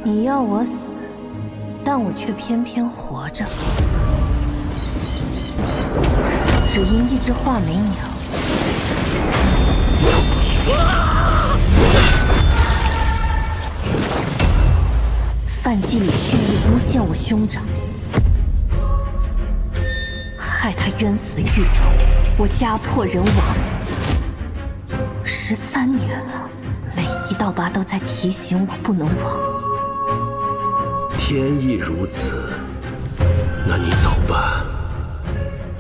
你要我死，但我却偏偏活着，只因一只画眉鸟。范季礼蓄意诬陷我兄长，害他冤死狱中，我家破人亡。13年了，每一道疤都在提醒我不能忘。天意如此，那你走吧。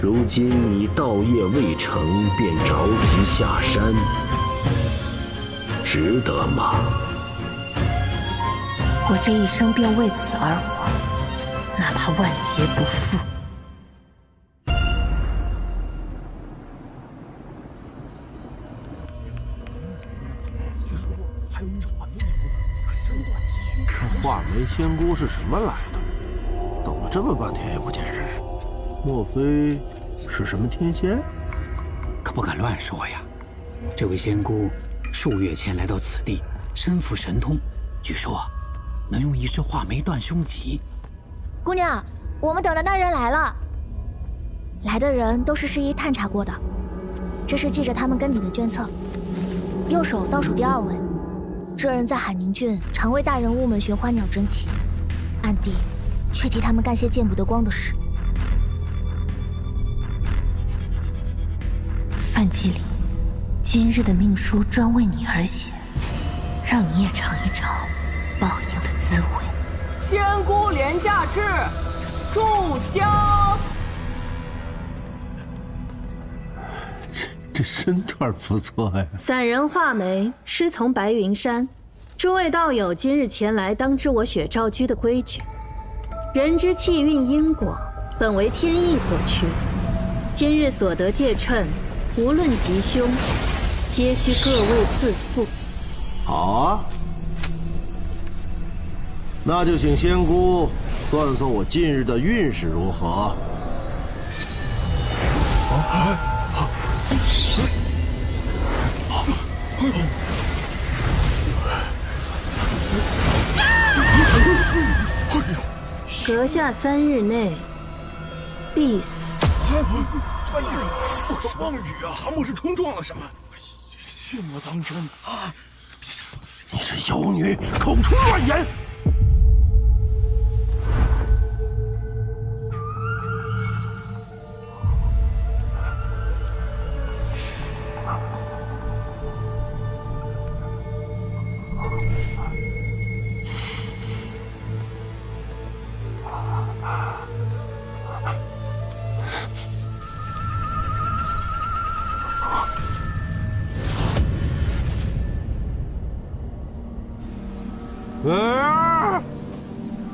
如今你道业未成，便着急下山，值得吗？我这一生便为此而活，哪怕万劫不复。这画眉仙姑是什么来的？等了这么半天也不见人，莫非是什么天仙？可不敢乱说呀。这位仙姑数月前来到此地，身负神通，据说能用一只画眉断凶吉。姑娘，我们等的那人来了。来的人都是适宜探查过的，这是记着他们根底的卷册。右手倒数第2位，这人在海宁郡常为大人物们寻花鸟珍奇，暗地却替他们干些见不得光的事。范季礼，今日的命书专为你而写，让你也尝一尝报应的滋味。仙姑廉价至，炷香。这身段不错呀。散人画眉，师从白云山。诸位道友今日前来，当知我雪昭居的规矩。人之气运因果，本为天意所趋。今日所得戒称，无论吉凶，皆需各位自负。好啊，那就请仙姑算算我近日的运势如何。阁下3日内必死。不可妄语啊！他莫是冲撞了什么？切莫当真啊！别瞎说！你这妖女，口出乱言！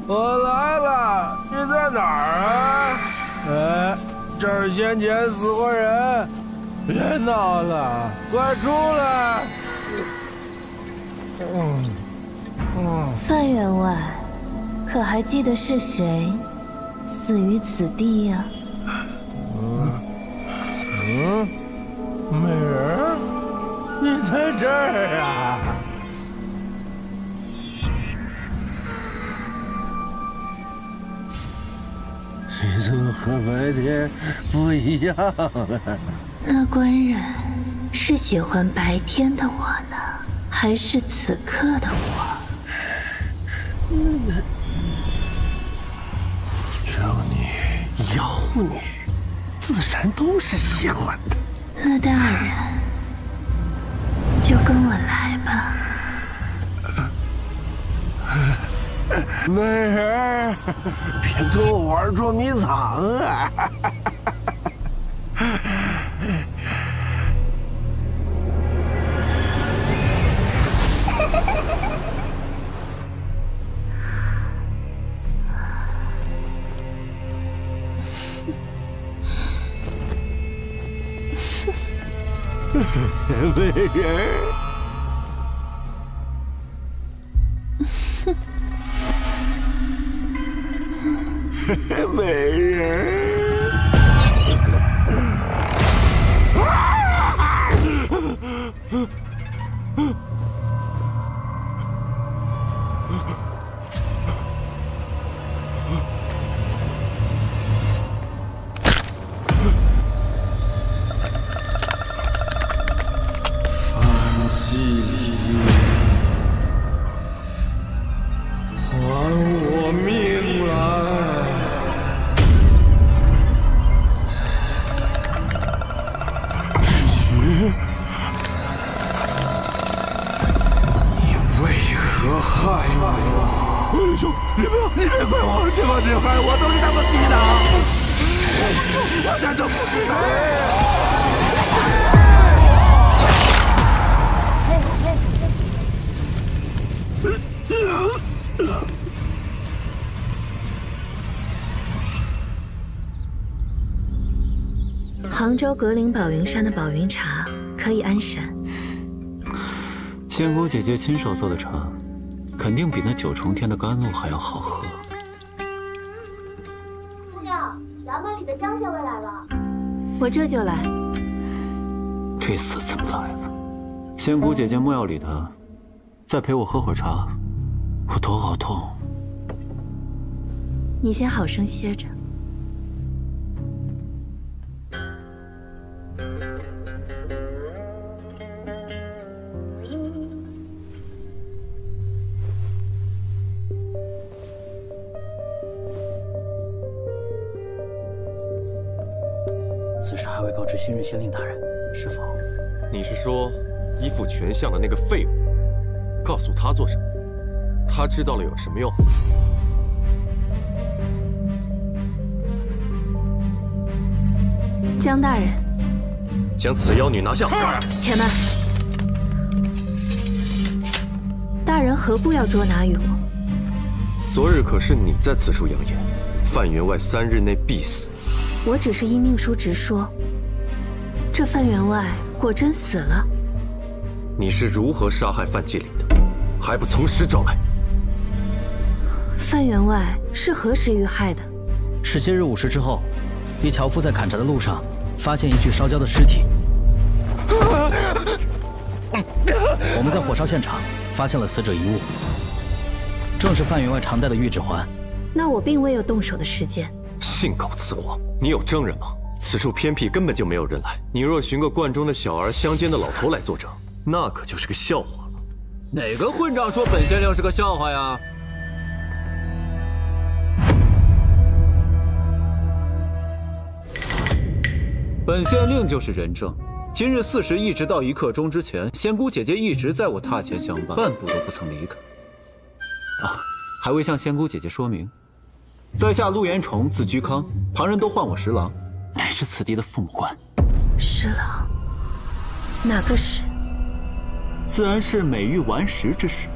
我来了，你在哪儿啊？哎，这儿先前死过人，别闹了，快出来！范员外，可还记得是谁死于此地呀？美人，你在这儿啊？你怎么和白天不一样了？那官人是喜欢白天的我呢，还是此刻的我？有你，妖女，自然都是喜欢的。那大人就跟我来吧。美人，别跟我玩捉迷藏啊！美人。美人，害我！李兄，你别怪我，千万别害我，都是他们逼的。我真的不是杭州格林宝云山的宝云茶可以安神。仙姑姐姐亲手做的茶，肯定比那9重天的甘露还要好喝。姑娘，衙门里的江县尉来了。我这就来。这厮怎么来了？仙姑姐姐木药里的，再陪我喝会儿茶，我头好痛。你先好生歇着。此事还未告知新任县令大人，是否？你是说依附权相的那个废物？告诉他做什么？他知道了有什么用？江大人，将此妖女拿下！且慢，大人何故要捉拿于我？昨日可是你在此处扬言，范员外3日内必死。我只是依命书直说。这范员外果真死了？你是如何杀害范季礼的？还不从实招来？范员外是何时遇害的？是今日午时之后，一樵夫在砍柴的路上发现一具烧焦的尸体。我们在火烧现场发现了死者遗物，正是范员外常戴的玉指环。那我并未有动手的时间。信口雌黄！你有证人吗？此处偏僻，根本就没有人来。你若寻个观中的小儿、乡间的老头来作证，那可就是个笑话了。哪个混账说本县令是个笑话呀？本县令就是人证。今日4时一直到1刻钟之前，仙姑姐姐一直在我榻前相伴，半步都不曾离开。啊，还未向仙姑姐姐说明，在下陆延崇，字居康，旁人都唤我十郎，乃是此地的父母官。十郎？哪个十？自然是美玉顽石之时。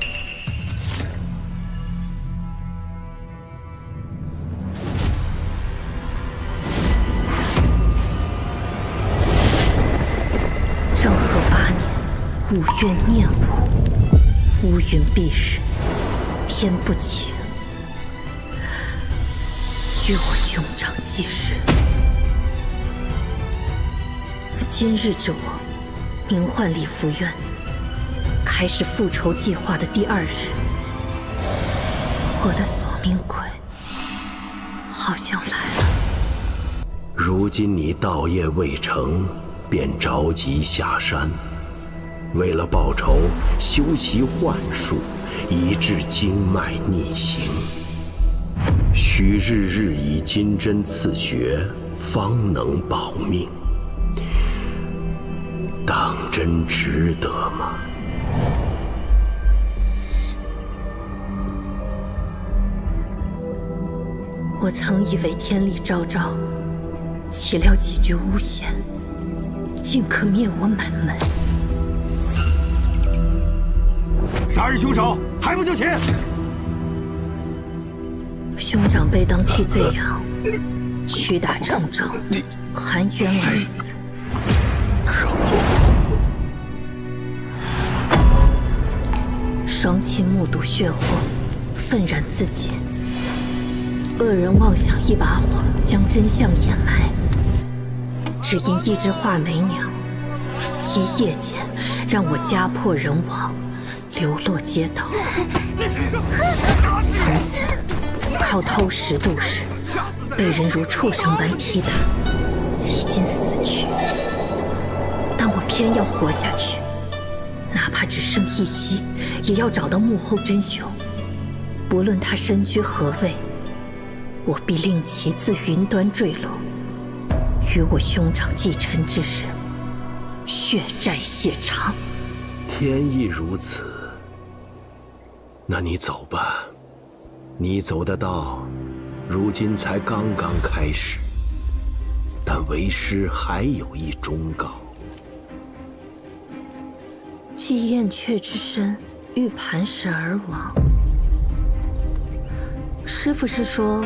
政和8年，五月念吾，乌云蔽日，天不晴。与我兄长忌日。今日之我，名唤李福渊，开始复仇计划的第2日。我的索命鬼好像来了。如今你道业未成，便着急下山，为了报仇，修习幻术，以致经脉逆行。需日日以金针刺血，方能保命。当真值得吗？我曾以为天理昭昭，岂料几句诬陷，竟可灭我满门。杀人凶手还不就擒？兄长被当替罪羊，屈打成招，含冤而死。双亲目睹血祸，愤然自尽。恶人妄想一把火将真相掩埋，只因一枝画眉娘，一夜间让我家破人亡，流落街头。从此靠偷食度日，被人如畜生般踢打，几近死去。但我偏要活下去，哪怕只剩一息，也要找到幕后真凶。不论他身居何位，我必令其自云端坠落，于我兄长继承之日，血债血偿。天意如此，那你走吧，你走的道，如今才刚刚开始。但为师还有一忠告：继燕雀之身，欲磐石而亡。师父是说，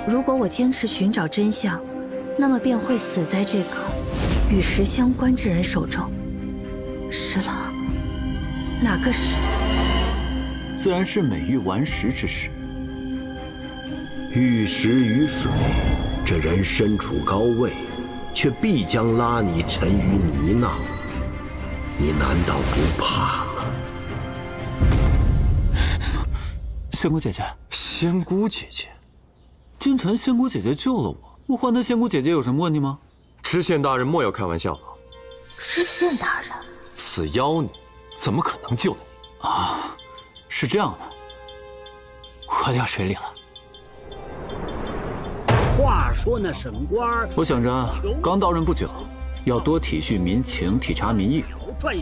如果我坚持寻找真相，那么便会死在这个与石相关之人手中。石老，哪个石？自然是美玉顽石之石。玉石于水，这人身处高位，却必将拉你沉于泥淖。你难道不怕吗？仙姑姐姐，仙姑姐姐，今晨仙姑姐姐救了我，我还她仙姑姐姐有什么问题吗？知县大人莫要开玩笑了。知县大人，此妖女怎么可能救你啊？是这样的，我掉水里了。话说那沈官，我想着刚到任不久，要多体恤民情，体察民意，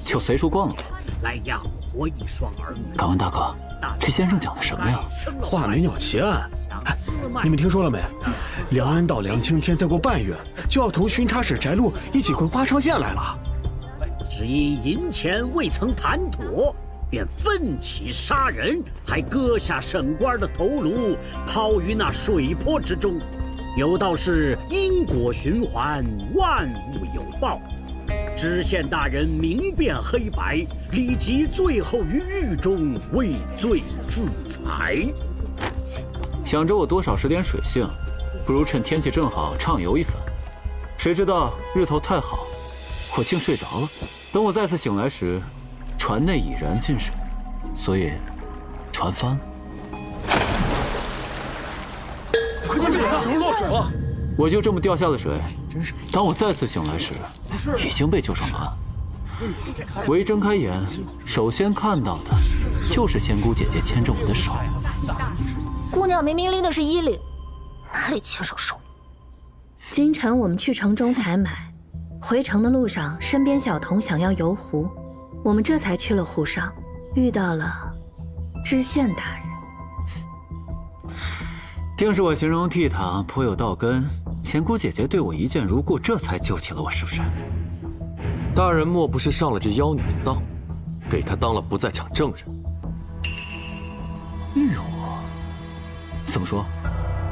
就随处逛了逛，来养活一双儿女。敢问大哥，这先生讲的什么呀？画眉鸟奇案，哎，你们听说了没？梁安到梁青天再过半月，就要同巡查使翟禄一起回花昌县来了。只因银钱未曾谈妥，便奋起杀人，还割下沈官的头颅，抛于那水泊之中。有道是因果循环，万物有报。知县大人明辨黑白，立即醉后于狱中，畏罪自裁。想着我多少使点水性，不如趁天气正好畅游一番。谁知道日头太好，我竟睡着了。等我再次醒来时，船内已然进水，所以船翻了。快点啊！落水了！我就这么掉下了水。当我再次醒来时，已经被救上了岸。我一睁开眼，首先看到的就是仙姑姐姐牵着我的手。姑娘明明拎的是衣领，哪里牵手手？今晨我们去城中采买，回城的路上，身边小童想要游湖，我们这才去了湖上，遇到了知县大人。定是我形容倜傥，颇有道根。仙姑姐姐对我一见如故，这才救起了我，是不是？大人莫不是上了这妖女的当，给她当了不在场证人？哟，怎么说？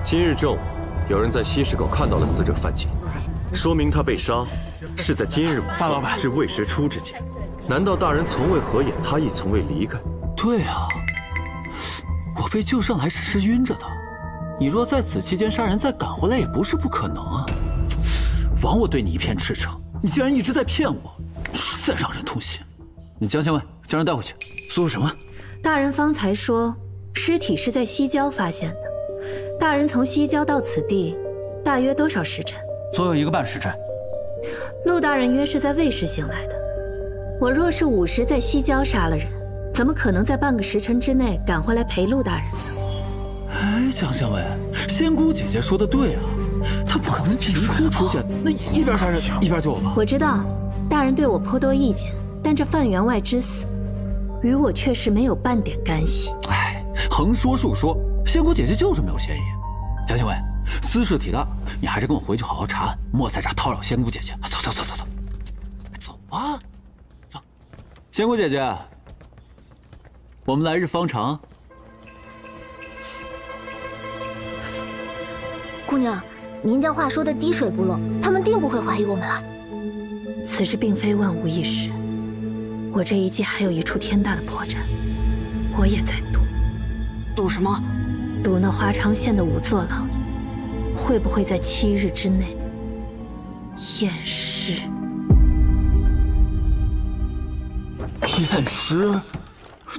今日正午，有人在西市口看到了死者范锦，说明他被杀是在今日午范老板至未时出之间。难道大人从未合眼，他亦从未离开？对啊，我被救上来时是晕着的。你若在此期间杀人再赶回来，也不是不可能啊！枉我对你一片赤诚，你竟然一直在骗我，实在让人痛心。你江县尉，将人带回去。说什么？大人方才说尸体是在西郊发现的。大人从西郊到此地，大约多少时辰？左右1个半时辰。陆大人约是在未时醒来的。我若是午时在西郊杀了人，怎么可能在半个时辰之内赶回来陪陆大人呢？哎，江县尉，仙姑姐姐说的对啊，她不可能凭空出现，那一边杀人一边救我吧？我知道，大人对我颇多意见，但这范员外之死，与我确实没有半点干系。哎，横说竖说，仙姑姐姐就是没有嫌疑。江县尉，私事体大，你还是跟我回去好好查案，莫在这叨扰仙姑姐姐。走走走走走，走啊，走。仙姑姐姐，我们来日方长。姑娘，您将话说的滴水不漏，他们定不会怀疑我们了。此事并非万无一失，我这一计还有一处天大的破绽，我也在赌。赌什么？赌那花昌县的仵作老爷会不会在7日之内验尸？验尸？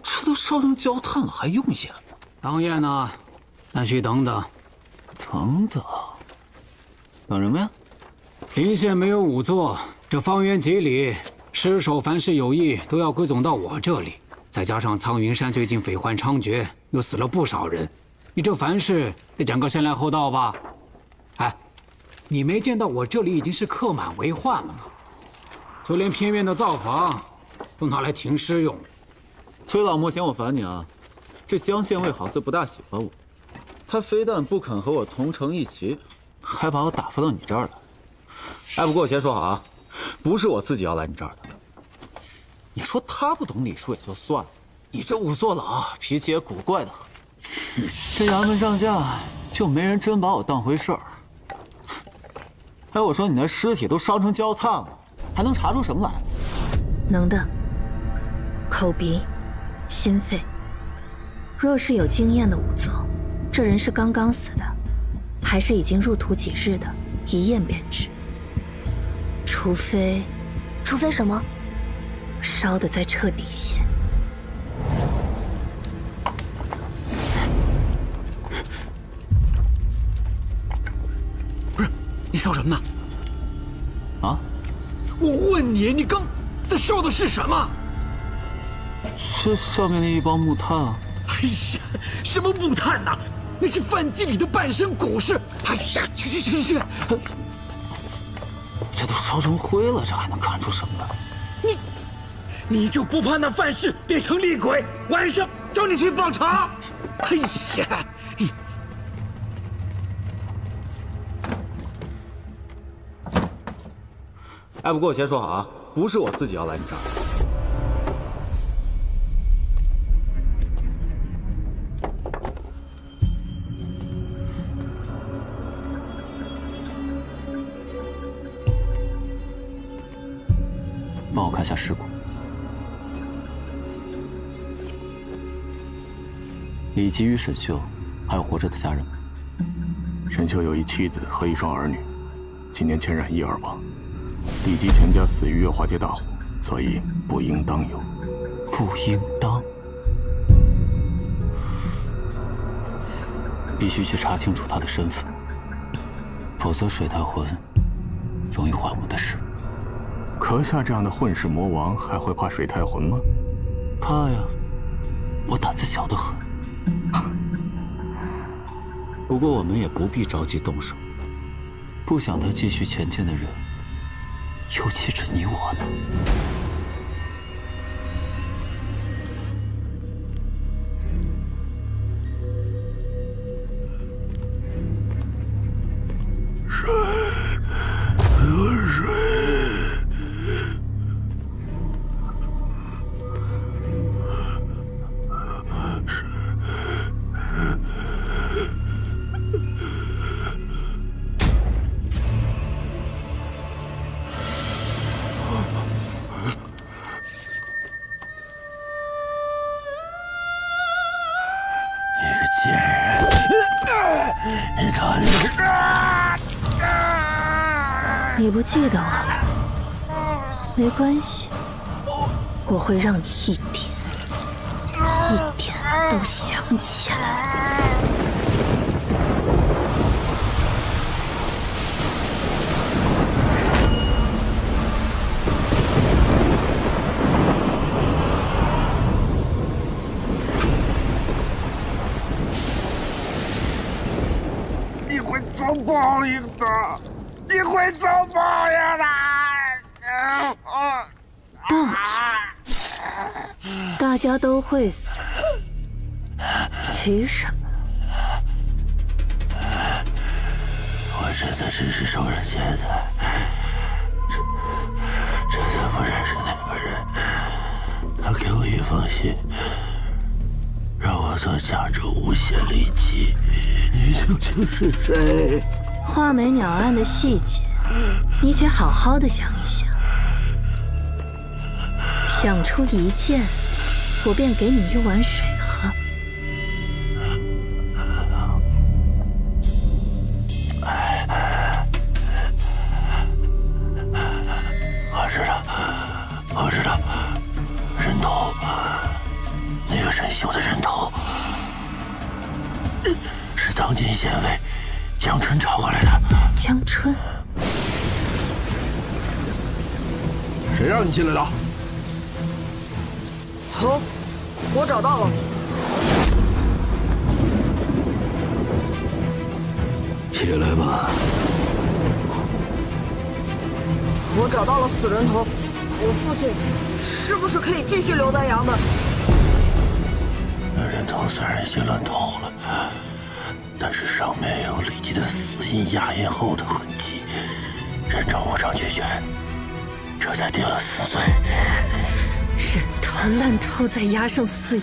这都烧成焦炭了，还用验？当验呢，但需等等。等等，等什么呀？临县没有仵作，这方圆几里，尸首凡是有异，都要归总到我这里。再加上苍云山最近匪患猖獗，又死了不少人，你这凡事得讲个先来后到吧？哎，你没见到我这里已经是客满为患了吗？就连偏院的灶房，都拿来停尸用。崔老莫嫌我烦你啊？这江县尉好似不大喜欢我，他非但不肯和我同乘一骑，还把我打发到你这儿来。哎，不过我先说好啊，不是我自己要来你这儿的。你说他不懂礼数也就算了，你这仵作郎脾气也古怪的很。这衙门上下就没人真把我当回事儿。哎，我说你那尸体都烧成焦炭了，还能查出什么来？能的。口鼻、心肺。若是有经验的仵作，这人是刚刚死的，还是已经入土几日的，一验便知。除非什么？烧得再彻底些。不是，你烧什么呢？啊？我问你，你刚在烧的是什么？这上面的一包木炭啊！哎呀，什么木炭呐？那是范季里的半身骨尸！哎呀，去！这都烧成灰了，这还能看出什么来？你就不怕那范氏变成厉鬼，晚上找你去报仇？哎呀！哎，不过我先说好啊，不是我自己要来你这儿。帮我看下尸骨。李吉与沈秀还有活着的家人吗？沈秀有一妻子和一双儿女，今年前染疫而亡。李吉全家死于月华街大火，所以不应当有。不应当。必须去查清楚他的身份，否则水太魂容易坏我们的事。阁下这样的混世魔王还会怕水太魂吗？怕呀，我胆子小得很。不过我们也不必着急动手，不想他继续前进的人，尤其是你我呢。你不记得我了？没关系，我会让你一点都想起来。你会遭报应的。你会遭报应的！报应，大家都会死，急什么？我真的只是受人接待，真的不认识那个人。他给我一封信，让我做甲州无限利器。你究竟是谁？画眉鸟案的细节，你且好好的想一想，想出一件，我便给你一碗水喝。我知道，人头，那个沈秀的人头，是当今县尉江春找过来的。江春，谁让你进来的？哦，我找到了。起来吧。我找到了死人头，我父亲是不是可以继续留在衙门？那人人头虽然已经乱透了，但是上面有李记的死印压印后的痕迹，人证无证俱全，这才定了死罪。人头烂透再压上死印，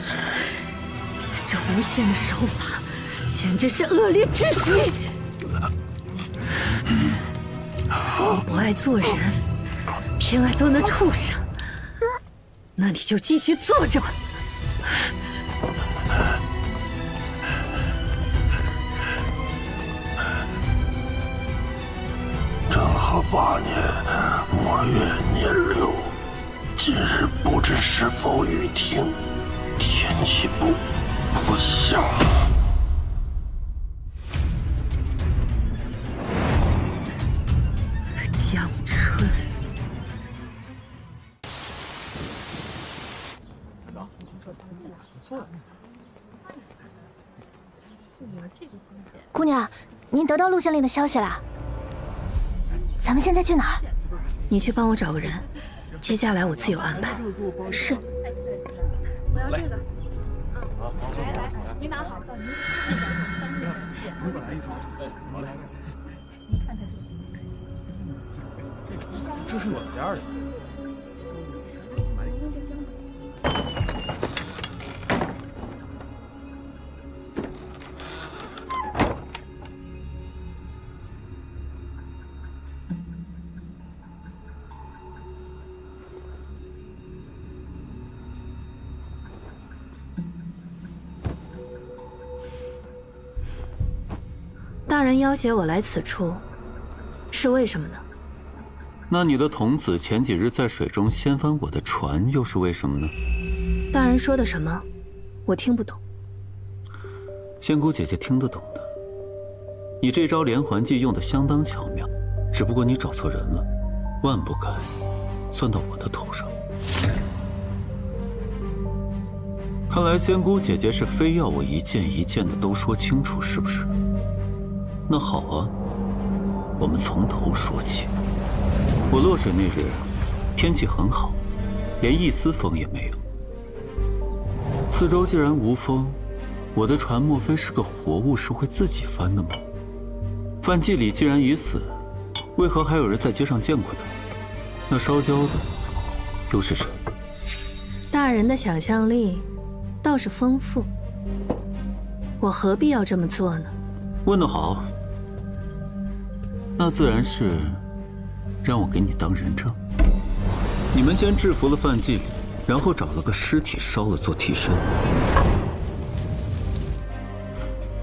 这诬陷的手法简直是恶劣至极。你不爱做人，偏爱做那畜生，那你就继续做着吧。正和8年末月年6，今日不知是否雨停，天气不祥。江春，姑娘，您得到陆县令的消息啦？咱们现在去哪儿？你去帮我找个人，接下来我自有安排。是。我要这个。来，你拿好。这是我家的。大人要挟我来此处，是为什么呢？那你的童子前几日在水中掀翻我的船，又是为什么呢？大人说的什么，我听不懂。仙姑姐姐听得懂的。你这招连环计用得相当巧妙，只不过你找错人了，万不该算到我的头上。看来仙姑姐姐是非要我一件一件的都说清楚，是不是？那好啊，我们从头说起。我落水那日，天气很好，连一丝风也没有。四周既然无风，我的船莫非是个活物，是会自己翻的吗？范季礼既然已死，为何还有人在街上见过他？那烧焦的又是谁？大人的想象力倒是丰富，我何必要这么做呢？问得好，那自然是让我给你当人证。你们先制服了范季礼，然后找了个尸体烧了做替身。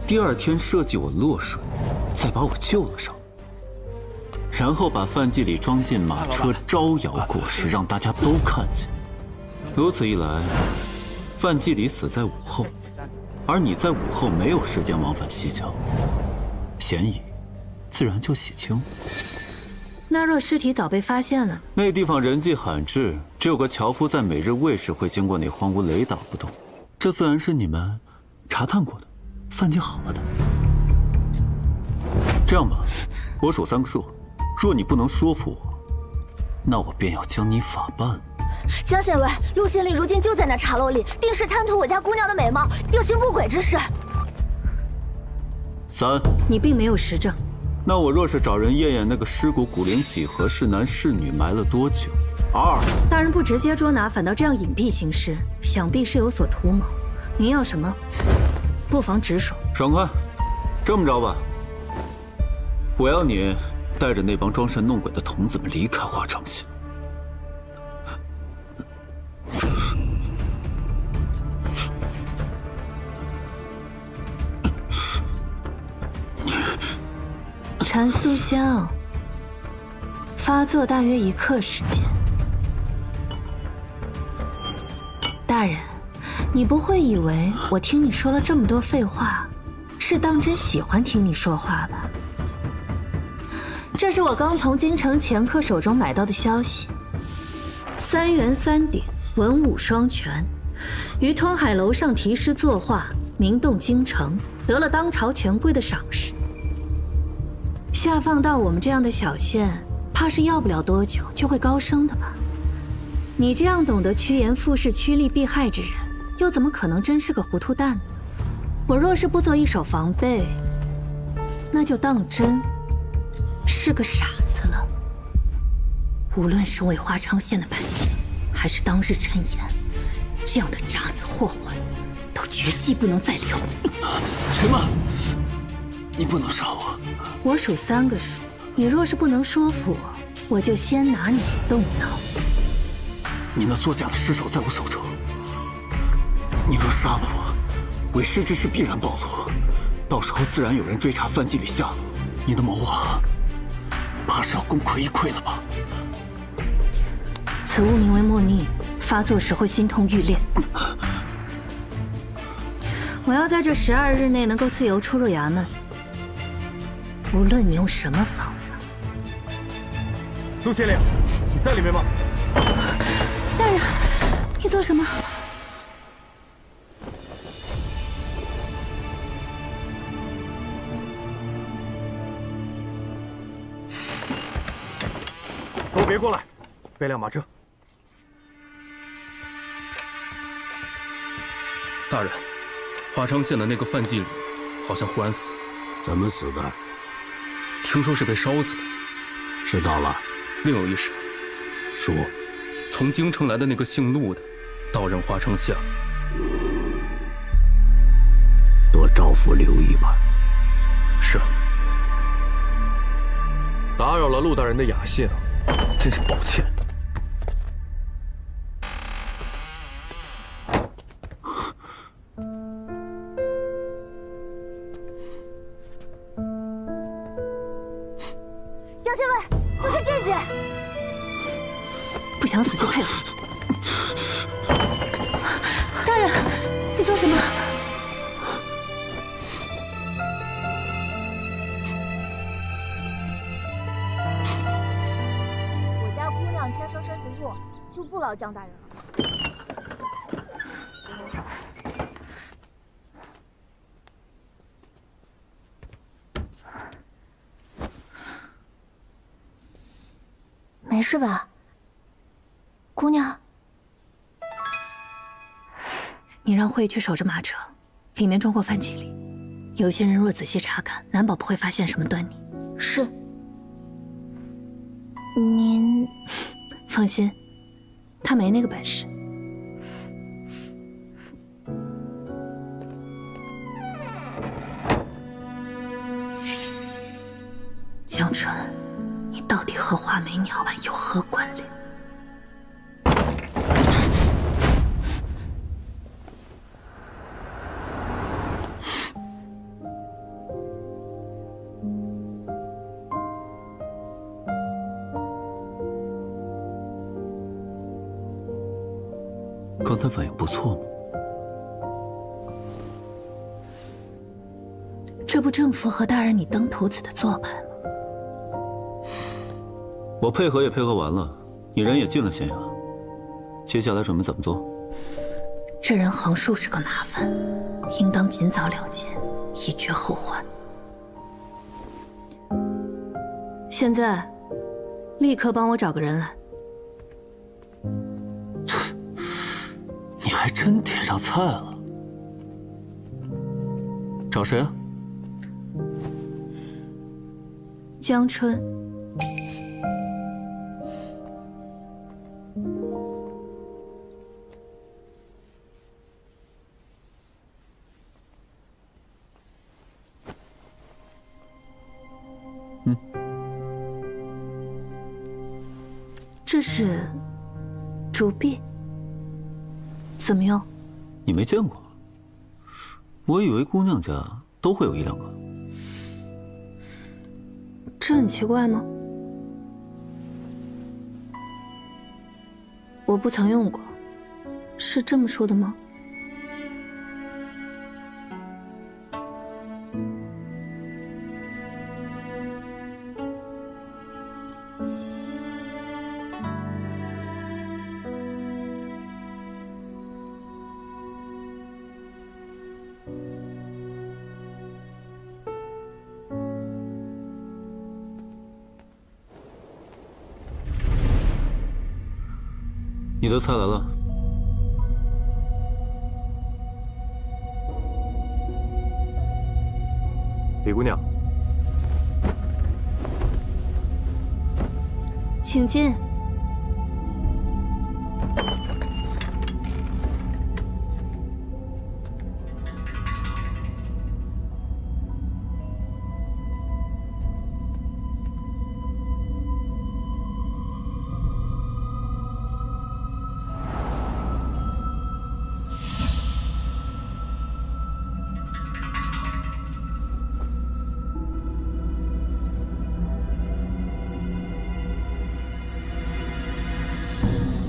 第二天设计我落水，再把我救了上，然后把范季礼装进马车招摇过市，让大家都看见。如此一来，范季礼死在午后，而你在午后没有时间往返西郊，嫌疑自然就洗清了。那若尸体早被发现了，那地方人迹罕至，只有个樵夫在每日喂食会经过那荒屋雷打不动，这自然是你们查探过的，算计好了的。这样吧，我数3个数，若你不能说服我，那我便要将你法办。江县尉，陆县令如今就在那茶楼里，定是贪图我家姑娘的美貌，有行不轨之事。3，你并没有实证。那我若是找人验验那个尸骨骨龄几何，是男是女，埋了多久？2，大人不直接捉拿，反倒这样隐蔽行事，想必是有所图谋。您要什么？不妨直说。爽快，这么着吧，我要你带着那帮装神弄鬼的童子们离开华昌县。禅速香，发作大约1刻时间。大人，你不会以为我听你说了这么多废话，是当真喜欢听你说话吧？这是我刚从京城掮客手中买到的消息：3元3鼎，文武双全，于通海楼上题诗作画，名动京城，得了当朝权贵的赏识。下放到我们这样的小县，怕是要不了多久就会高升的吧？你这样懂得趋炎附势、趋利避害之人，又怎么可能真是个糊涂蛋呢？我若是不做一手防备，那就当真是个傻子了。无论是为花昌县的百姓，还是当日陈岩这样的渣子祸患，都绝技不能再留。什么？你不能杀我！我数3个数，你若是不能说服我，我就先拿你动刀。你那作假的尸首在我手中，你若杀了我，为师之事必然暴露，到时候自然有人追查范季李下落，你的谋划怕是要功亏一篑了吧？此物名为莫逆，发作时会心痛欲裂。我要在这12日内能够自由出入衙门，无论你用什么方法。陆县令，你在里面吗？大人，你做什么？都别过来，备辆马车。大人，华昌县的那个范季礼好像忽然死了。怎么死的？听说是被烧死的。知道了。另有一事。说。从京城来的那个姓陆的，到任华昌县了。多招抚留意吧。是。打扰了陆大人的雅兴，真是抱歉。江千伟，就是这句。不想死就配合。大人，你做什么？我家姑娘天生身子弱，就不劳江大人了。没事吧？姑娘，你让慧去守着马车，里面装过范季礼，有些人若仔细查看，难保不会发现什么端倪。是。您放心，他没那个本事。江春，你到底和画眉鸟案有何关联？刚才反应不错嘛。这不正符合大人你登徒子的做派吗？我配合也配合完了，你人也进了县衙，接下来准备怎么做？这人横竖是个麻烦，应当尽早了结，以绝后患。现在，立刻帮我找个人来。你还真点上菜了。找谁啊？江春。这是竹璧，怎么用？你没见过？我以为姑娘家都会有1、2个。这很奇怪吗？我不曾用过，是这么说的吗？你的菜来了。李姑娘，请进。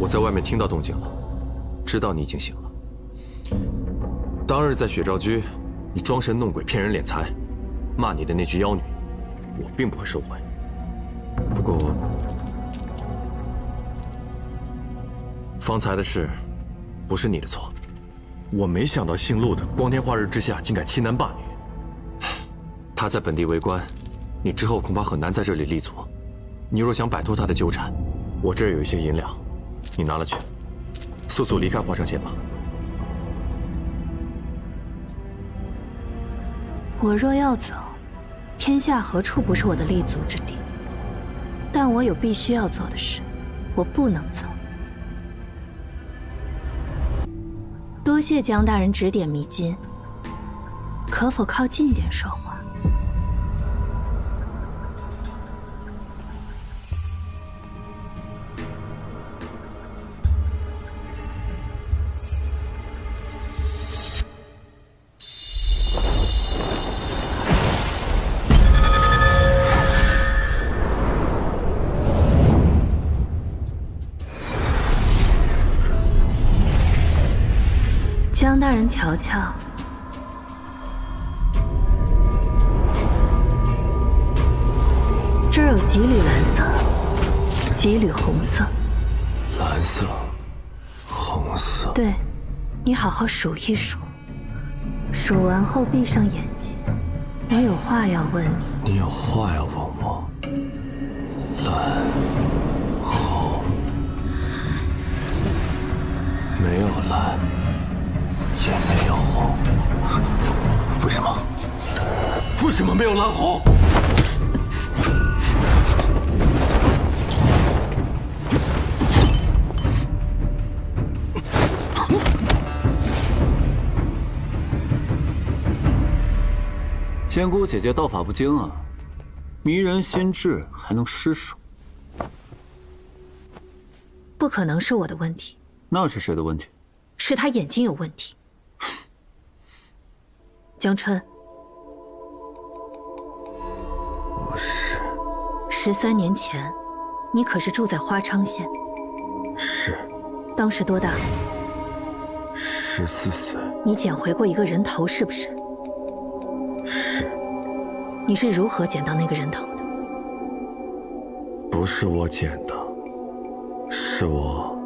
我在外面听到动静了，知道你已经醒了。当日在雪昭居，你装神弄鬼、骗人敛财，骂你的那句妖女，我并不会收回。不过，方才的事不是你的错。我没想到姓陆的光天化日之下竟敢欺男霸女。他在本地为官，你之后恐怕很难在这里立足。你若想摆脱他的纠缠，我这儿有一些银两。你拿了去，速速离开华城县吧。我若要走，天下何处不是我的立足之地？但我有必须要做的事，我不能走。多谢江大人指点迷津，可否靠近点说话？江大人，瞧瞧，这儿有几缕蓝色，几缕红色。蓝色，红色。对，你好好数一数，数完后闭上眼睛，我有话要问你。你有话要问我？蓝，红，没有蓝。也没有红，为什么？为什么没有蓝红？仙姑姐姐道法不精啊，迷人心智还能失手？不可能是我的问题。那是谁的问题？是他眼睛有问题。江春，不是。13年前，你可是住在花昌县？是。当时多大？14岁。你捡回过一个人头，是不是？是。你是如何捡到那个人头的？不是我捡的，是我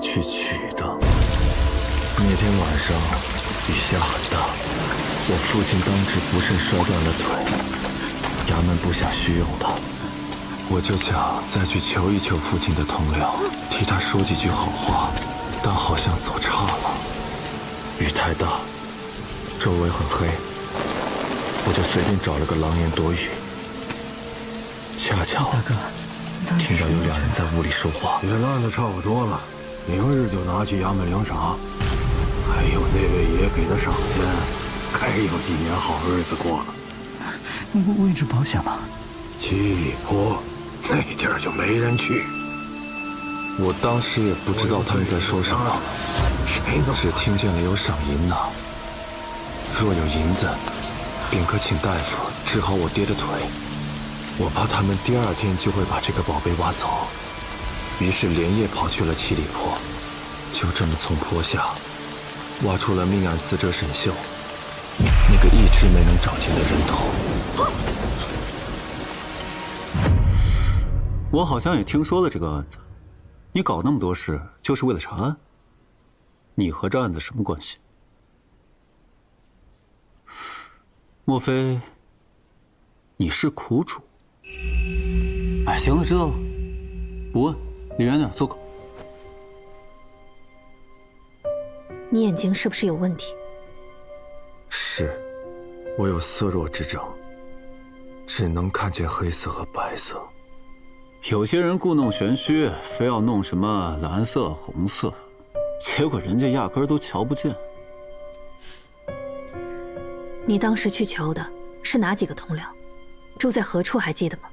去取的。那天晚上雨下很大，我父亲当值不慎摔断了腿，衙门不想虚用他，我就想再去求一求父亲的同僚，替他说几句好话，但好像走岔了。雨太大，周围很黑，我就随便找了个廊檐躲雨。恰巧听到有2人在屋里说话。你的案子差不多了，明日就拿去衙门领赏。还有那位爷给的赏钱，该有几年好日子过了。你位置保险吗？七里坡那地儿就没人去。我当时也不知道他们在说什么，只听见了有赏银拿。若有银子，便可请大夫治好我爹的腿。我怕他们第2天就会把这个宝贝挖走，于是连夜跑去了七里坡，就这么从坡下挖出了命案死者沈秀那个一直没能找见的人头。我好像也听说了这个案子，你搞那么多事就是为了查案？你和这案子什么关系？莫非你是苦主？哎，行了，知道了，不问，离远点，坐口。你眼睛是不是有问题？是。我有色弱之症，只能看见黑色和白色。有些人故弄玄虚，非要弄什么蓝色、红色，结果人家压根儿都瞧不见。你当时去求的是哪几个同僚？住在何处还记得吗？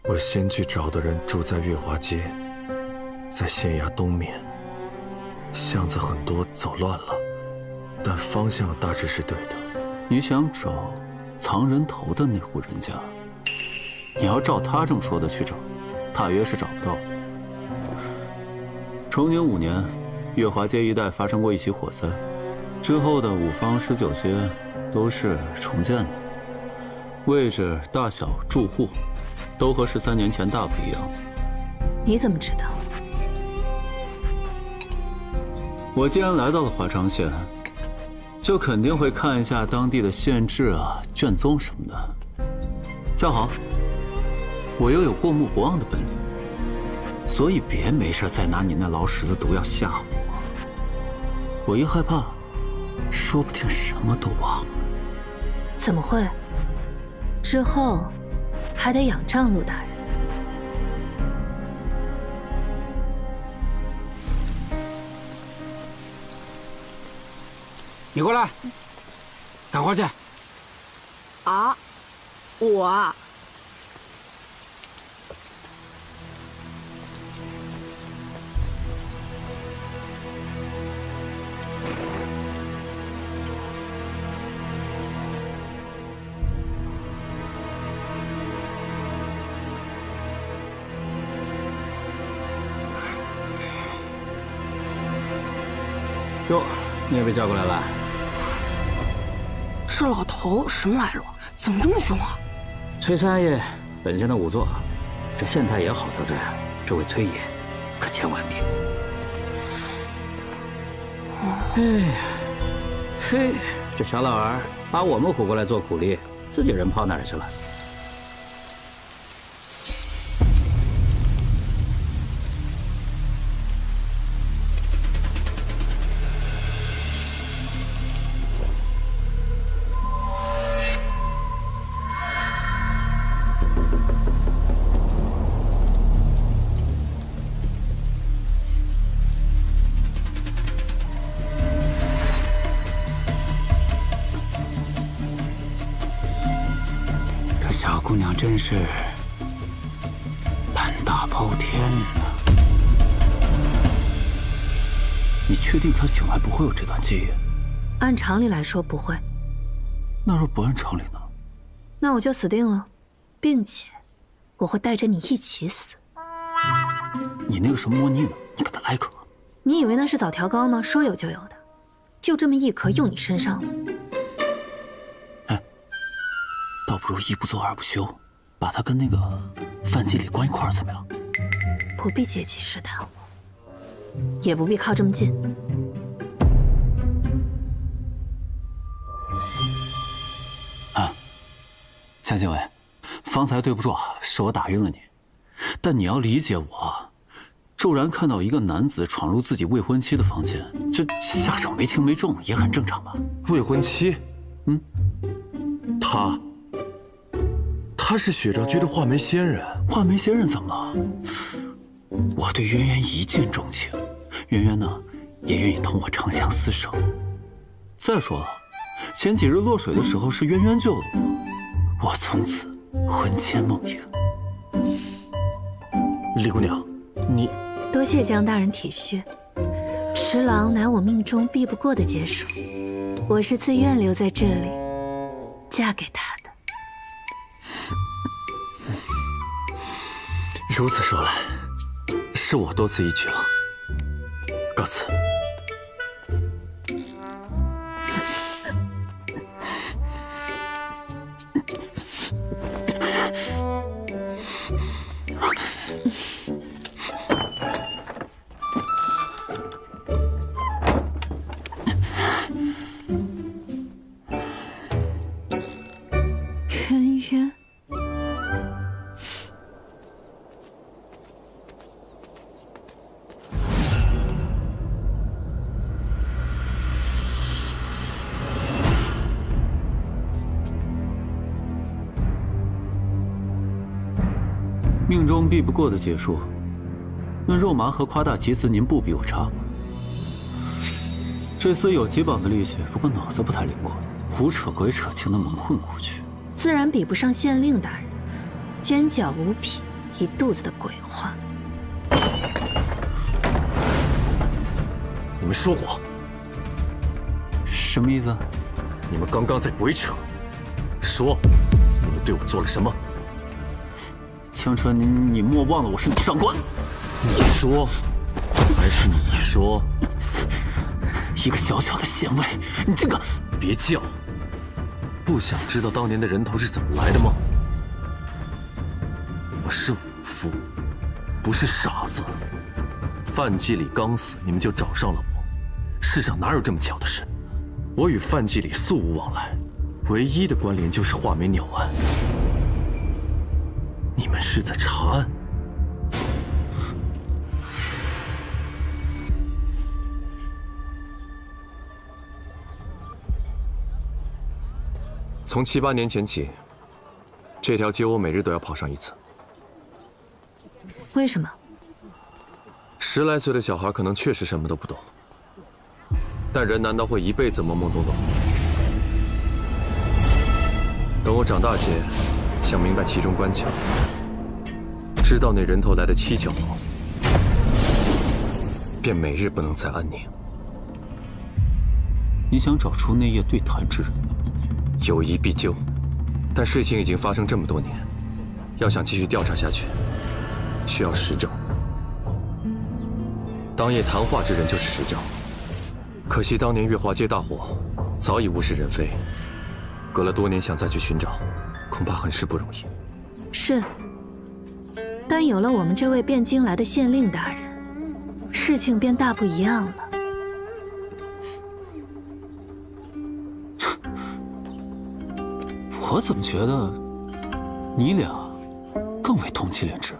我先去找的人住在月华街，在县衙东面。巷子很多，走乱了，但方向大致是对的。你想找藏人头的那户人家，你要照他这么说的去找，大约是找不到的。崇宁5年，月华街一带发生过一起火灾，之后的5坊19街都是重建的，位置、大小、住户都和13年前大不一样。你怎么知道？我既然来到了华昌县，就肯定会看一下当地的县志啊、卷宗什么的。恰好，我又有过目不忘的本领，所以别没事再拿你那老屎子毒药吓唬我。我一害怕，说不定什么都忘了。怎么会？之后还得仰仗陆大人。你过来，干活去。啊，我啊。哟，你也被叫过来了。这老头什么来路？怎么这么凶啊？崔三爷本县的仵作，这县太爷好得罪啊，这位崔爷可千万别。哎呀，嘿，这小老儿把我们唬过来做苦力，自己人跑哪儿去了？小姑娘真是胆大包天呐！你确定她醒来不会有这段记忆？按常理来说不会。那若不按常理呢？那我就死定了，并且我会带着你一起死。你那个什么魔妮呢？你给她来一颗。你以为那是枣条膏吗？说有就有的，就这么一颗用你身上了。倒不如一不做二不休，把他跟那个范季礼关一块儿怎么样？不必借机试探我，也不必靠这么近。啊，夏经纬，方才对不住啊，是我打晕了你。但你要理解我，骤然看到一个男子闯入自己未婚妻的房间，这下手没轻没重也很正常吧？未婚妻？他是雪昭居的画眉仙人。画眉仙人怎么了？我对渊渊一见钟情，渊渊呢也愿意同我长相厮守。再说了，前几日落水的时候是渊渊救了我，我从此魂牵梦萦。李姑娘，你多谢江大人体恤，十郎乃我命中避不过的劫数，我是自愿留在这里，嫁给他的。如此说来，是我多此一举了。告辞。渊渊。命中避不过的劫数，论肉麻和夸大其词，您不比我差。这厮有几膀子力气，不过脑子不太灵光，胡扯鬼扯，竟能蒙混过去。自然比不上县令大人，奸狡无匹，一肚子的鬼话。你们说谎。什么意思？你们刚刚在鬼扯。说，你们对我做了什么？枪车，你莫忘了我是你上官。你说，还是你说？一个小小的县尉，你这个……别叫！不想知道当年的人头是怎么来的吗？我是武夫，不是傻子。范季礼刚死，你们就找上了我。世上哪有这么巧的事？我与范季礼素无往来，唯一的关联就是画眉鸟案。你们是在查案？从7、8年前起，这条街我每日都要跑上一次。为什么10来岁的小孩可能确实什么都不懂，但人难道会一辈子懵懵懂懂？等我长大些，想明白其中关窍，知道那人头来的蹊跷后，便每日不能再安宁。你想找出那夜对谈之人？有疑必究，但事情已经发生这么多年，要想继续调查下去，需要实证。当夜谈话之人就是实证，可惜当年月华街大火，早已物是人非，隔了多年想再去寻找，恐怕很是不容易。是，但有了我们这位汴京来的县令大人，事情便大不一样了。我怎么觉得你俩更为同气连枝？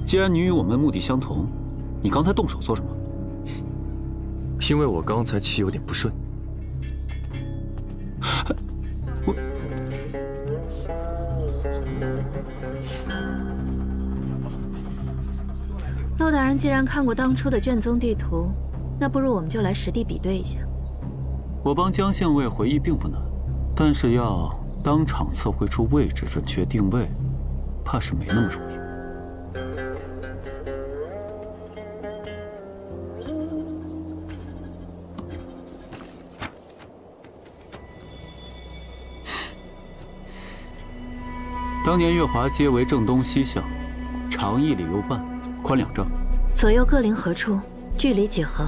既然你与我们目的相同，你刚才动手做什么？因为我刚才气有点不顺。陆大人既然看过当初的卷宗地图，那不如我们就来实地比对一下。我帮江县尉回忆并不难，但是要当场测绘出位置、准确定位，怕是没那么容易。当年月华街为正东西向，长1里又半，宽2丈，左右各邻何处？距离几何？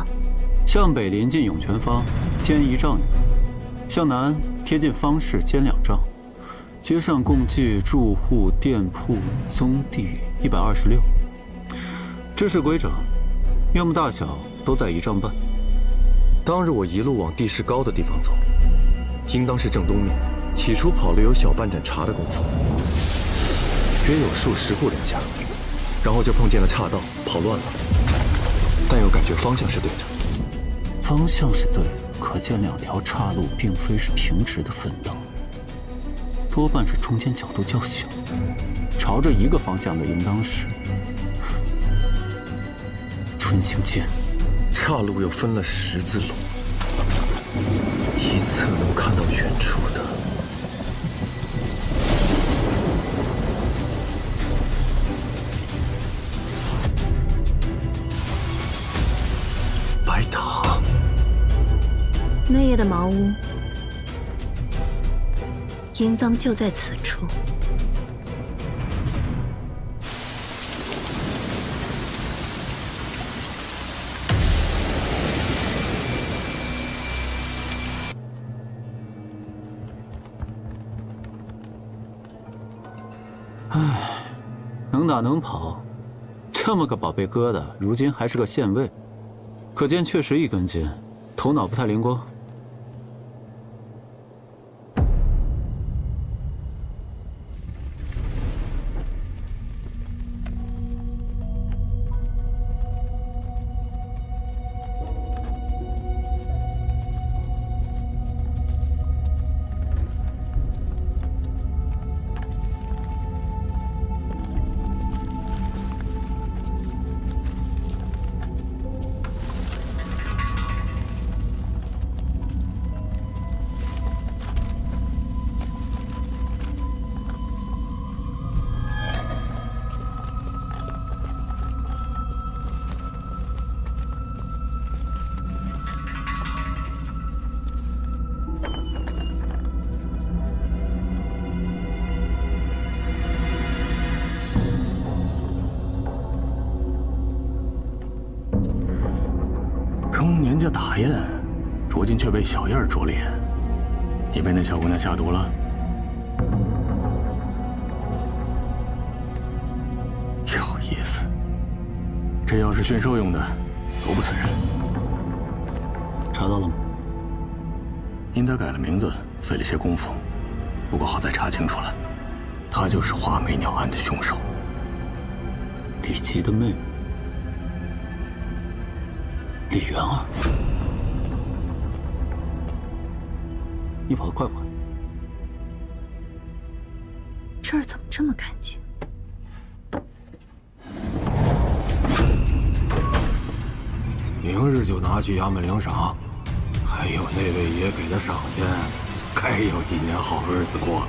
向北临近涌泉坊，间1丈余；向南贴近方氏，间2丈。街上共计住户、店铺、宗地126。这是规整，院目大小都在1丈半。当日我一路往地势高的地方走，应当是正东面。起初跑了有小半盏茶的功夫，约有数10户人家，然后就碰见了岔道，跑乱了，但又感觉方向是对的。方向是对的，可见2条岔路并非是平直的分道，多半是中间角度较小，朝着一个方向的应当是春兴街。岔路又分了10字路，一侧能看到远处的白塔。那夜的茅屋，应当就在此处。唉，能打能跑，这么个宝贝疙瘩，如今还是个县尉，可见确实一根筋，头脑不太灵光。大雁，如今却被小燕捉猎。你被那小姑娘下毒了？有意思。这药是驯兽用的，毒不死人。查到了吗？因他改了名字，费了些功夫。不过好在查清楚了，他就是画眉鸟案的凶手。李琦的妹妹李媛儿，你跑得快不快？这儿怎么这么干净？明日就拿去衙门领赏，还有那位爷给的赏钱，该有几年好日子过了。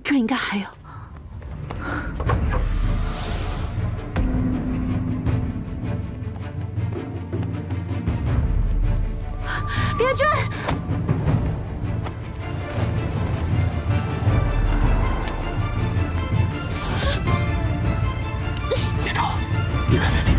这儿应该还有。别追！别吵了，离开此地。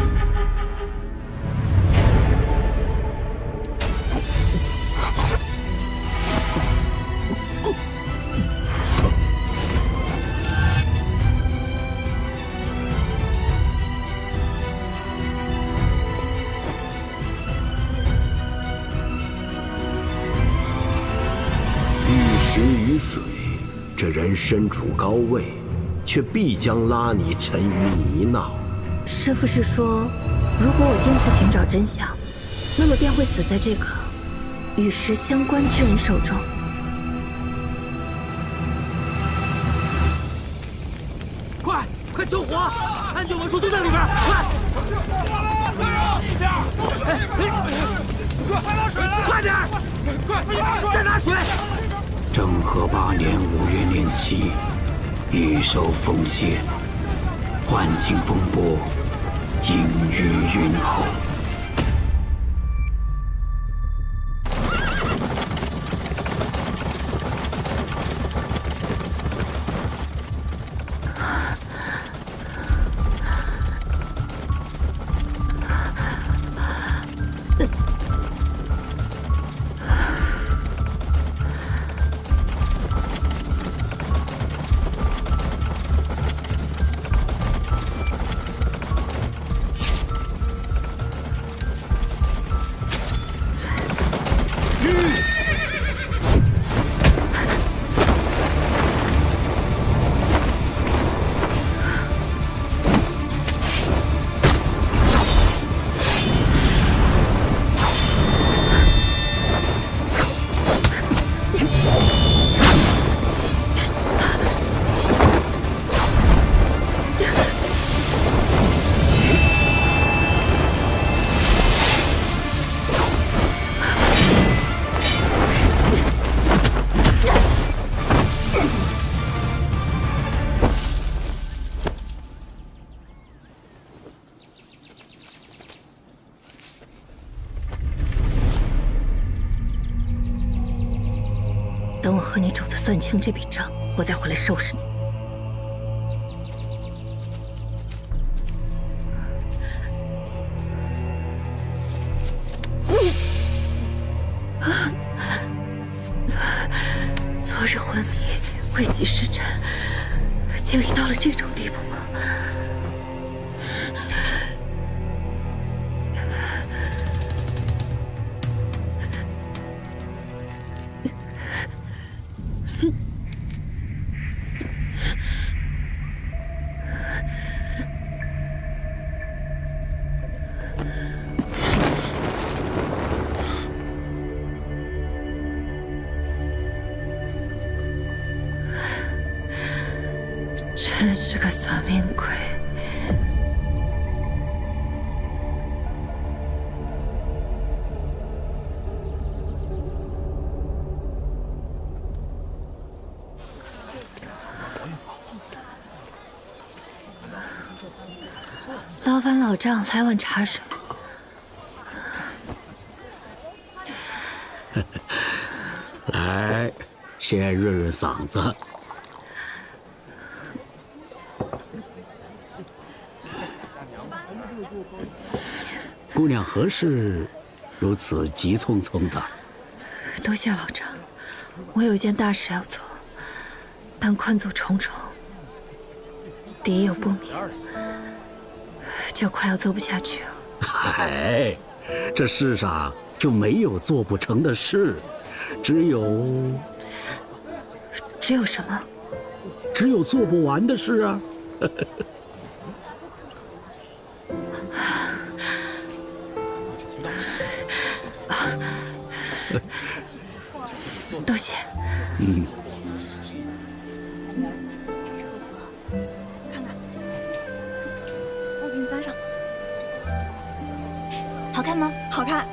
于水，这人身处高位，却必将拉你沉于泥淖。师父是说，如果我坚持寻找真相，那么便会死在这个与石相关之人手中。快救火！安救文书都在里边，快！快拿水来！快点！快！再拿水！政和8年5月年7，御手奉献，万顷风波，隐于云后。等我和你主子算清这笔账，我再回来收拾你。昨日昏迷，未及施展，竟已到了这种地步吗？真是个算命鬼！劳烦老丈来碗茶水。来，先润润嗓子。姑娘何事如此急匆匆的？多谢老丈，我有一件大事要做，但困阻重重，敌友不明，就快要做不下去了。哎，这世上就没有做不成的事，只有什么？只有做不完的事啊！多谢。我给你粘上。好看吗？好看。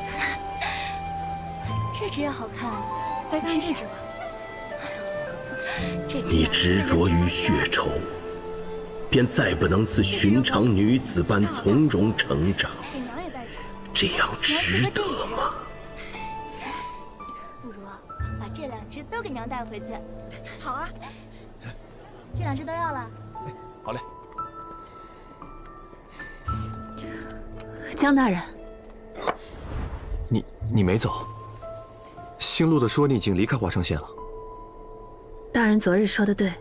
这只也好看，再看这只吧。你执着于血仇，便再不能似寻常女子般从容成长，这样值得吗？不如把这2只都给娘带回去。好啊，这2只都要了。好嘞。江大人，你没走？姓陆的说你已经离开华城县了。大人昨日说的对，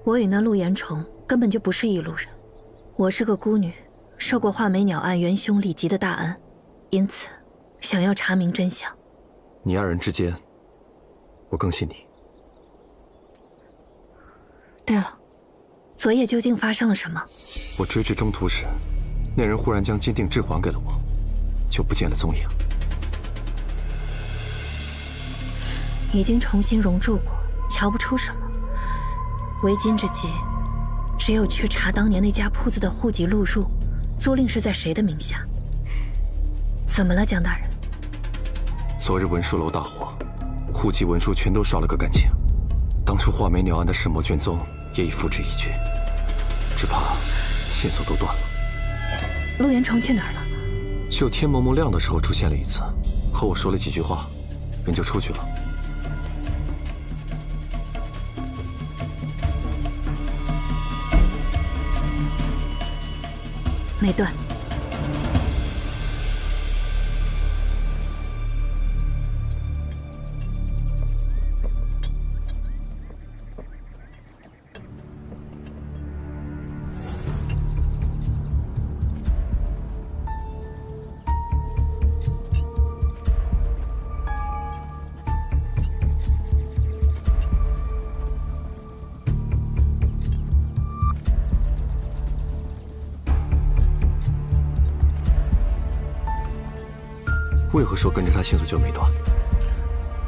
我与那陆延崇根本就不是一路人。我是个孤女，受过画眉鸟案元凶李吉的大恩，因此想要查明真相。你2人之间，我更信你。对了，昨夜究竟发生了什么？我追至中途时，那人忽然将金锭置还给了我，就不见了踪影。已经重新熔铸过，瞧不出什么。为今之计，只有去查当年那家铺子的户籍录入，租赁是在谁的名下。怎么了，江大人？昨日文书楼大火，户籍文书全都烧了个干净。当初画眉鸟案的始末卷宗也已付之一炬，只怕线索都断了。陆延崇去哪儿了？就天蒙蒙亮的时候出现了一次，和我说了几句话，人就出去了。没断。为何说跟着他线索就没断？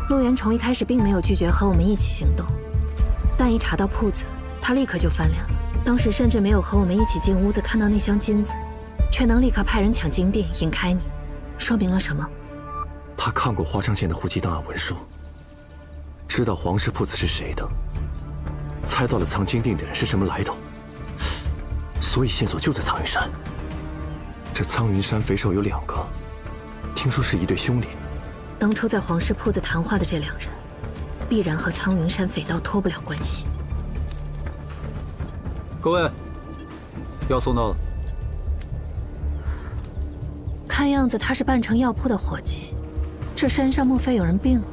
陆延崇一开始并没有拒绝和我们一起行动，但一查到铺子，他立刻就翻脸了。当时甚至没有和我们一起进屋子看到那箱金子，却能立刻派人抢金锭引开你，说明了什么？他看过华昌县的户籍档案文书，知道皇氏铺子是谁的，猜到了藏金锭的人是什么来头，所以线索就在苍云山。这苍云山匪首有2个。听说是一对兄弟。当初在皇氏铺子谈话的这2人，必然和苍云山匪盗脱不了关系。各位，药送到了。看样子他是半城药铺的伙计，这山上莫非有人病了？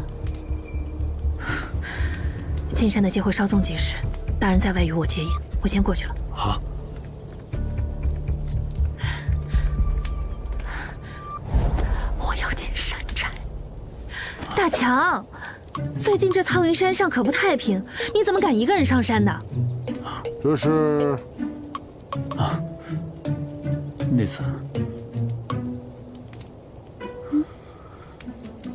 进山的机会稍纵即逝，大人在外与我接应，我先过去了。好。大强，最近这苍云山上可不太平，你怎么敢一个人上山的？这是……那次，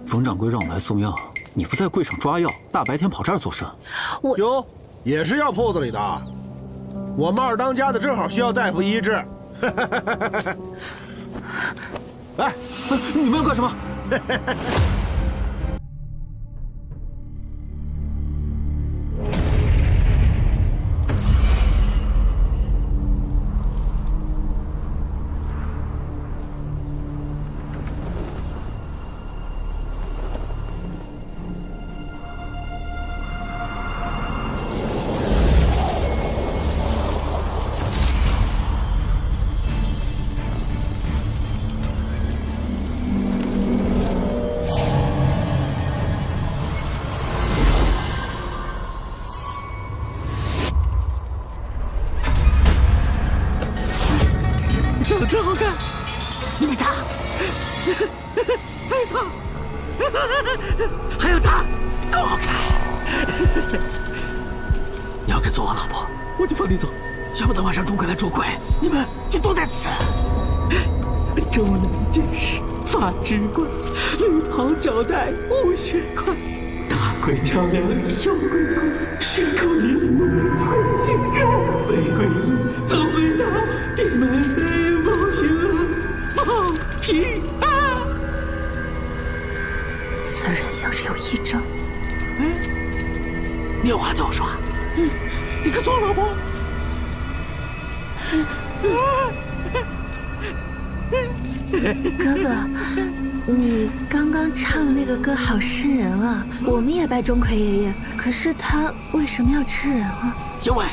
冯掌柜让我来送药，你不在柜上抓药，大白天跑这儿做甚？我哟，也是药铺子里的。我们2当家的正好需要大夫医治。哎，你们要干什么？还有他，躲开！你要跟做我老婆，我就放你走；要不等晚上钟馗来捉鬼，你们就都得死。周冷见识，发质怪，绿袍脚带无血块，大鬼挑梁，小鬼怪，血口淋漓太惊人。玫瑰衣走回来，闭门内不行，放平安。此人像是有异症。你有话对我说。你可做老婆。哥哥，你刚刚唱的那个歌好瘆人啊！我们也拜钟馗爷爷，可是他为什么要吃人啊？因为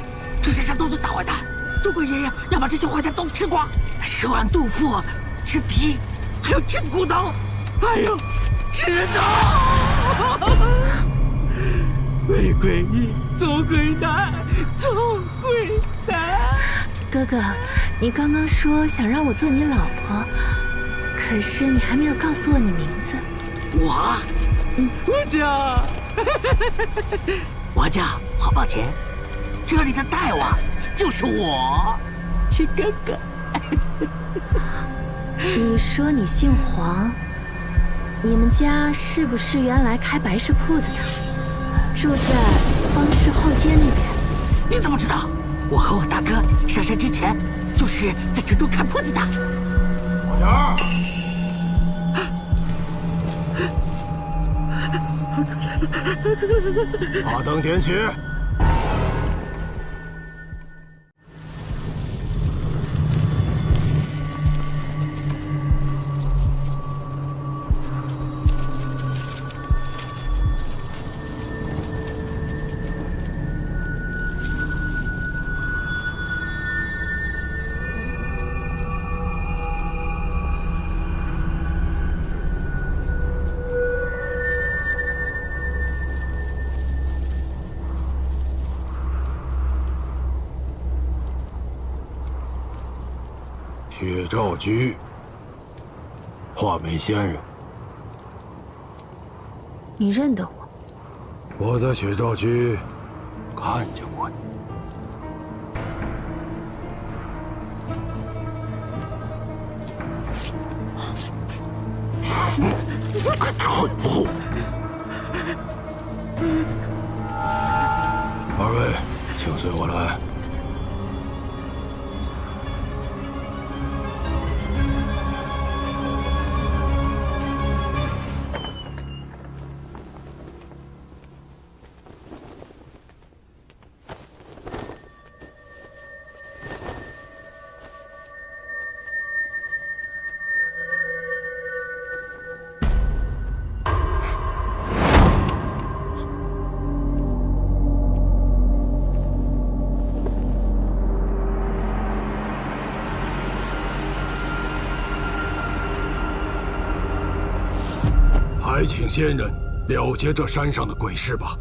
这世上都是大坏蛋，钟馗爷爷要把这些坏蛋都吃光，吃完肚腹，吃皮，还有吃骨头，还有吃人头。玫瑰衣，走鬼难，走鬼难。哥哥，你刚刚说想让我做你老婆，可是你还没有告诉我你名字。我叫黄宝田，这里的大王就是我，亲哥哥。你说你姓黄，你们家是不是原来开白事铺子的，住在方氏后街那边？你怎么知道？我和我大哥上山之前就是在城中开铺子的。老田，把灯点起。薛兆居，画眉仙人。你认得我？我在薛兆居看见过你。你个蠢货！二位，请随我来。还请仙人了结这山上的鬼事吧。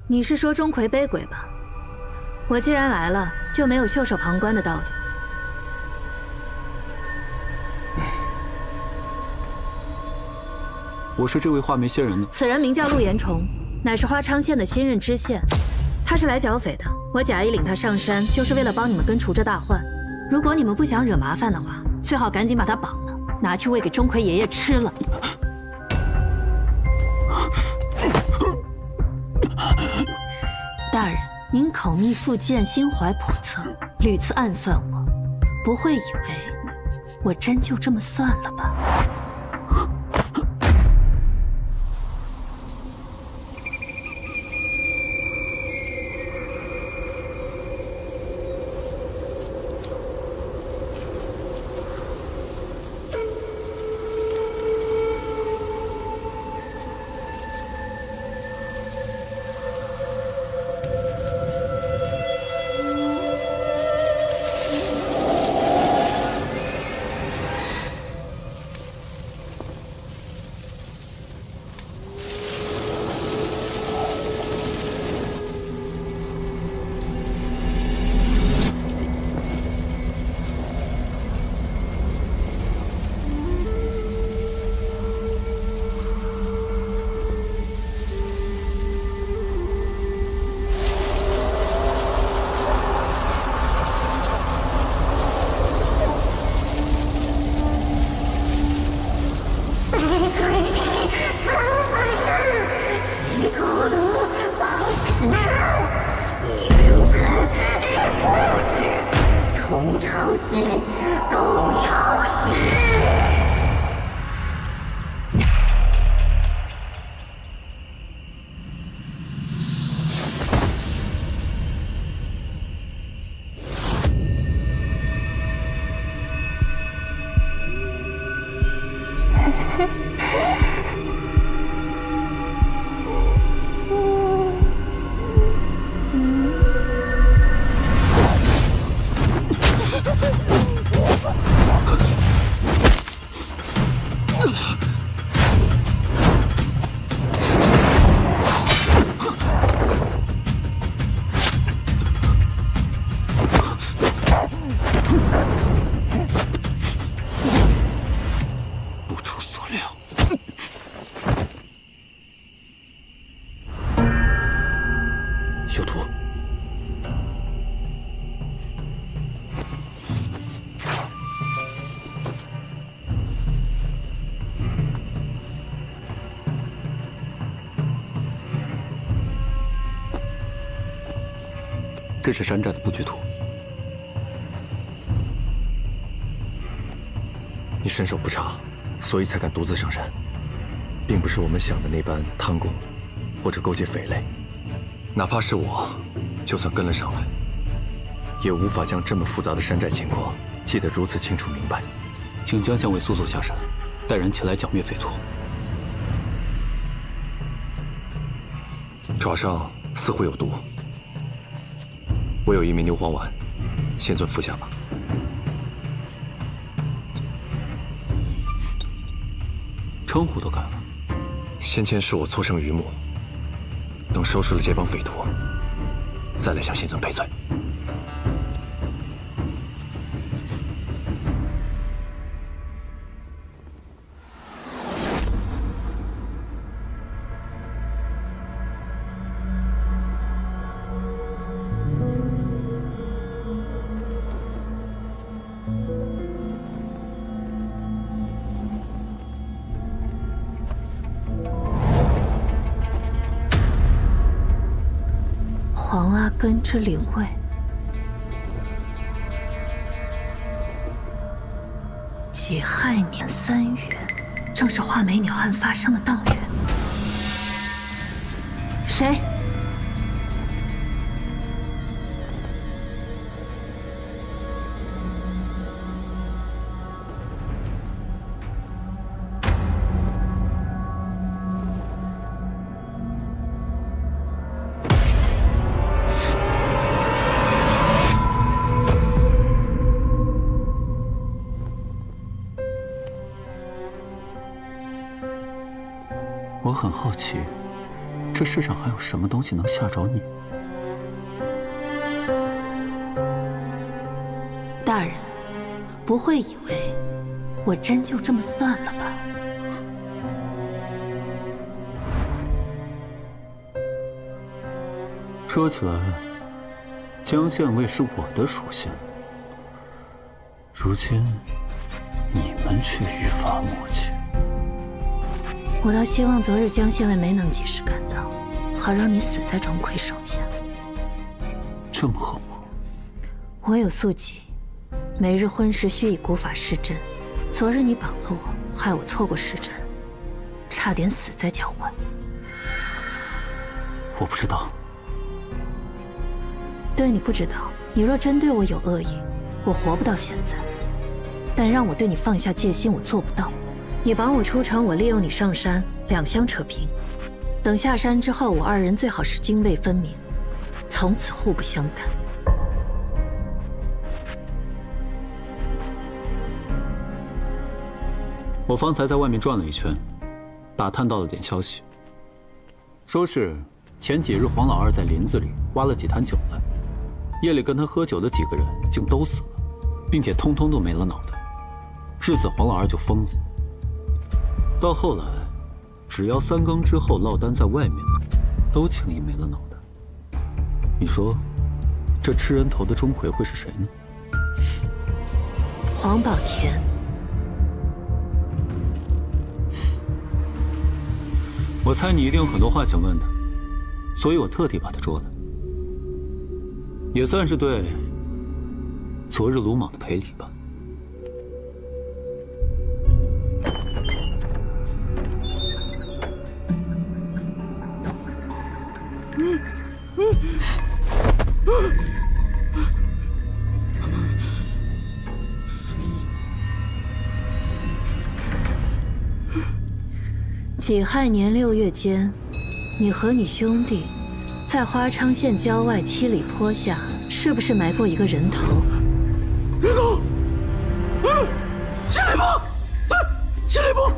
你是说钟馗背鬼吧？我既然来了，就没有袖手旁观的道理。我是这位画眉仙人的。此人名叫陆延崇，乃是花昌县的新任知县。他是来剿匪的，我假意领他上山，就是为了帮你们根除这大患。如果你们不想惹麻烦的话，最好赶紧把他绑了，拿去喂给钟馗爷爷吃了。大人，您口蜜腹剑，心怀叵测，屡次暗算我，不会以为我真就这么算了吧？手心都要死。这是山寨的布局图。你身手不差，所以才敢独自上山，并不是我们想的那般贪功，或者勾结匪类。哪怕是我，就算跟了上来，也无法将这么复杂的山寨情况记得如此清楚明白。请江县尉速速下山，带人前来剿灭匪徒。爪上似乎有毒。 我有一枚牛黄丸，先尊服下吧。称呼都改了。先前是我错生榆木，等收拾了这帮匪徒，再来向先尊赔罪。黄阿根之灵位，己亥年3月，正是画眉鸟案发生的当月。谁？我很好奇，这世上还有什么东西能吓着你？大人，不会以为我真就这么算了吧？说起来，江县尉是我的属性，如今你们却愈发默契。 我倒希望昨日江县尉没能及时赶到，好让你死在钟馗手下。这么狠吗？我有宿疾，每日昏时需以古法施针。昨日你绑了我，害我错过时辰，差点死在脚腕。我不知道。对你不知道，你若真对我有恶意，我活不到现在。但让我对你放下戒心，我做不到。 你绑我出城，我利用你上山，两相扯平。等下山之后，我二人最好是泾渭分明，从此互不相干。我方才在外面转了一圈，打探到了点消息，说是前几日黄老二在林子里挖了几坛酒来，夜里跟他喝酒的几个人竟都死了，并且通通都没了脑袋，至此黄老二就疯了。 到后来，只要3更之后落单在外面的，都轻易没了脑袋。你说，这吃人头的钟馗会是谁呢？黄宝田。我猜你一定有很多话想问他，所以我特地把他捉来，也算是对昨日鲁莽的赔礼吧。己亥年6月间，你和你兄弟在花昌县郊外七里坡下，是不是埋过一个人头？人头！七里坡，对，七里坡。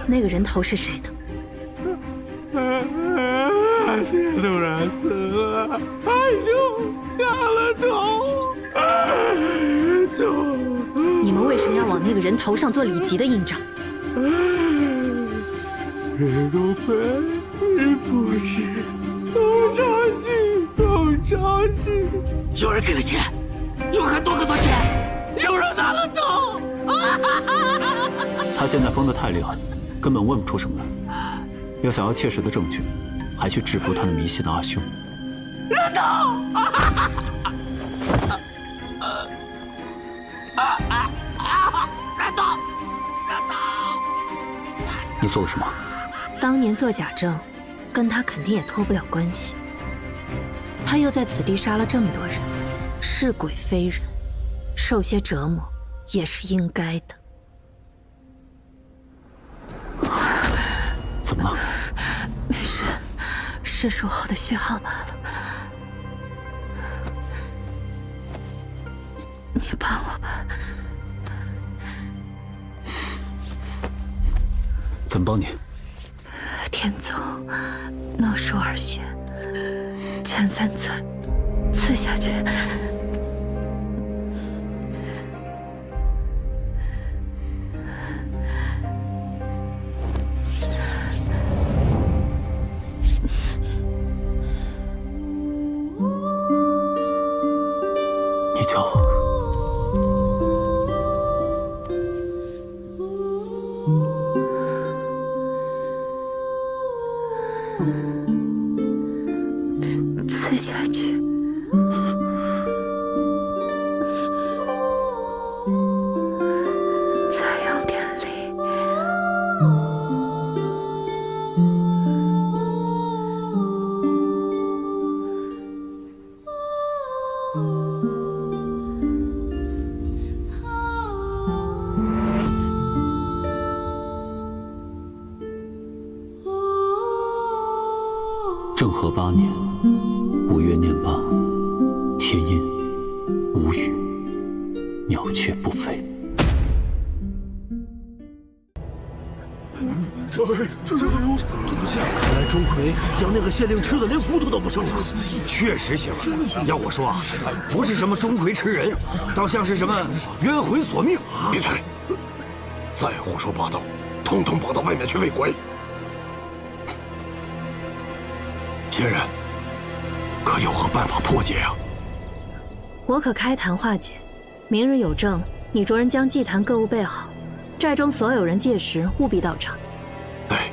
那个人头是谁的？爹突然死了，俺就下了头。你们为什么要往那个人头上做李吉的印章？人工盆，人不知，东厂西，东厂西。有人给了钱，有很多钱，有人拿了头。他现在疯得太厉害，根本问不出什么来。要想要切实的证据，还去制服他那迷信的阿兄。人头！人头！你做了什么？当年做假证，跟他肯定也脱不了关系。他又在此地杀了这么多人，是鬼非人，受些折磨也是应该的。怎么了？没事，是术后的虚耗罢了。你帮我吧。怎么帮你？天宗脑鼠耳穴，前3寸，刺下去。你叫我。刺下去。再用点力。政和8年5月念罢，天阴无雨，鸟雀不飞。这怎么不见？看来钟馗将那个县令吃的连骨头都不剩了。确实行了。要我说啊，不是什么钟馗吃人，倒像是什么冤魂索命。闭嘴！再胡说八道，统统绑到外面去喂鬼。仙人，可有何办法破解呀？我可开坛化解。明日有证，你着人将祭坛各物备好，寨中所有人届时务必到场。哎。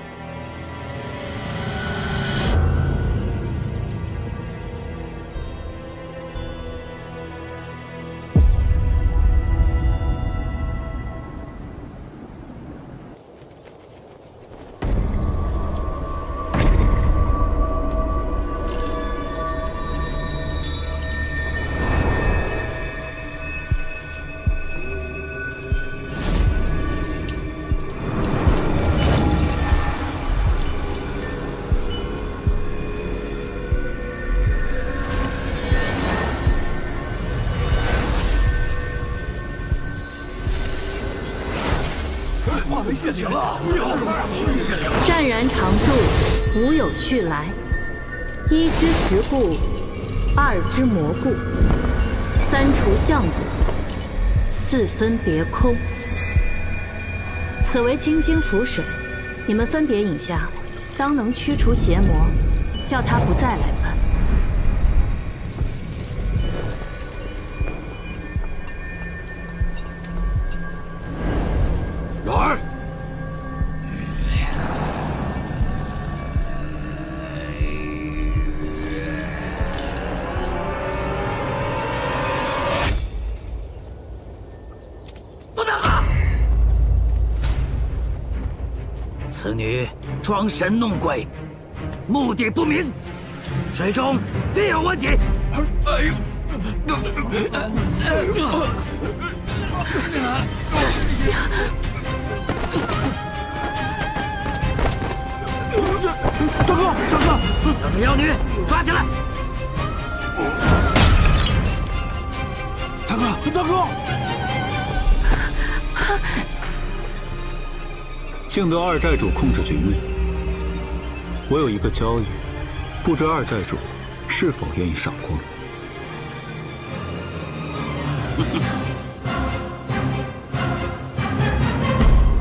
湛然常驻，无有去来。1知时故，2知魔故，3除相故，4分别空。此为清心符水，你们分别饮下，当能驱除邪魔，叫他不再来犯。来。此女装神弄鬼，目的不明，水中必有问题。哎呦！大哥，将这妖女抓起来！大哥！幸得二寨主控制局面，我有一个交易，不知二寨主是否愿意赏光？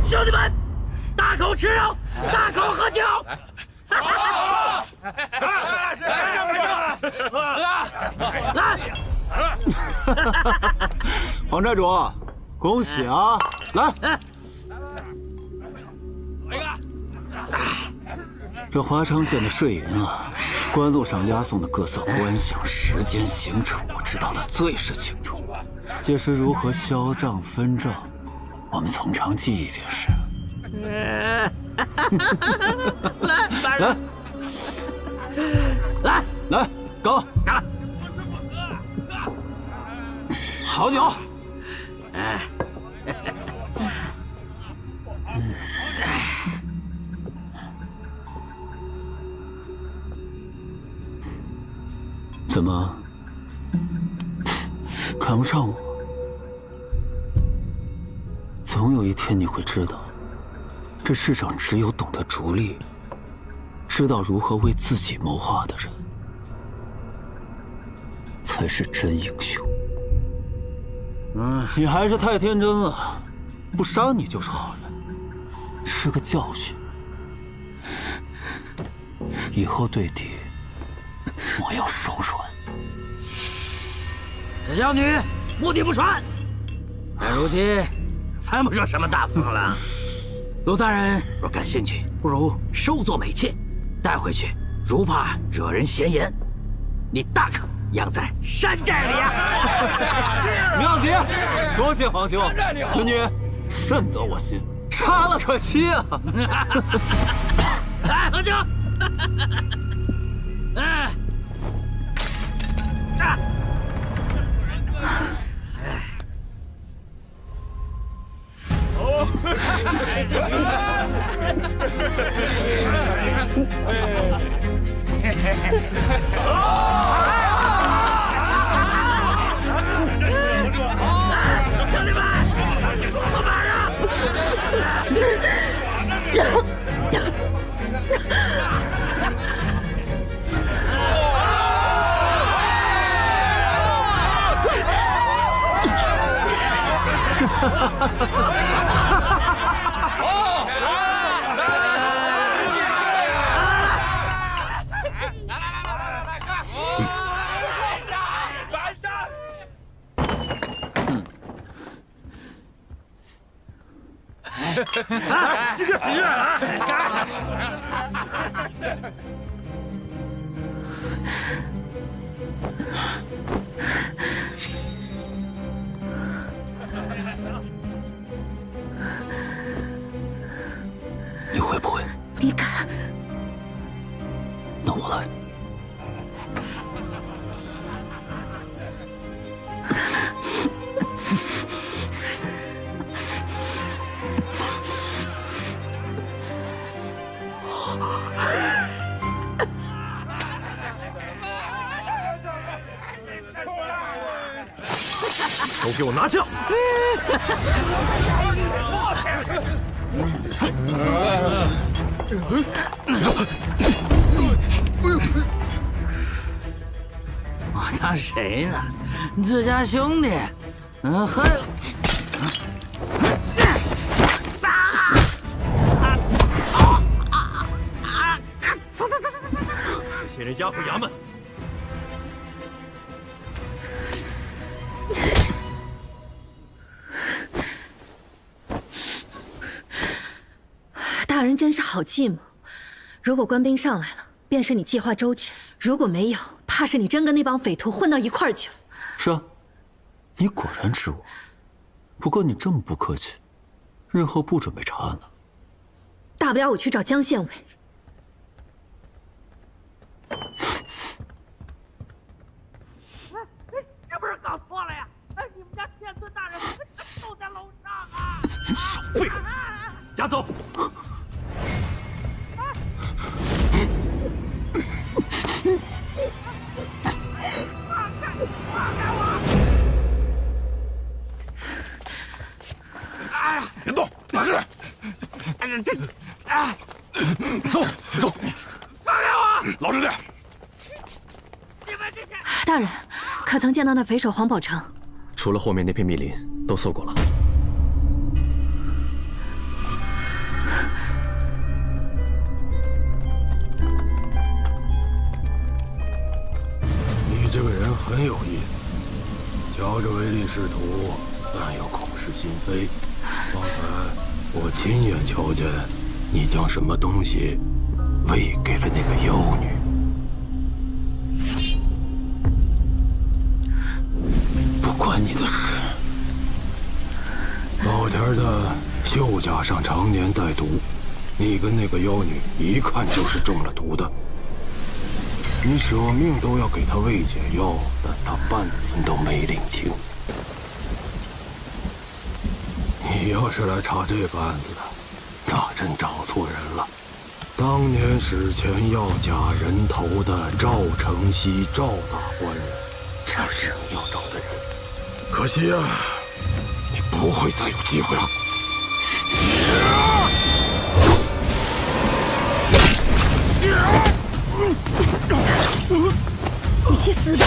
兄弟们，大口吃肉，大口喝酒。来，黄寨主，恭喜啊！来，这华昌县的税银啊，官路上押送的各色官饷、时间、行程，我知道的最是清楚。届时如何销账分账，我们从长计议便是。来，干！好酒。怎么看不上我？总有一天你会知道，这世上只有懂得逐利，知道如何为自己谋划的人，才是真英雄。你还是太天真了，不杀你就是好人。吃个教训，以后对敌莫要手软。这妖女目的不纯，但如今谈不上什么大风了。陆大人若感兴趣，不如收作美妾，带回去，如怕惹人闲言，你大可养在山寨里呀。妙姐，多谢皇兄，此女甚得我心，杀了可惜啊！来，喝酒。哎，兄弟们，出马啊！这个许愿啊！你会不会？你敢？那我来。都给我拿下！我当谁呢？自家兄弟，还有。这些人押回衙门。大人真是好计谋，如果官兵上来了，便是你计划周全；如果没有，怕是你真跟那帮匪徒混到一块儿去了。是啊，你果然知我。不过你这么不客气，日后不准备查案了。大大不了我去找江县委。是不是搞错了呀？你们家天尊大人都在楼上啊！少废话，押走。别动，拿下来！走走，放开我！老实点。大人，可曾见到那匪首黄宝成？除了后面那片密林，都搜过了。你这个人很有意思，瞧着唯利是图，但又口是心非。刚才我亲眼瞧见你将什么东西喂给了那个妖女。不关你的事。老田的绣甲上常年带毒，你跟那个妖女一看就是中了毒的。你舍命都要给她喂解药，但她半分都没领情。你要是来查这个案子的，那真找错人了。当年史前要假人头的赵承熙赵大官人，才是你要找的人。可惜啊，你不会再有机会了。你去死吧！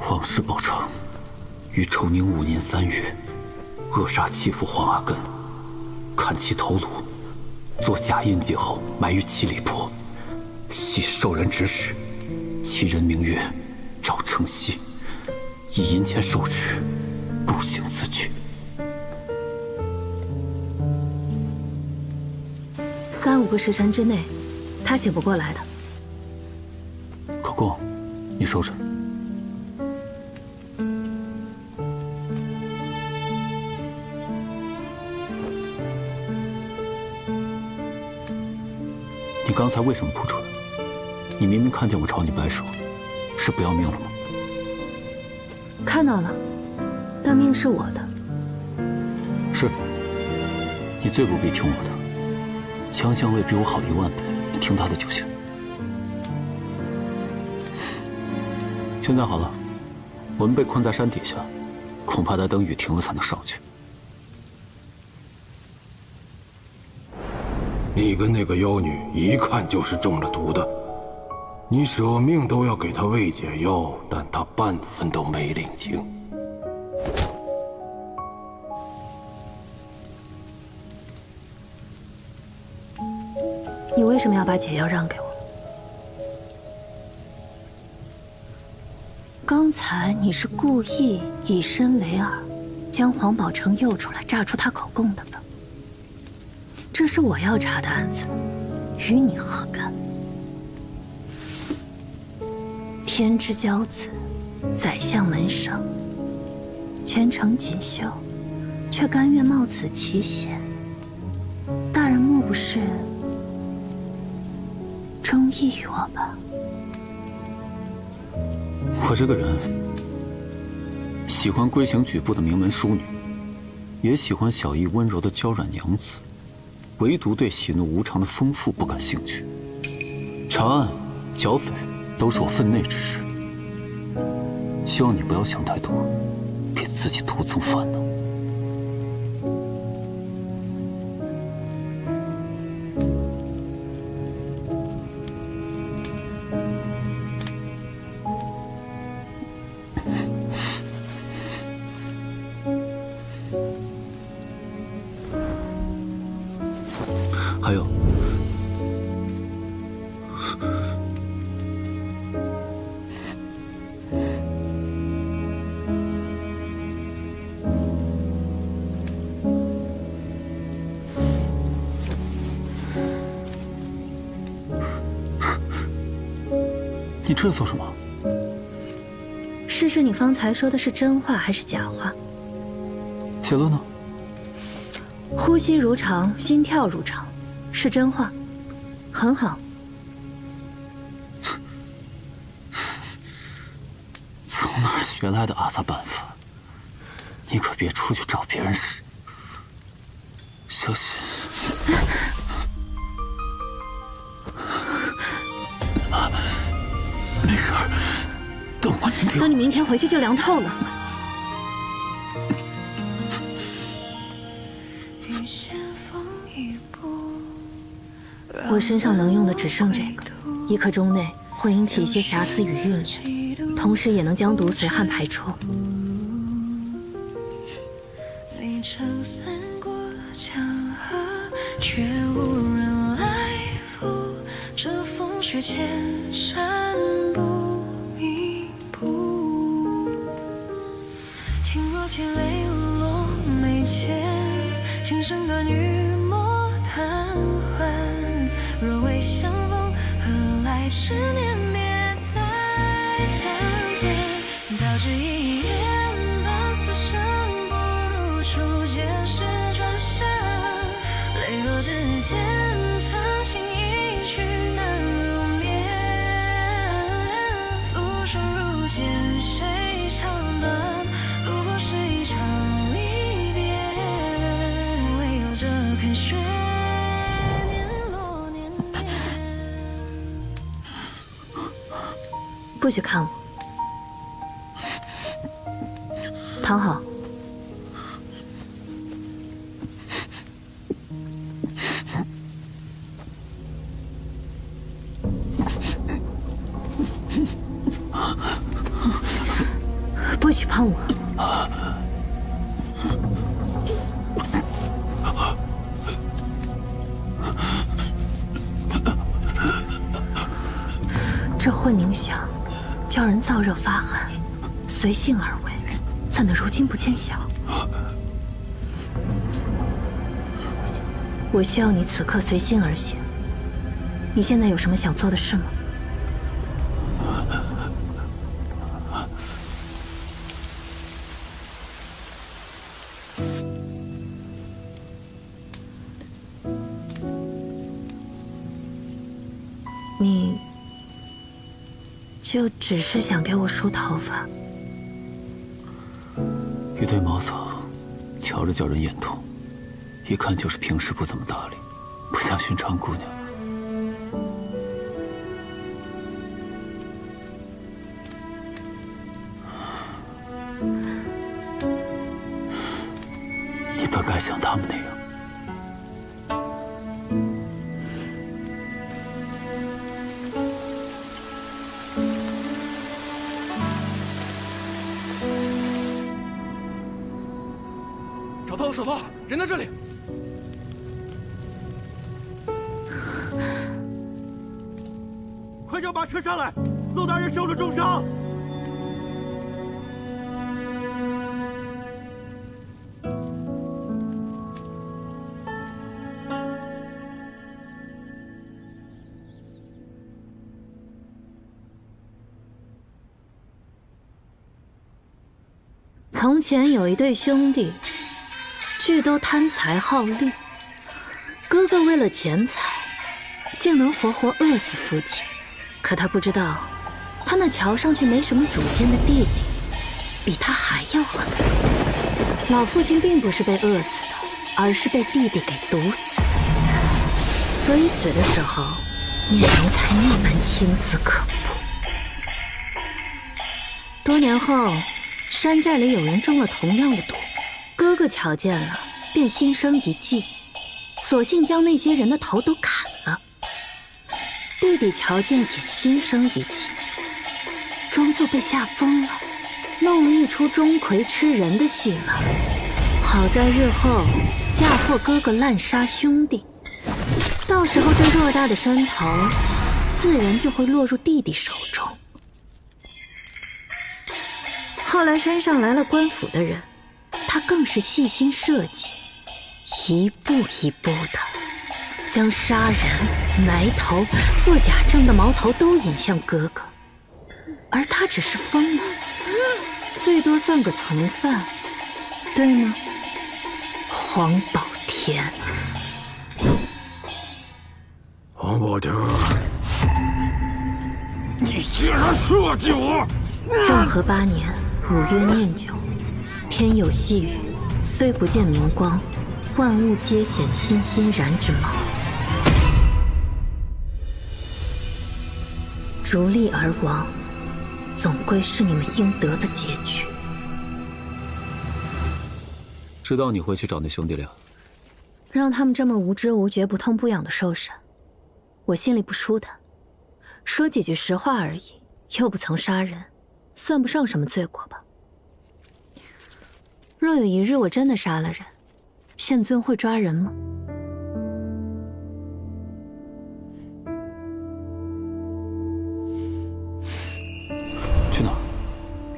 王氏宝成于丑宁5年3月，扼杀其父黄阿根，砍其头颅，做假印记后埋于七里坡，系受人指使，其人名曰赵承熙，以银钱受之，故行此举。3、5个时辰之内，他醒不过来的。可供，你收着。你刚才为什么不出来？你明明看见我朝你摆手，是不要命了吗？看到了，但命是我的。是，你最不必听我的。强相位比我好1万倍，你听他的就行。现在好了，我们被困在山底下，恐怕得等雨停了才能上去。你跟那个妖女一看就是中了毒的，你舍命都要给她喂解药，但她半分都没领情。你为什么要把解药让给我？刚才你是故意以身为饵，将黄宝成诱出来，炸出他口供的吧？这是我要查的案子，与你何干？天之骄子，宰相门生，前程锦绣，却甘愿冒此奇险。大人莫不是中意于我吧？我这个人喜欢规行矩步的名门淑女，也喜欢小意温柔的娇软娘子，唯独对喜怒无常的丰富不感兴趣。查案、剿匪都是我分内之事，希望你不要想太多，给自己徒增烦恼。你这做什么？试试你方才说的是真话还是假话？结论呢？呼吸如常，心跳如常，是真话，很好。从哪儿学来的阿萨办法？你可别出去找别人使。小心！没事儿，等我明天。等你明天回去就凉透了。我身上能用的只剩这个，1刻钟内会引起一些瑕疵与晕染，同时也能将毒随汗排出。你撑伞过江河，却无人来扶。这风雪千山不迷步。听若泣泪落眉间，轻声短语莫谈欢。若未相逢，何来执念别再相见？早知一言把此生，不如初见时转身。泪落指尖，长情一去难入眠。浮生如剑，谁长短，不过是一场离别。唯有这片雪。不许看我，躺好。不许碰我。这混凝响叫人燥热发寒，随性而为，怎能如今不见效？我需要你此刻随心而行。你现在有什么想做的事吗？你就只是想给我梳头发？一堆茅草，瞧着叫人眼痛，一看就是平时不怎么打理，不像寻常姑娘。你本该像他们那样。找到，人在这里。快叫马车上来，陆大人受了重伤。从前有一对兄弟，俱都贪财好利。哥哥为了钱财，竟能活活饿死父亲。可他不知道，他那瞧上去没什么主见的弟弟，比他还要狠。老父亲并不是被饿死的，而是被弟弟给毒死的。所以死的时候，面容才那般青紫可怖。多年后，山寨里有人中了同样的毒，哥哥瞧见了，便心生一计，索性将那些人的头都砍了。弟弟瞧见也心生一计，装作被吓疯了，弄了一出钟馗吃人的戏码。好在日后嫁祸哥哥滥杀兄弟，到时候这偌大的山头，自然就会落入弟弟手中。后来山上来了官府的人，他更是细心设计，一步一步的将杀人、埋头、做假证的矛头都引向哥哥。而他只是疯了，最多算个从犯，对吗？黄宝天，黄宝天，你竟然设计我！政和8年5月念九，天有细雨，虽不见明光，万物皆显欣欣然之貌。逐利而亡，总归是你们应得的结局。知道你会去找那兄弟俩，让他们这么无知无觉、不痛不痒的受审，我心里不舒坦。说几句实话而已，又不曾杀人，算不上什么罪过吧。若有一日我真的杀了人，宪尊会抓人吗？去哪儿？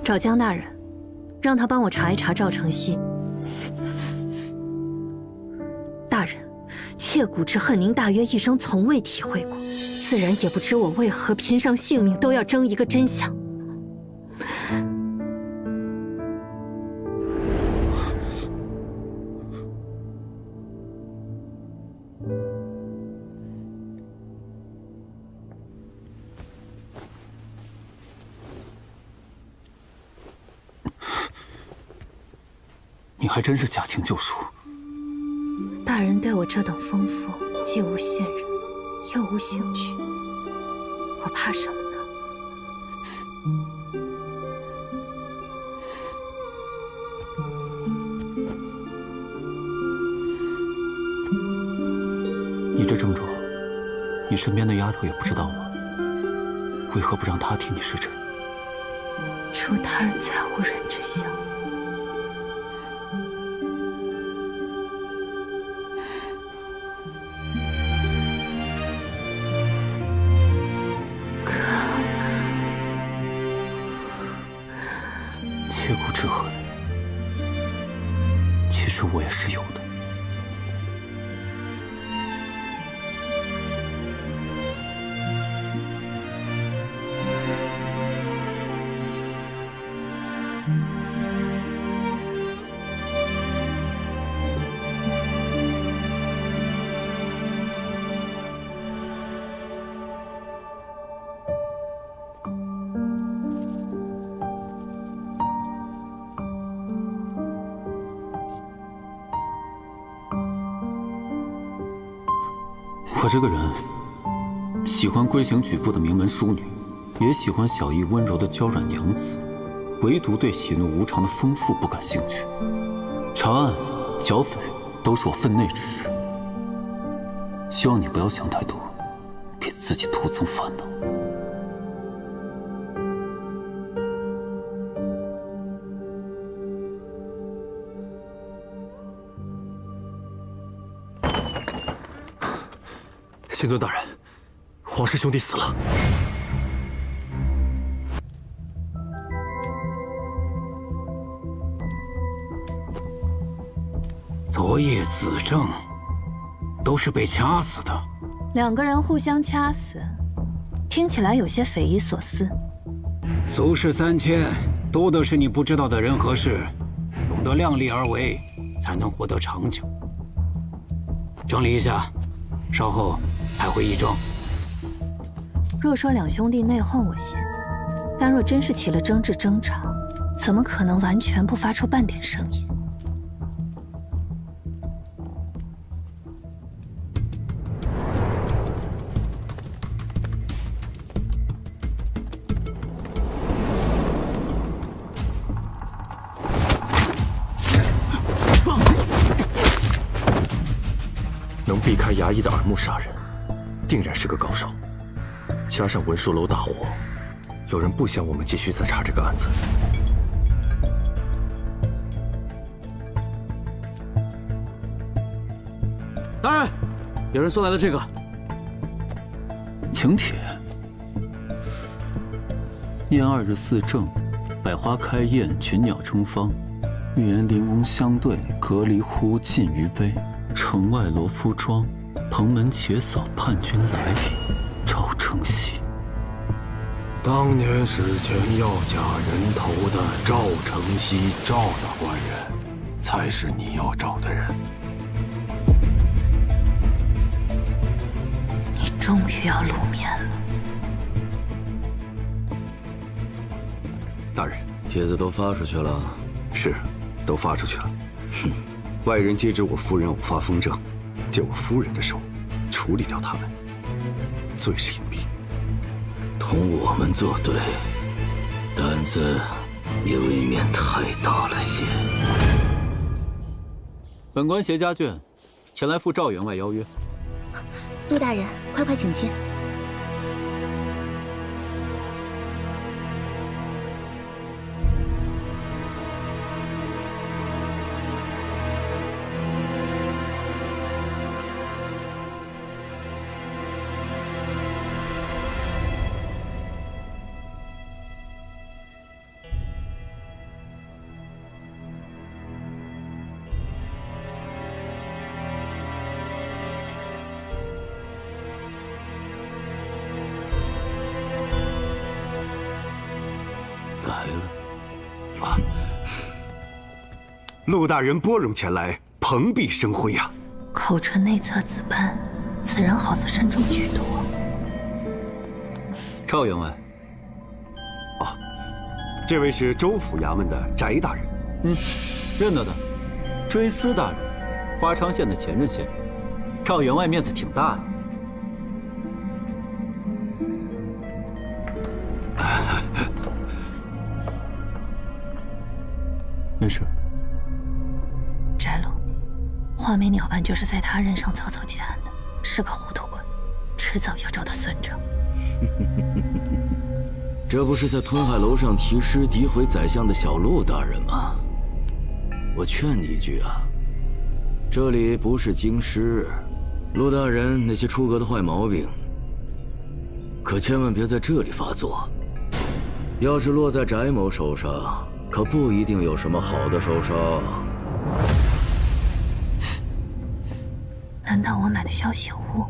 找江大人，让他帮我查一查赵承熙。大人，切骨之恨，您大约一生从未体会过，自然也不知我为何拼上性命都要争一个真相。你还真是驾轻就熟。大人对我这等丰富，既无信任，又无兴趣，我怕什么呢？你这症状，你身边的丫头也不知道吗？为何不让她替你施诊？除他人再无人知晓。切骨之恨，其实我也是有的。我这个人喜欢规行矩步的名门淑女，也喜欢小意温柔的娇软娘子，唯独对喜怒无常的丰富不感兴趣。查案、剿匪都是我分内之事，希望你不要想太多，给自己徒增烦恼。宪尊大人，皇室兄弟死了。昨夜子正都是被掐死的。2个人互相掐死，听起来有些匪夷所思。俗世3000，多的是你不知道的人和事，懂得量力而为，才能活得长久。整理一下，稍后派回义庄。若说2兄弟内讧，我信；但若真是起了争执争吵，怎么可能完全不发出半点声音？能避开衙役的耳目杀人，定然是个高手。加上文书楼大火，有人不想我们继续再查这个案子。大人，有人送来了这个请帖。念2日4正，百花开艳，群鸟争芳，玉颜玲珑相对，隔离乎近于悲。城外罗敷庄，蓬门且扫，盼君来矣。赵承熙。当年史前要假人头的赵承熙赵大官人，才是你要找的人。你终于要露面了。大人，帖子都发出去了。是，都发出去了。哼，外人皆知我夫人偶发风症，借我夫人的手处理掉他们，最是隐蔽。同我们作对，胆子也未免太大了些。本官携家眷前来赴赵员外邀约。陆大人，快快请进。陆大人拨冗前来，蓬荜生辉呀！口唇内侧紫斑，此人好似身中剧毒。赵员外，这位是州府衙门的翟大人。认得的，追思大人，花昌县的前任县令。赵员外面子挺大呀。没事。翟路，画眉鸟般就是在他任上草草结案的，是个糊涂鬼，迟早要找他算账。这不是在吞海楼上题诗诋毁宰相的小陆大人吗？我劝你一句啊，这里不是京师，陆大人那些出格的坏毛病，可千万别在这里发作。要是落在翟某手上，可不一定有什么好的收梢。难道我买的消息有误？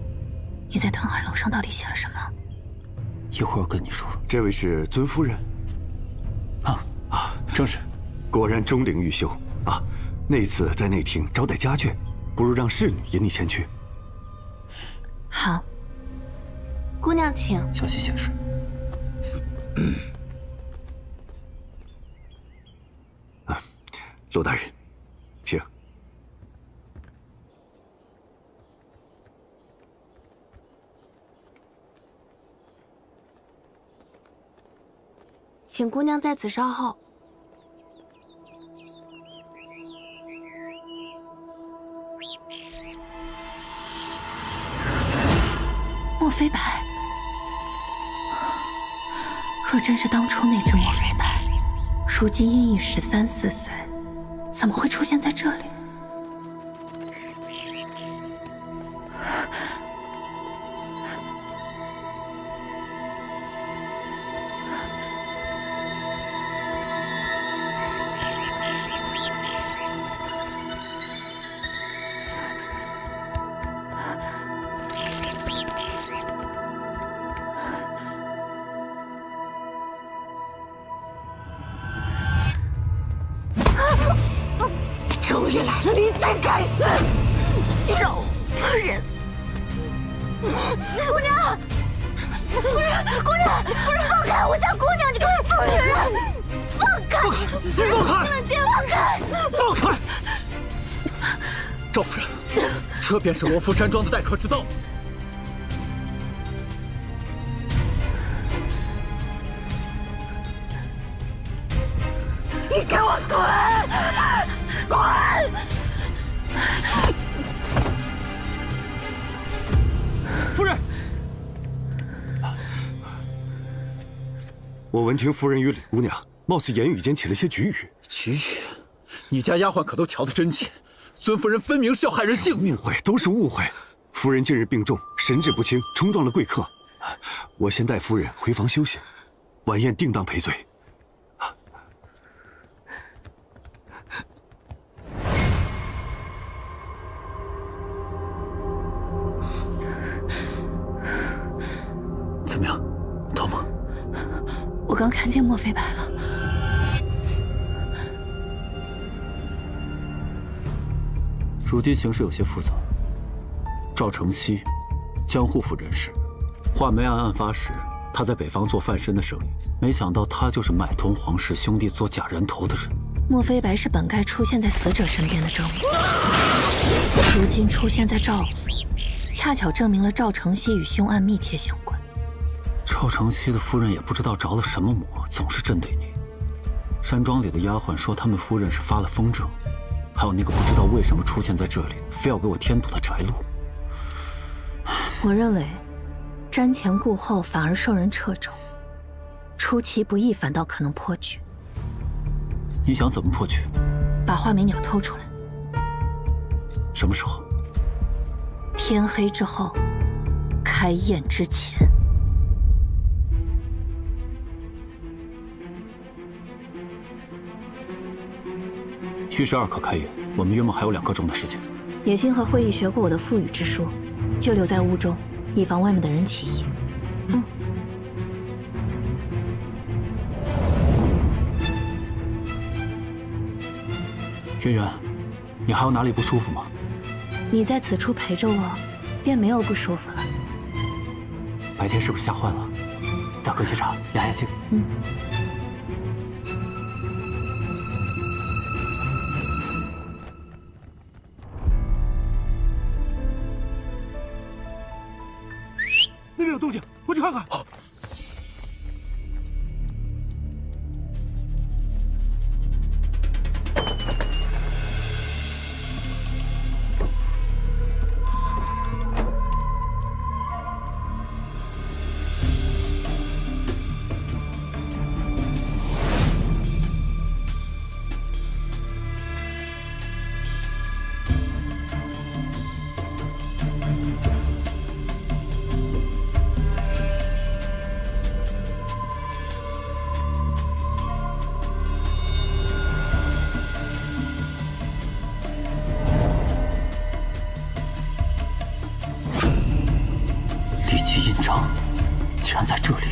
你在吞海楼上到底写了什么？一会儿跟你说。这位是尊夫人。正是。果然钟灵毓秀啊！那次在内廷招待家眷，不如让侍女引你前去。好。姑娘请。小心行事。陆大人，请。请姑娘在此稍后。莫非白？若真是当初那只莫非白，如今因已13、14岁，怎么会出现在这里？终于来了，你真该死！赵夫人，姑娘，夫人，姑娘，夫人，放开我家姑娘！你给我放下来！放开！放开！放开！放开！赵夫人，这便是罗浮山庄的待客之道。你给我滚！滚！夫人，我闻听夫人与李姑娘貌似言语间起了些龃龉。龃龉？你家丫鬟可都瞧得真切，尊夫人分明是要害人性命。误会，都是误会。夫人近日病重，神志不清，冲撞了贵客。我先带夫人回房休息，晚宴定当赔罪。怎么样，疼吗？刚看见墨飞白了。如今形势有些复杂。赵承熙，江户府人士，画眉案案发时，他在北方做贩身的生意，没想到他就是买通皇室兄弟做假人头的人。墨飞白是本该出现在死者身边的证物，如今出现在赵府，恰巧证明了赵承熙与凶案密切相关。赵承熙的夫人也不知道着了什么魔，总是针对你。山庄里的丫鬟说，他们夫人是发了风症，还有那个不知道为什么出现在这里，非要给我添堵的翟禄。我认为，瞻前顾后反而受人掣肘，出其不意反倒可能破局。你想怎么破局？把画眉鸟偷出来。什么时候？天黑之后，开宴之前。戌时2刻开宴，我们约莫还有2刻钟的时间。野心和会议学过我的腹语之术，就留在屋中，以防外面的人起疑。渊源，你还有哪里不舒服吗？你在此处陪着我，便没有不舒服了。白天是不是吓坏了？再喝些茶，压压惊。那边有动静，我去看看。立即印章竟然在这里！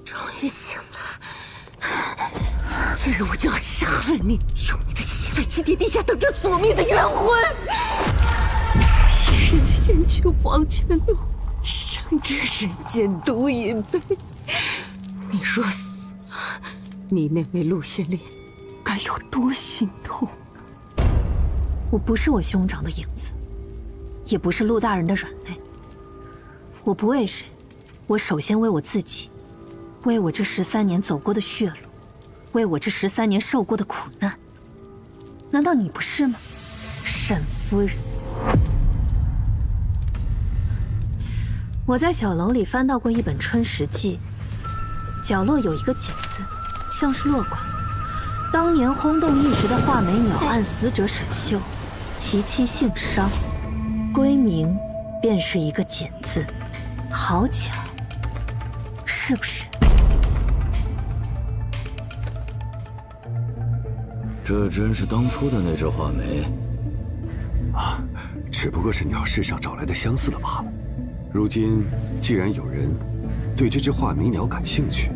终于醒了！今日我就要杀了你，用你的血来祭奠地下等着索命的冤魂！一人先去黄泉路，伤这人间毒饮杯。你若死了，你那位陆县令该有多心痛？我不是我兄长的影子，也不是陆大人的软肋。我不为谁，我首先为我自己，为我这13年走过的血路，为我这13年受过的苦难。难道你不是吗，沈夫人？我在小楼里翻到过一本《春石记》，角落有一个锦字，像是落款。当年轰动一时的画眉鸟案死者沈秀，其妻姓商，闺名便是一个锦字，好巧，是不是？这真是当初的那只画眉啊，只不过是鸟市上找来的相似的罢了。如今既然有人对这只画眉鸟感兴趣，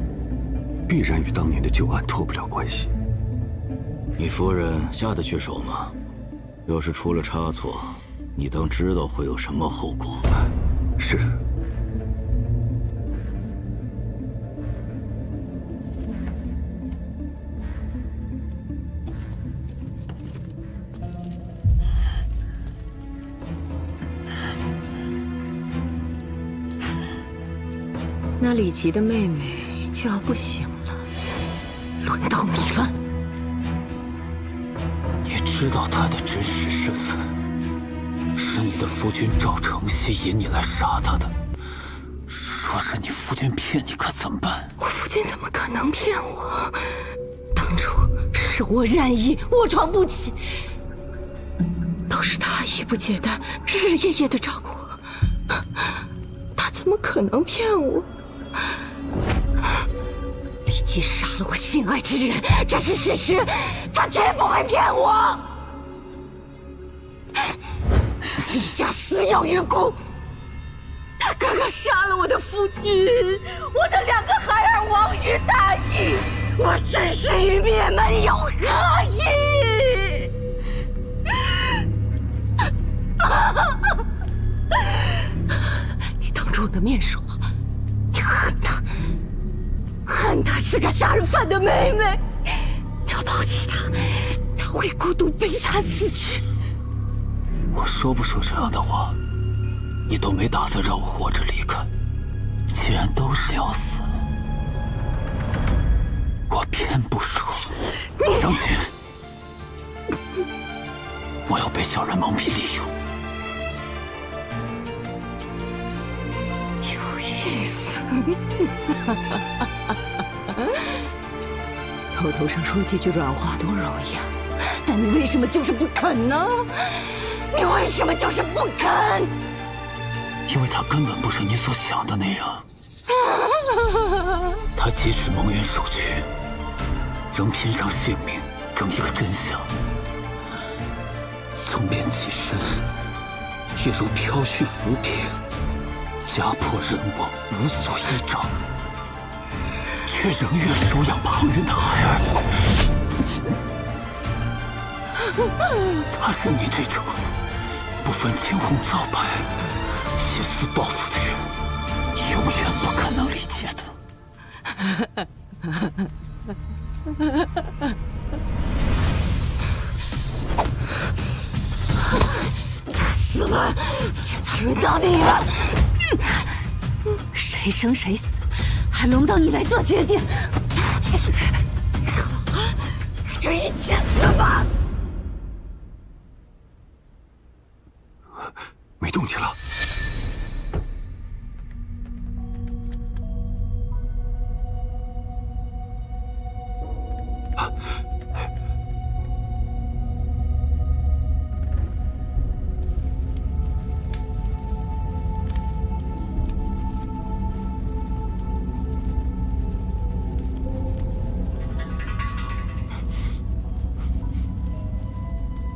必然与当年的旧案脱不了关系。你夫人下得去手吗？要是出了差错，你当知道会有什么后果。是。那李琦的妹妹就要不行了，轮到你了。你知道他的真实身份，是你的夫君赵承熙引你来杀他的。若是你夫君骗你，可怎么办？我夫君怎么可能骗我？当初是我染疫，卧床不起，都是他衣不解带，日日夜夜的照顾我，他怎么可能骗我？李琦杀了我心爱之人，这是事实，他绝不会骗我。李家死有余辜，他刚刚杀了我的夫君，我的2个孩儿亡于大疫，我真是与灭门有何异？你当着我的面说，你恨她，恨她是个杀人犯的妹妹，你要抛弃她，她会孤独悲惨死去。我说不说这样的话，你都没打算让我活着离开。既然都是要死，我偏不说。张琴，我要被小人蒙蔽利用。有意思。口头上说几句软话多容易啊，但你为什么就是不肯呢？你为什么就是不肯？因为他根本不是你所想的那样。他即使蒙冤受屈，仍拼上性命争一个真相。纵变其身，也如飘絮浮萍，家破人亡，无所依仗，却仍愿收养旁人的孩儿。他是你这种不分青红皂白、挟私报复的人永远不可能理解的。他死了，现在轮到你了。谁生谁死，还轮不到你来做决定。就一起死吧！没动静了。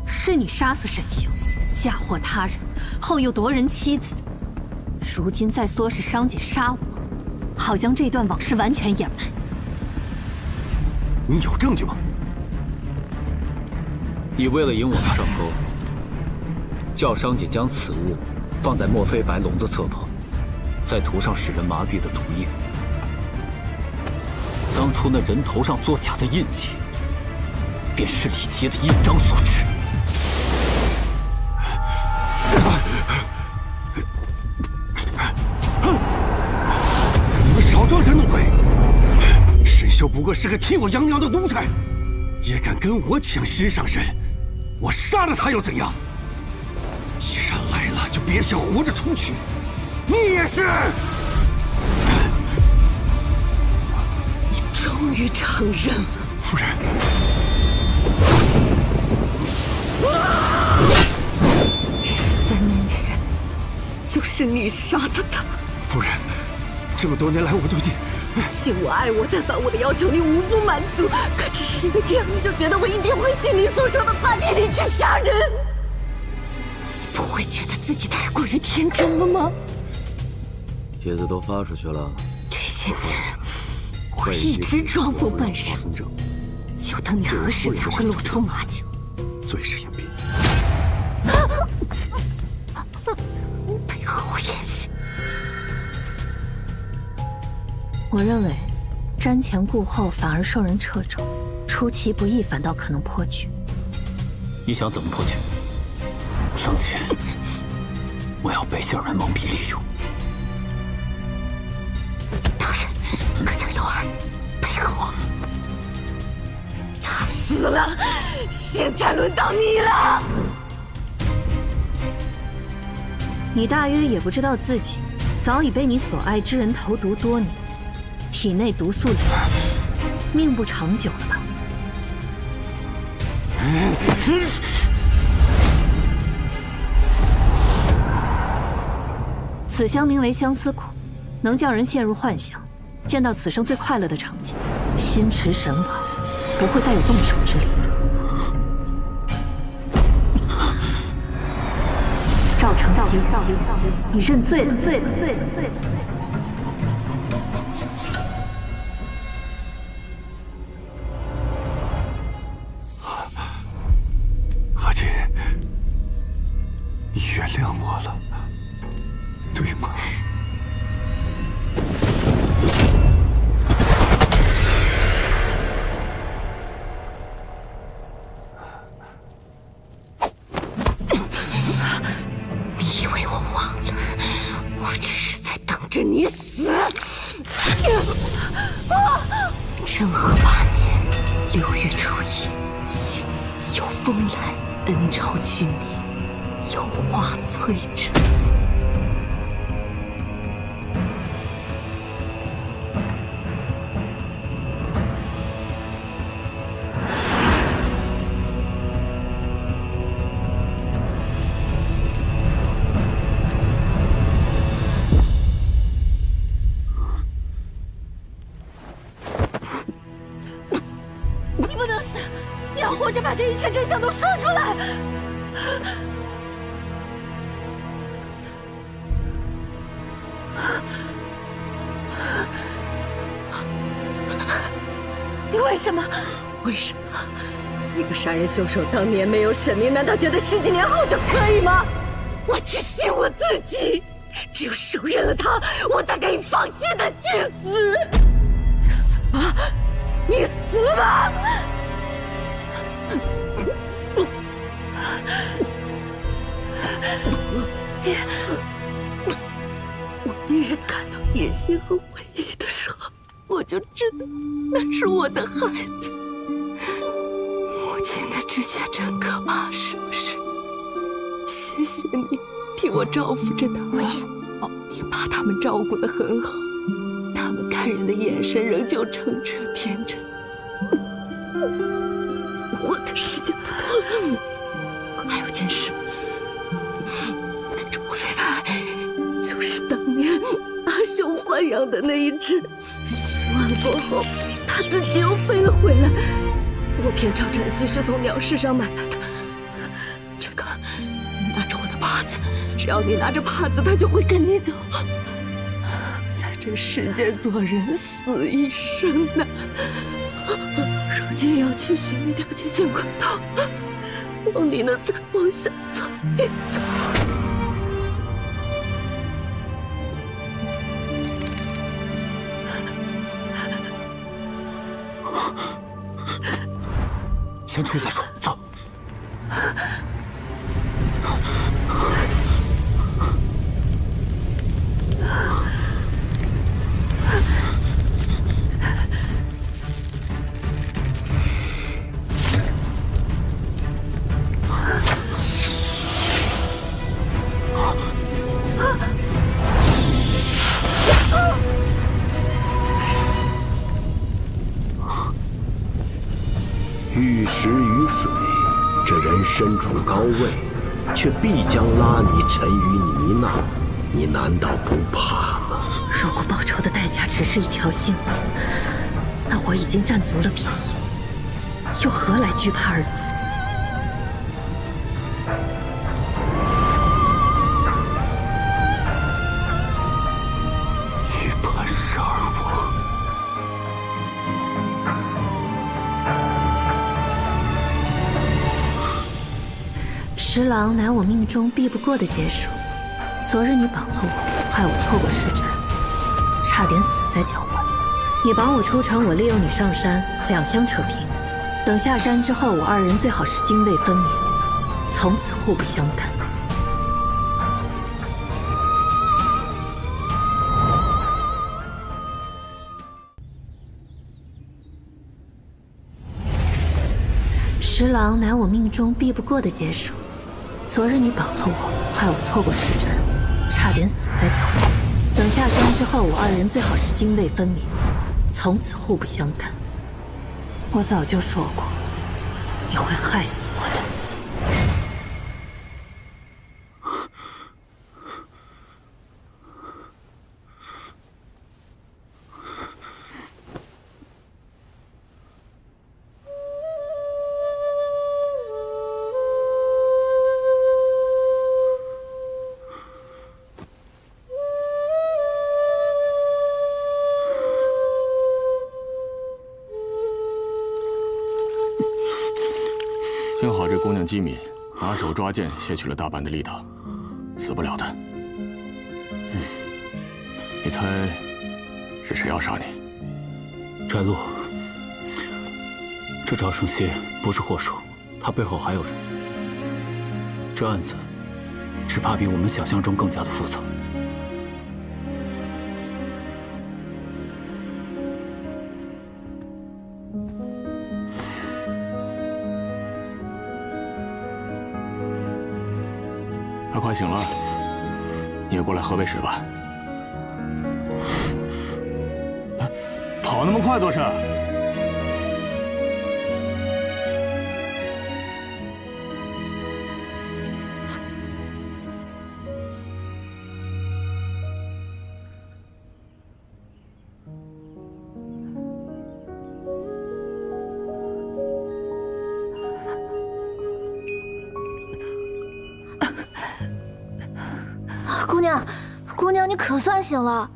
是你杀死沈修，嫁祸他人，后又夺人妻子，如今再唆使商姐杀我，好将这段往事完全掩埋。你有证据吗？你为了引我们上钩，叫商姐将此物放在墨菲白笼子侧旁，再涂上使人麻痹的毒液。当初那人头上作假的印记，便是李杰的印章所致。你们少装神弄鬼！沈修不过是个替我养鸟的奴才，也敢跟我抢心上人，我杀了他又怎样？既然来了，就别想活着出去。你也是。你终于承认了，夫人。13年前，就是你杀的他。夫人，这么多年来我对你，亲我爱我，但凡我的要求你无不满足，可只是因为这样你就觉得我一定会信你所说的话，替你去杀人？你不会觉得自己太过于天真了吗？帖子都发出去了，这些年我一直装疯扮傻，就等你何时才会露出马脚。最是严逼，配合我演戏。我认为，瞻前顾后反而受人掣肘，出其不意反倒可能破局。你想怎么破局？商前，我要被小人蒙蔽利用。可将瑶儿配合我。他死了，现在轮到你了。你大约也不知道自己早已被你所爱之人投毒多年，体内毒素累积，命不长久了吧？此香名为相思苦，能叫人陷入幻想，见到此生最快乐的场景，心驰神往，不会再有动手之理。赵成熙，你认罪了，阿锦，你原谅我了，对吗？你以为我忘了？我只是在等着你死。政和8年6月初1，晴有风来，恩朝居民，有花催着。你不能死，你要活着把这一切真相都说出来。你为什么？为什么？一个杀人凶手当年没有审明，难道觉得10几年后就可以吗？我只信我自己，只有手刃了他，我才可以放心的去死。你死了吗？你死了吗？我第一次看到野心和回忆的时候，我就知道那是我的孩子。母亲的直觉真可怕，是不是？谢谢你替我照顾着他们，你把他们照顾得很好，他们看人的眼神仍旧澄澈天真。我的时间不多了，还有件事，那只莫非牌就是当年阿雄豢养的那一只，凶案过后他自己又飞了回来。我骗赵晨曦是从鸟市上买来的。这个，你拿着我的帕子，只要你拿着帕子，他就会跟你走。在这世间做人死一生呐，如今要去寻那条捷径管道，望你能再往下走一走。先出去再说，走。玉石与水，这人身处高位，却必将拉你沉于泥淖，你难道不怕吗？如果报仇的代价只是一条性命，那我已经占足了便宜，又何来惧怕二字？于磐石而我。十郎乃我命中避不过的劫数。昨日你绑了我，害我错过施展，差点死在脚腕。你绑我出城，我利用你上山，两相扯平。等下山之后，我二人最好是泾渭分明，从此互不相干。十郎乃我命中避不过的劫数。昨日你绑了我，害我错过时辰，差点死在角落。等下山之后，我二人最好是泾渭分明，从此互不相干。我早就说过，你会害死我的。幸好这姑娘机敏，拿手抓剑卸去了大半的力道，死不了的。你猜是谁要杀你？翟路，这赵承熙不是祸首，他背后还有人。这案子只怕比我们想象中更加的复杂。他快醒了，你也过来喝杯水吧。跑那么快做甚？姑娘，你可算醒了。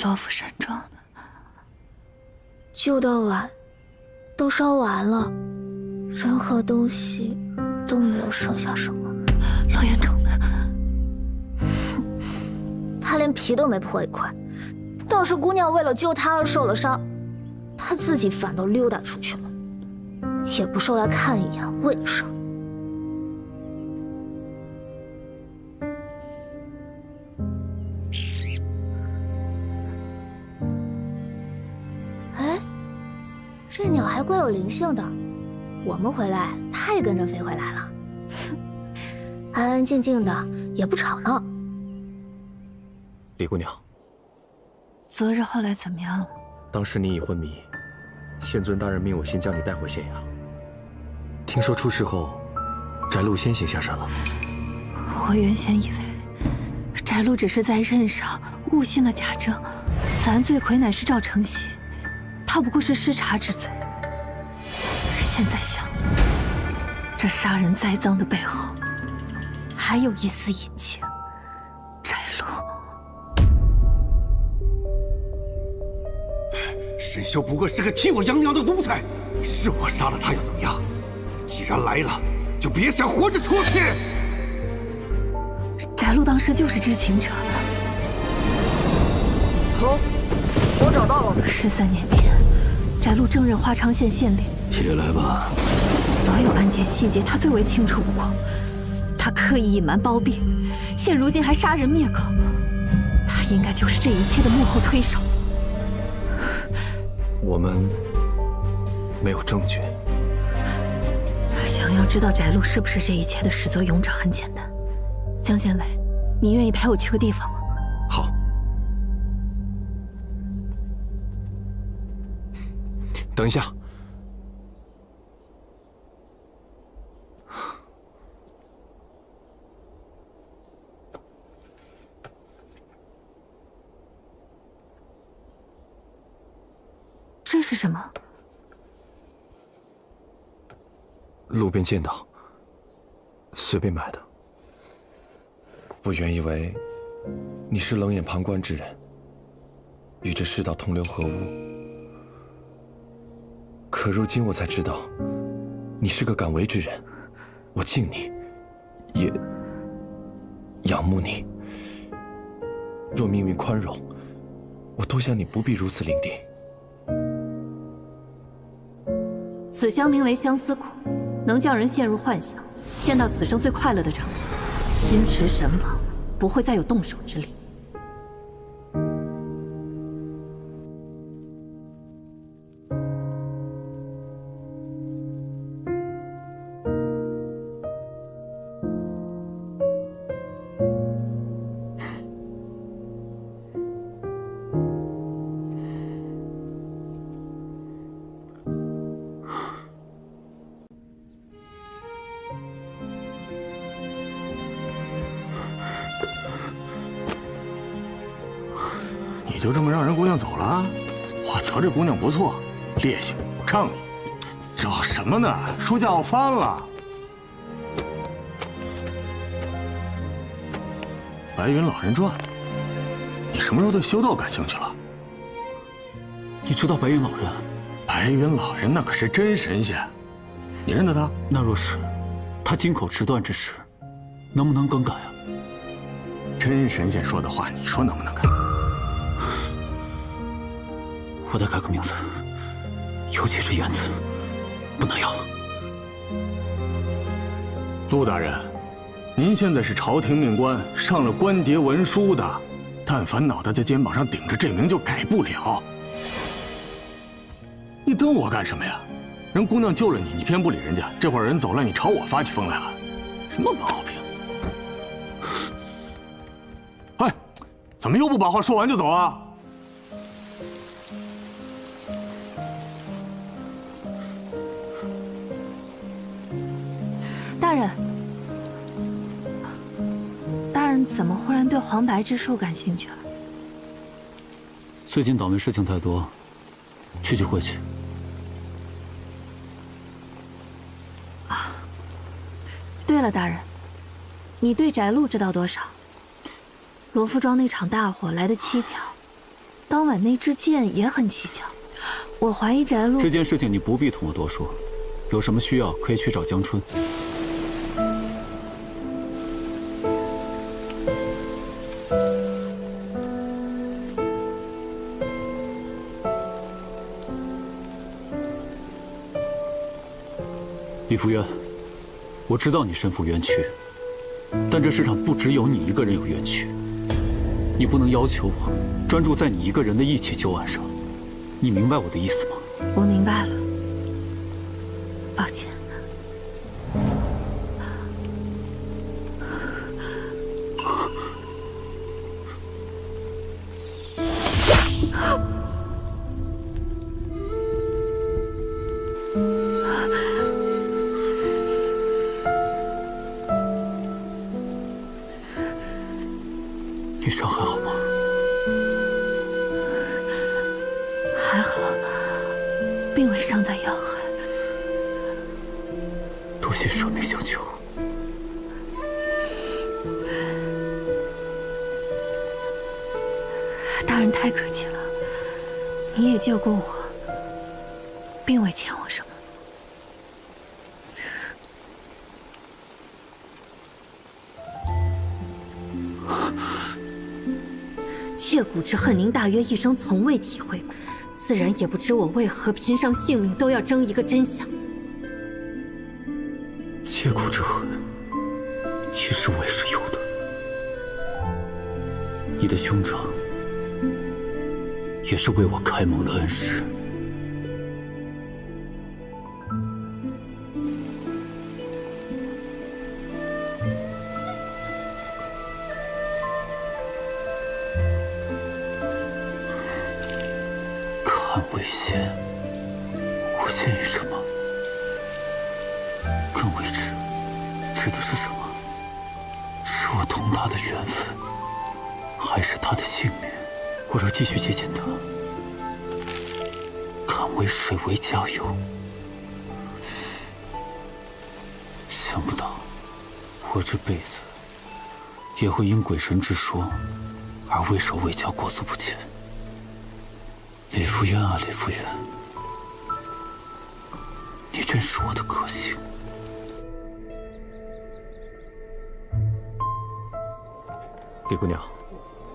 罗浮山庄呢？旧的碗都烧完了，人和东西都没有剩下什么。罗延冲呢？他连皮都没破一块，倒是姑娘为了救他而受了伤，他自己反倒溜达出去了，也不受来看一眼，为了什么？这鸟还怪有灵性的，我们回来，它也跟着飞回来了。安安静静的，也不吵闹。李姑娘，昨日后来怎么样了？当时你已昏迷，县尊大人命我先将你带回县衙。听说出事后，翟路先行下山了。我原先以为翟路只是在任上误信了贾政，此案罪魁乃是赵承熙。他不过是失察之罪。现在想，这杀人栽赃的背后，还有一丝隐情。翟路，沈修不过是个替我养鸟的奴才，是我杀了他又怎么样？既然来了，就别想活着出去。翟路当时就是知情者。哥，我找到了。13年前，翟路正任花昌县县令。起来吧。所有案件细节，他最为清楚不过。他刻意隐瞒包庇，现如今还杀人灭口，他应该就是这一切的幕后推手。我们没有证据。想要知道翟路是不是这一切的始作俑者，很简单。江县尉，你愿意陪我去个地方吗？好。等一下。这是什么？路边见到，随便买的。我原以为你是冷眼旁观之人，与这世道同流合污。可如今我才知道，你是个敢为之人，我敬你，也仰慕你。若命运宽容，我多想你不必如此伶仃。此香名为相思苦，能叫人陷入幻想，见到此生最快乐的场景，心驰神往，不会再有动手之力。就这么让人姑娘走了？我瞧这姑娘不错，烈性仗义，找什么呢？书架要翻了。《白云老人传》，你什么时候对修道感兴趣了？你知道白云老人？白云老人那可是真神仙，你认得他？那若是他金口迟断之时，能不能更改啊？真神仙说的话，你说能不能改？我得改个名字，尤其是言辞，不能要了。陆大人，您现在是朝廷命官，上了官牒文书的，但凡脑袋在肩膀上顶着这名就改不了。你瞪我干什么呀？人姑娘救了你，你偏不理人家，这会儿人走了，你朝我发起疯来了，什么毛病？哎，怎么又不把话说完就走啊？大人怎么忽然对黄白之术感兴趣了？最近倒霉事情太多，聚会去。对了，大人，你对翟路知道多少？罗浮庄那场大火来得蹊跷，当晚那支箭也很蹊跷。我怀疑翟路……这件事情你不必同我多说，有什么需要可以去找江春。李福渊，我知道你身负冤屈，但这世上不只有你一个人有冤屈，你不能要求我专注在你一个人的义气旧案上，你明白我的意思吗？我明白了，抱歉。你伤还好吗？还好，并未伤在要害。多谢舍命相救。大人太客气了，你也救过我，并未欠我什么。切骨之恨，您大约一生从未体会过，自然也不知我为何拼上性命都要争一个真相。切骨之恨，其实我也是有的。你的兄长也是为我开蒙的恩师。看为先，我先于什么？更为之，指的是什么？是我同他的缘分，还是他的性命？我若继续接近他，看为谁为家有？想不到，我这辈子也会因鬼神之说而畏手畏脚，裹足不前。李福渊啊，李福渊，你真是我的个性。李姑娘，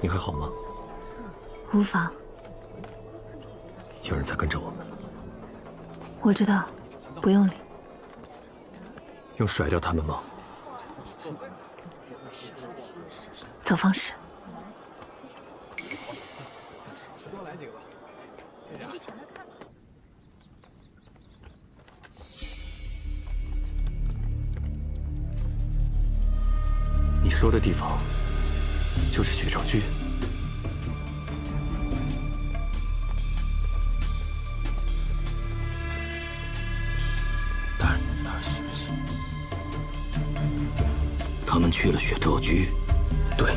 你还好吗？无妨。有人在跟着我们，我知道，不用理。用甩掉他们吗？走方室。你说的地方就是血照居。他们去了血照居。对。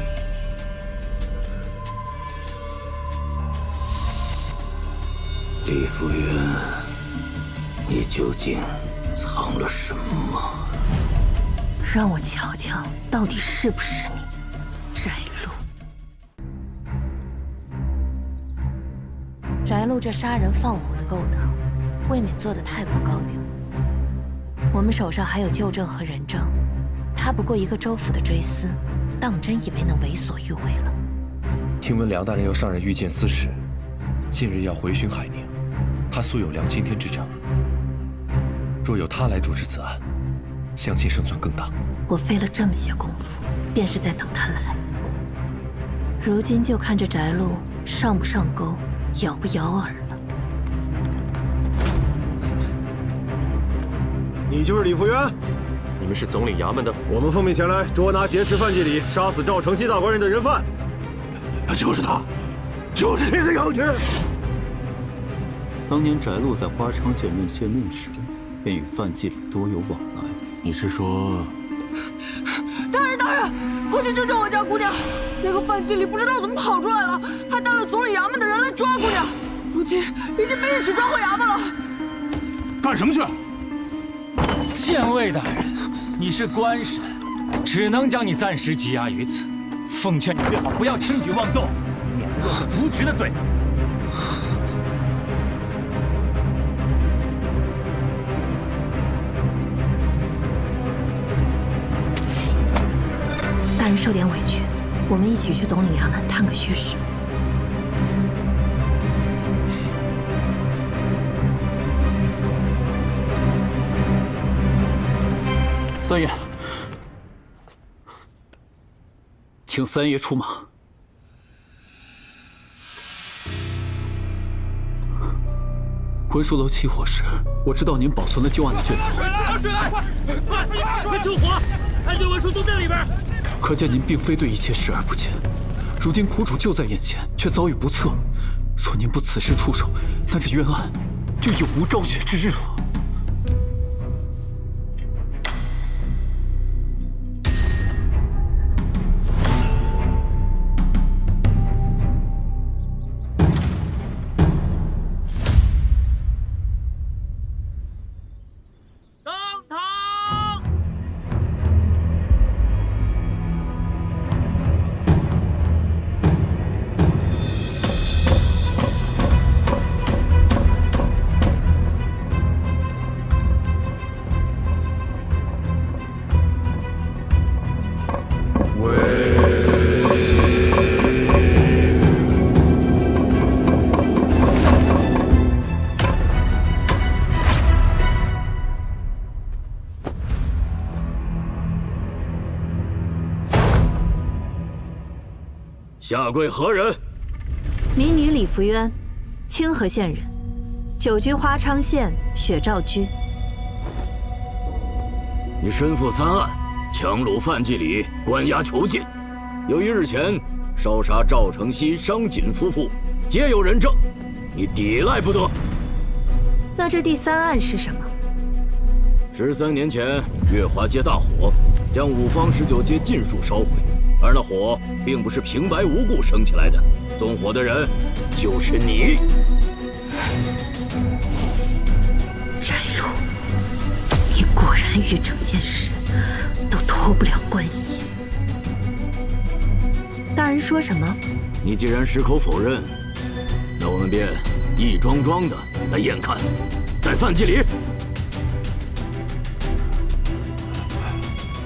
李福元，你究竟藏了什么？让我瞧瞧，到底是不是你，翟禄。翟禄这杀人放火的勾当，未免做得太过高调。我们手上还有旧证和人证，他不过一个州府的追司，当真以为能为所欲为了？听闻梁大人要上任御剑司使，近日要回巡海宁，他素有梁青天之称。若有他来主持此案，相信胜算更大。我费了这么些功夫，便是在等他来。如今就看这翟禄上不上钩，咬不咬饵了。你就是李福元？你们是总领衙门的？我们奉命前来捉拿劫持范继礼、杀死赵承熙大官人的人犯。就是他，就是这个妖女。当年翟禄在花昌县任县令时，便与范继礼多有往来。你是说？大人，快去救救我家姑娘！那个范继礼不知道怎么跑出来了，还带了总理衙门的人来抓姑娘，如今已经被一起抓回衙门了。干什么去？县尉大人，你是官审，只能将你暂时羁押于此。奉劝你最好不要轻举妄动，免得落下渎职的罪。大人受点委屈，我们一起去总领衙门探个虚实。三爷，请三爷出马。文书楼起火时，我知道您保存了旧案的卷册。水来，快救火！案卷文书都在里边。可见您并非对一切视而不见，如今苦主就在眼前，却遭遇不测。若您不此时出手，那这冤案就永无昭雪之日了。下跪何人？民女李福渊，清河县人，久居花昌县雪照居。你身负3案，强掳范继礼，关押囚禁。由于日前烧杀赵承熙、商瑾夫妇，皆有人证，你抵赖不得。那这第3案是什么？13年前，月华街大火，将5方19街尽数烧毁。而那火并不是平白无故升起来的，纵火的人就是你。翟禄，你果然与整件事都脱不了关系。大人说什么？你既然矢口否认，那我们便一桩桩的来验看。带范继礼。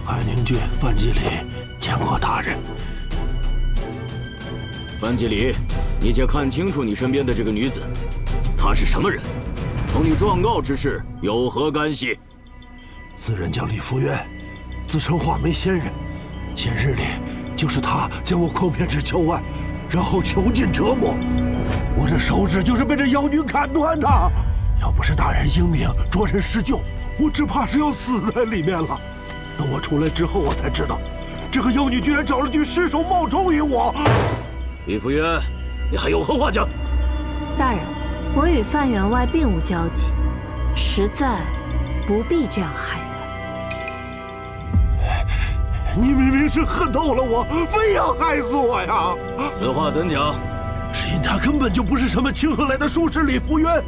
海宁郡范继礼见过大人。范继礼，你且看清楚你身边的这个女子，她是什么人？同你状告之事有何干系？此人叫李福渊，自称画眉仙人。前日里，就是他将我诓骗至囚外，然后囚禁折磨。我的手指就是被这妖女砍断的。要不是大人英明，着人施救，我只怕是要死在里面了。等我出来之后，我才知道，这个妖女居然找了具尸首冒充于我。李福渊，你还有何话讲？大人，我与范员外并无交集，实在不必这样害人。你明明是恨透了我，非要害死我呀！此话怎讲？只他根本就不是什么清河来的术士李福渊，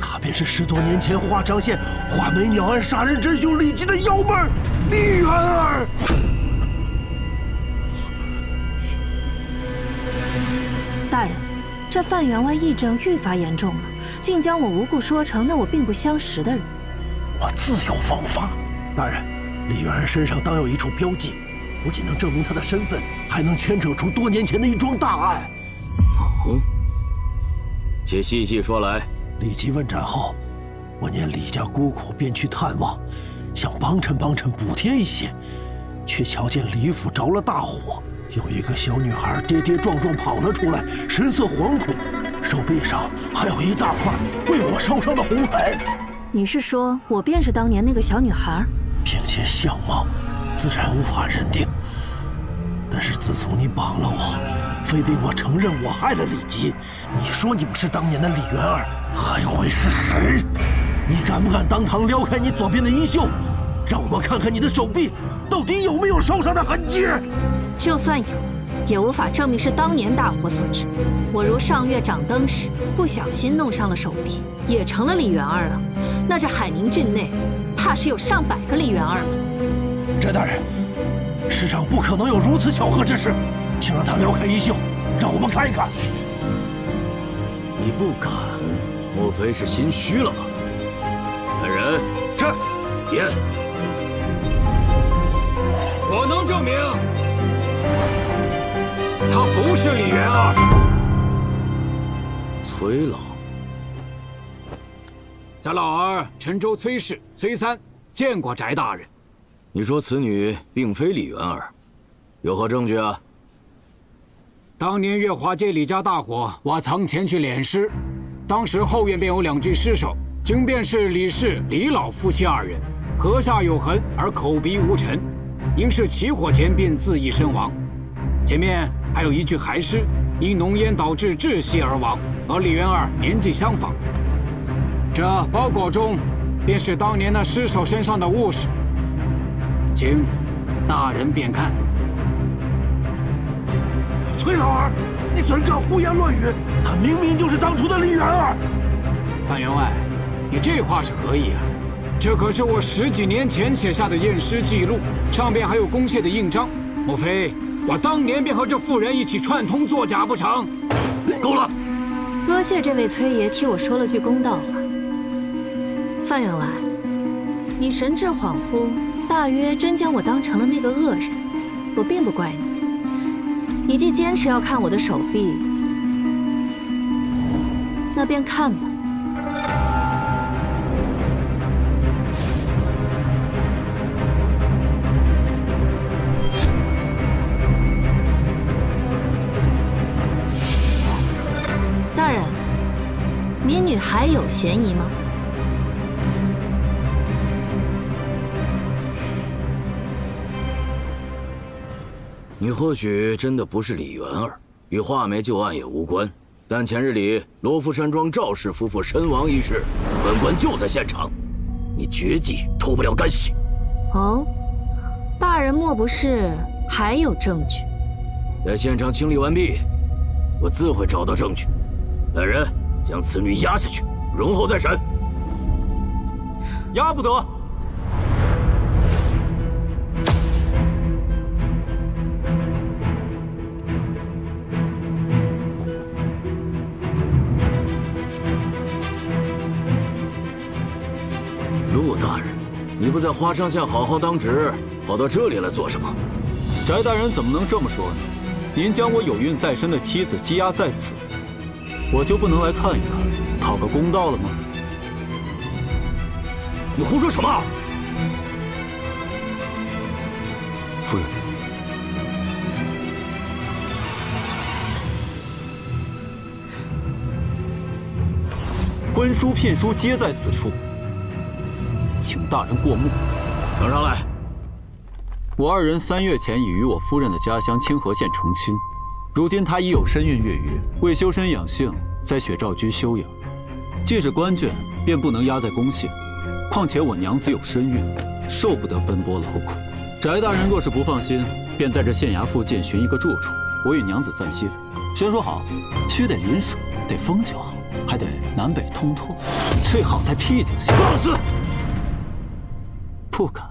他便是10多年前华章县画眉鸟案杀人真凶李吉的幺妹儿李媛儿。大人，这范员外议政愈发严重了，竟将我无故说成那我并不相识的人。我自有方法。大人，李媛儿身上当有一处标记，不仅能证明她的身份，还能牵扯出多年前的一桩大案。且细细说来。李吉问斩后，我念李家孤苦，便去探望，想帮衬帮衬，补贴一些，却瞧见李府着了大火，有一个小女孩跌跌撞撞跑了出来，神色惶恐，手臂上还有一大块被火烧伤的红痕。你是说我便是当年那个小女孩？凭借相貌，自然无法认定。但是自从你绑了我，非逼我承认我害了李吉，你说你不是当年的李媛儿，还会是谁？你敢不敢当堂撩开你左边的衣袖，让我们看看你的手臂到底有没有烧伤的痕迹？就算有，也无法证明是当年大火所致。我如上月掌灯时不小心弄伤了手臂，也成了李媛儿了。那这海宁郡内，怕是有上百个李媛儿了。翟大人，世上不可能有如此巧合之事，请让他撩开衣袖，让我们看一看。你不敢，莫非是心虚了吗？来人，是，验。我能证明，她不是李媛儿。崔老，家老儿陈州崔氏崔三见过翟大人。你说此女并非李媛儿，有何证据啊？当年月华街李家大火，我曾前去敛尸，当时后院便有2具尸首，经辨识李氏、李老夫妻2人，颌下有痕而口鼻无尘，应是起火前便自缢身亡。前面还有1具骸尸，因浓烟导致窒息而亡，和李媛儿年纪相仿。这包裹中便是当年那尸首身上的物事，请大人便看。崔老儿，你怎敢胡言乱语？她明明就是当初的李媛儿。范员外，你这话是何意啊？这可是我10几年前写下的验尸记录，上边还有公谢的印章。莫非我当年便和这妇人一起串通作假不成？够了！多谢这位崔爷替我说了句公道话。范员外，你神志恍惚，大约真将我当成了那个恶人。我并不怪你。你既坚持要看我的手臂，那便看吧。大人，民女还有嫌疑吗？你或许真的不是李媛儿，与画眉旧案也无关。但前日里罗浮山庄赵氏夫妇身亡一事，本官就在现场，你绝技脱不了干系。哦，大人莫不是还有证据？待现场清理完毕，我自会找到证据。来人，将此女押下去，容后再审。押不得。陆大人，你不在花上县好好当值，跑到这里来做什么？翟大人怎么能这么说呢？您将我有孕在身的妻子羁押在此，我就不能来看一看，讨个公道了吗？你胡说什么？夫人，婚书聘书皆在此处，请大人过目。呈上来。我2人3月前已于我夫人的家乡清河县成亲，如今她已有身孕月余，为修身养性，在雪照居休养。既是官眷，便不能压在宫县。况且我娘子有身孕，受不得奔波劳苦。翟大人若是不放心，便在这县衙附近寻一个住处，我与娘子暂歇。先说好，须得临水，得风就好，还得南北通透，最好在僻静些。放肆！不敢。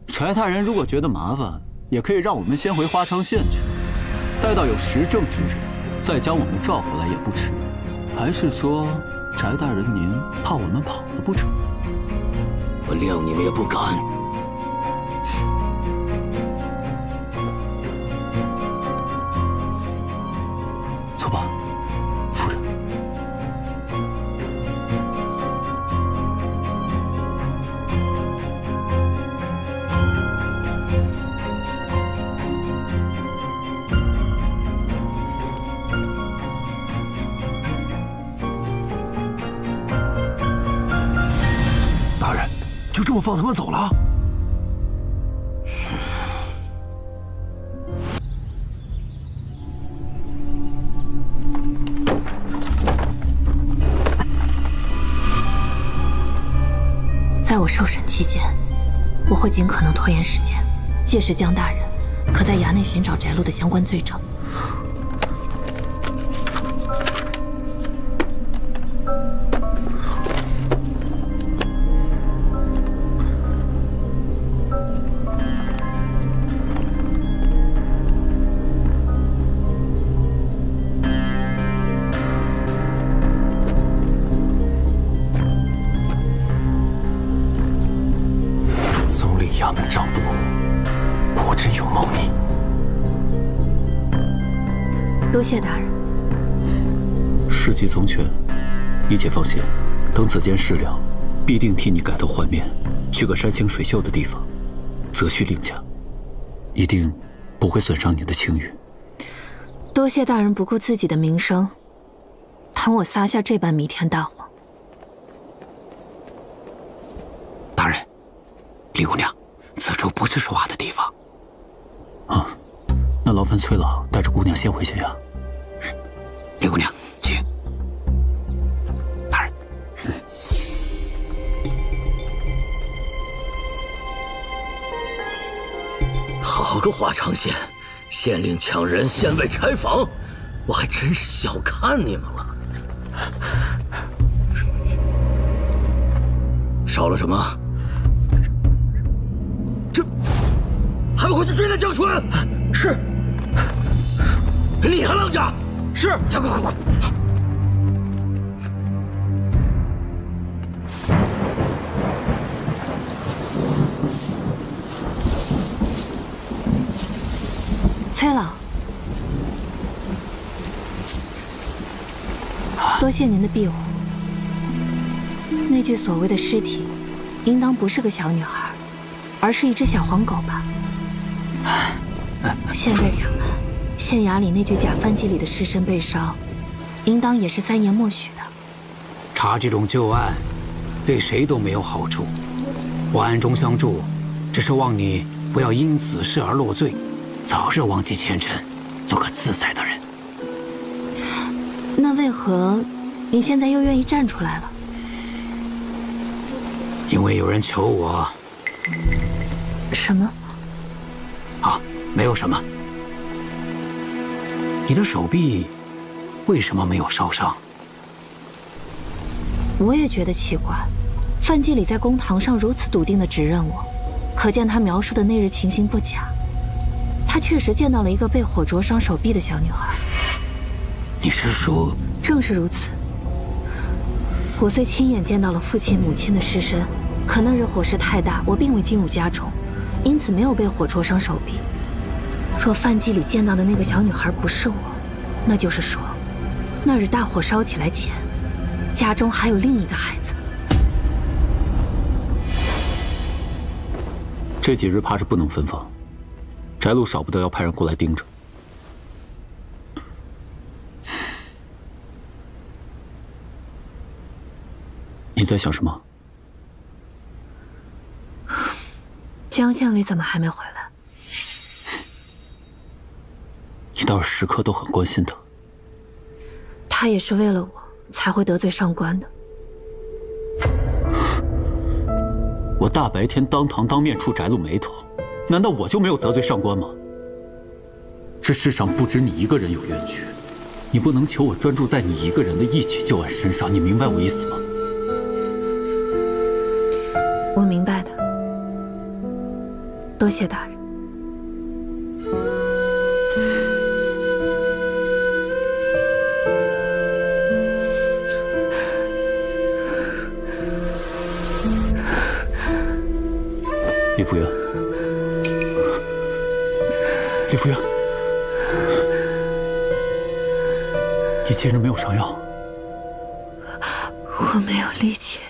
柴大人如果觉得麻烦，也可以让我们先回花昌县去，待到有实证之日，再将我们召回来也不迟。还是说，翟大人您怕我们跑了不成？我谅你们也不敢。走吧，夫人。大人，就这么放他们走了？在我受审期间，我会尽可能拖延时间，届时江大人可在衙内寻找翟禄的相关罪证。衙门账簿果真有猫腻。多谢大人。事急从权，你且放心，等子监事了，必定替你改头换面，去个山清水秀的地方，择婿另嫁，一定不会损伤你的清誉。多谢大人不顾自己的名声，同我撒下这般弥天大谎。大人，李姑娘，此处不是说话的地方。啊，那劳烦崔老带着姑娘先回县衙。李姑娘，请。大人。好个华昌县，县令抢人，县尉拆房，我还真是小看你们了。少了什么？这还不快去追那江春！是。厉害，浪家！是。快！崔老，多谢您的庇护。那具所谓的尸体，应当不是个小女孩，而是一只小黄狗吧？现在想来，县衙里那具假饭祭里的尸身被烧，应当也是3爷默许的。查这种旧案，对谁都没有好处。我暗中相助，只是望你不要因此事而落罪，早日忘记前尘，做个自在的人。那为何你现在又愿意站出来了？因为有人求我。什么？啊，没有什么。你的手臂为什么没有烧伤？我也觉得奇怪。范季礼在公堂上如此笃定地指认我，可见他描述的那日情形不假。他确实见到了一个被火灼伤手臂的小女孩。你是说？正是如此。我虽亲眼见到了父亲母亲的尸身，可那日火势太大，我并未进入家中，因此没有被火灼伤手臂。若范季礼见到的那个小女孩不是我，那就是说，那日大火烧起来前，家中还有另一个孩子。这几日怕是不能分房，翟禄少不得要派人过来盯着。你在想什么？江县尉怎么还没回来？你倒是时刻都很关心他。他也是为了我才会得罪上官的。我大白天当堂当面触翟禄眉头，难道我就没有得罪上官吗？这世上不止你一个人有冤屈，你不能求我专注在你一个人的义气救案身上，你明白我意思吗？我明白的，多谢大人。李福元，李福元，你今日没有上药。我没有力气，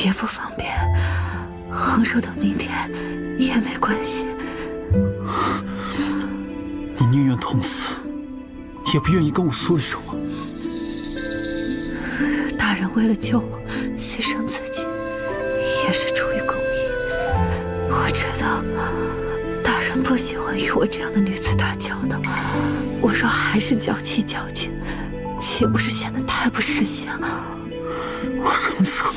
也不方便。横竖等明天也没关系。你宁愿痛死，也不愿意跟我说一声吗？大人为了救我，牺牲自己，也是出于公义。我知道，大人不喜欢与我这样的女子打交道。我若还是娇气矫情，岂不是显得太不识相？我什么时候？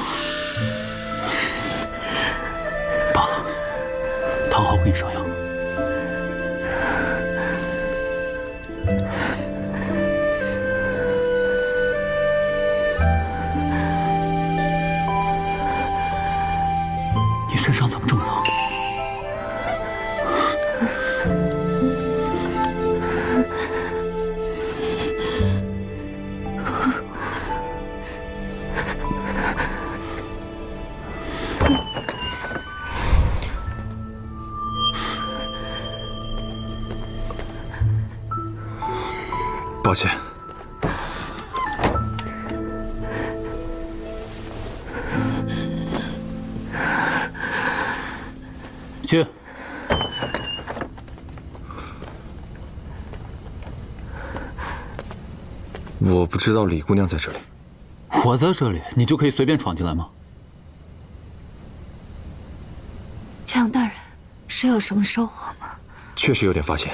罢了，躺好，我给你上药。你身上怎么这么冷？抱歉。去。我不知道李姑娘在这里。我在这里，你就可以随便闯进来吗？蒋大人是有什么收获吗？确实有点发现。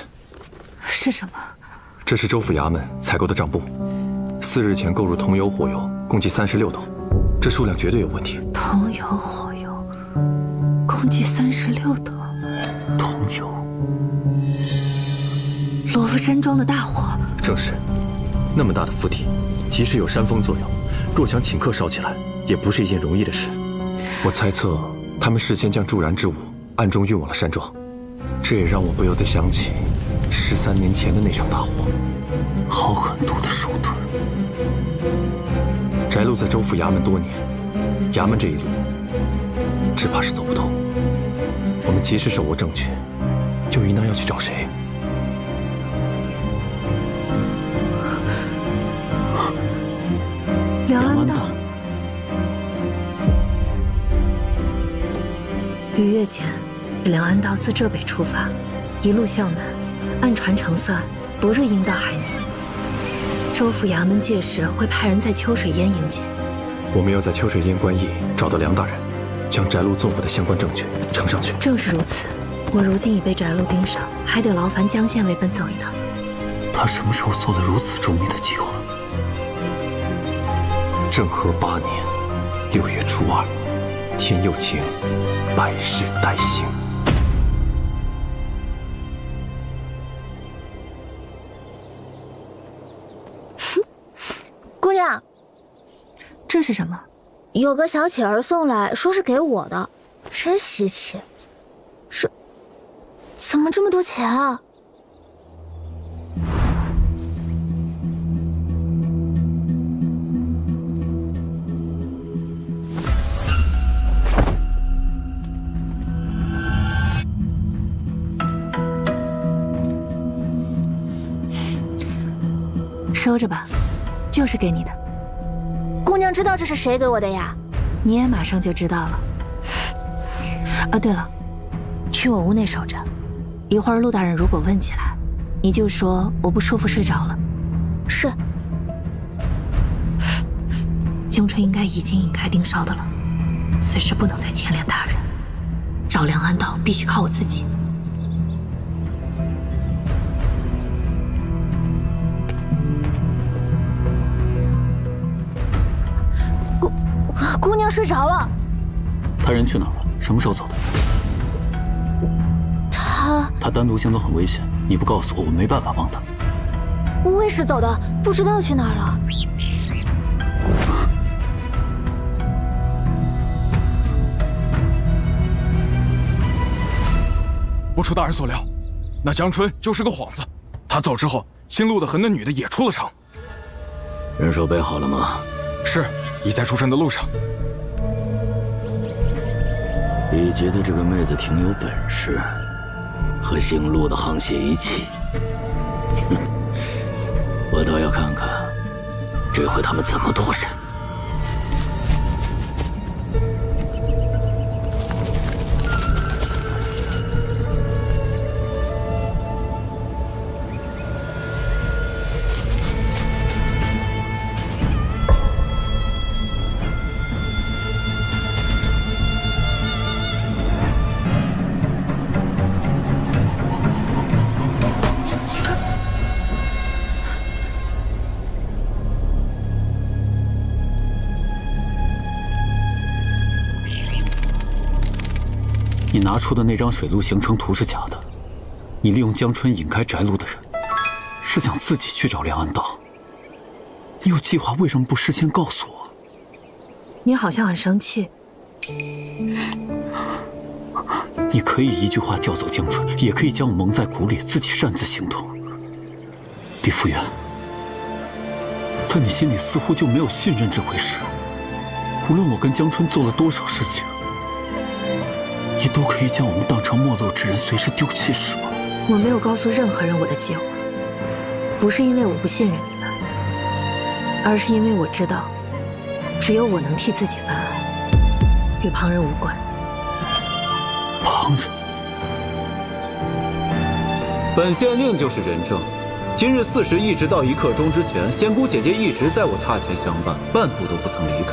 是什么？这是州府衙门采购的账簿，4日前购入桐油、火油共计36斗，这数量绝对有问题。桐油、火油，共计36斗。桐油，罗浮山庄的大火。正是，那么大的府邸，即使有煽风作用，若想顷刻烧起来，也不是一件容易的事。我猜测，他们事先将助燃之物暗中运往了山庄，这也让我不由得想起13年前的那场大火。好狠毒的手段！翟禄在州府衙门多年，衙门这一路只怕是走不通。我们即使手握证据，又应当要去找谁？梁安道。逾月前，梁安道自浙北出发，一路向南，按船程算，不日应到海宁。州府衙门届时会派人在秋水烟迎接。我们要在秋水烟官驿找到梁大人，将翟禄纵火的相关证据呈上去。正是如此，我如今已被翟禄盯上，还得劳烦江县尉奔走一趟。他什么时候做了如此周密的计划？政和8年6月初2，天又晴，百事待兴。姑娘，这是什么？有个小乞儿送来，说是给我的，真稀奇。怎么这么多钱啊？收着吧，就是给你的。姑娘知道这是谁给我的呀？你也马上就知道了。啊，对了，去我屋内守着，一会儿陆大人如果问起来，你就说我不舒服睡着了。是。京春应该已经引开盯梢的了，此事不能再牵连大人。找梁安道必须靠我自己。姑娘睡着了。他人去哪儿了？什么时候走的？他单独行动很危险，你不告诉我，我没办法帮他。魏氏走的，不知道去哪儿了。不出大人所料，那江春就是个幌子。他走之后，新路的和那女的也出了城。人手备好了吗？是，已在出城的路上。李杰的这个妹子挺有本事，和星路的沆瀣一气。哼，我倒要看看，这回他们怎么脱身。你拿出的那张水路行程图是假的，你利用江春引开翟路的人，是想自己去找梁安道。你有计划，为什么不事先告诉我？你好像很生气。你可以一句话调走江春，也可以将我蒙在鼓里，自己擅自行动。李福元，在你心里似乎就没有信任这回事。无论我跟江春做了多少事情，你都可以将我们当成陌路之人，随时丢弃，是吗？我没有告诉任何人我的计划，不是因为我不信任你们，而是因为我知道，只有我能替自己翻案，与旁人无关。旁人？本县令就是人证。今日4时一直到1刻钟之前，仙姑姐姐一直在我榻前相伴，半步都不曾离开。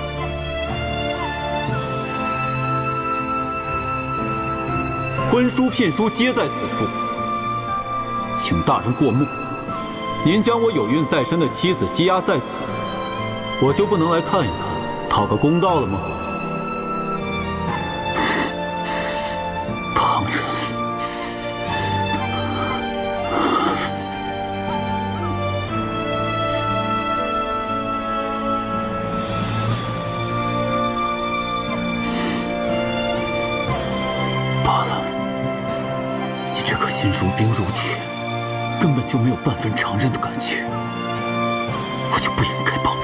婚书聘书皆在此处，请大人过目。您将我有孕在身的妻子羁押在此，我就不能来看一看，讨个公道了吗？旁人。罢了，你这颗心如冰如铁，根本就没有半分常人的感觉，我就不应该帮你。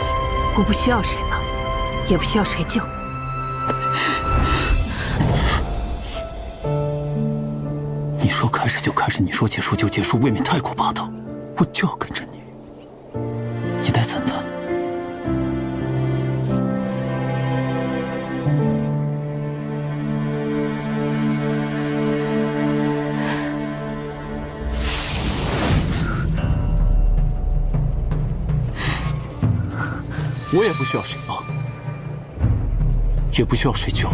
我不需要谁帮，也不需要谁救。你说开始就开始，你说结束就结束，未免太过霸道。我就要跟着你，你待怎的？我也不需要谁帮，也不需要谁救。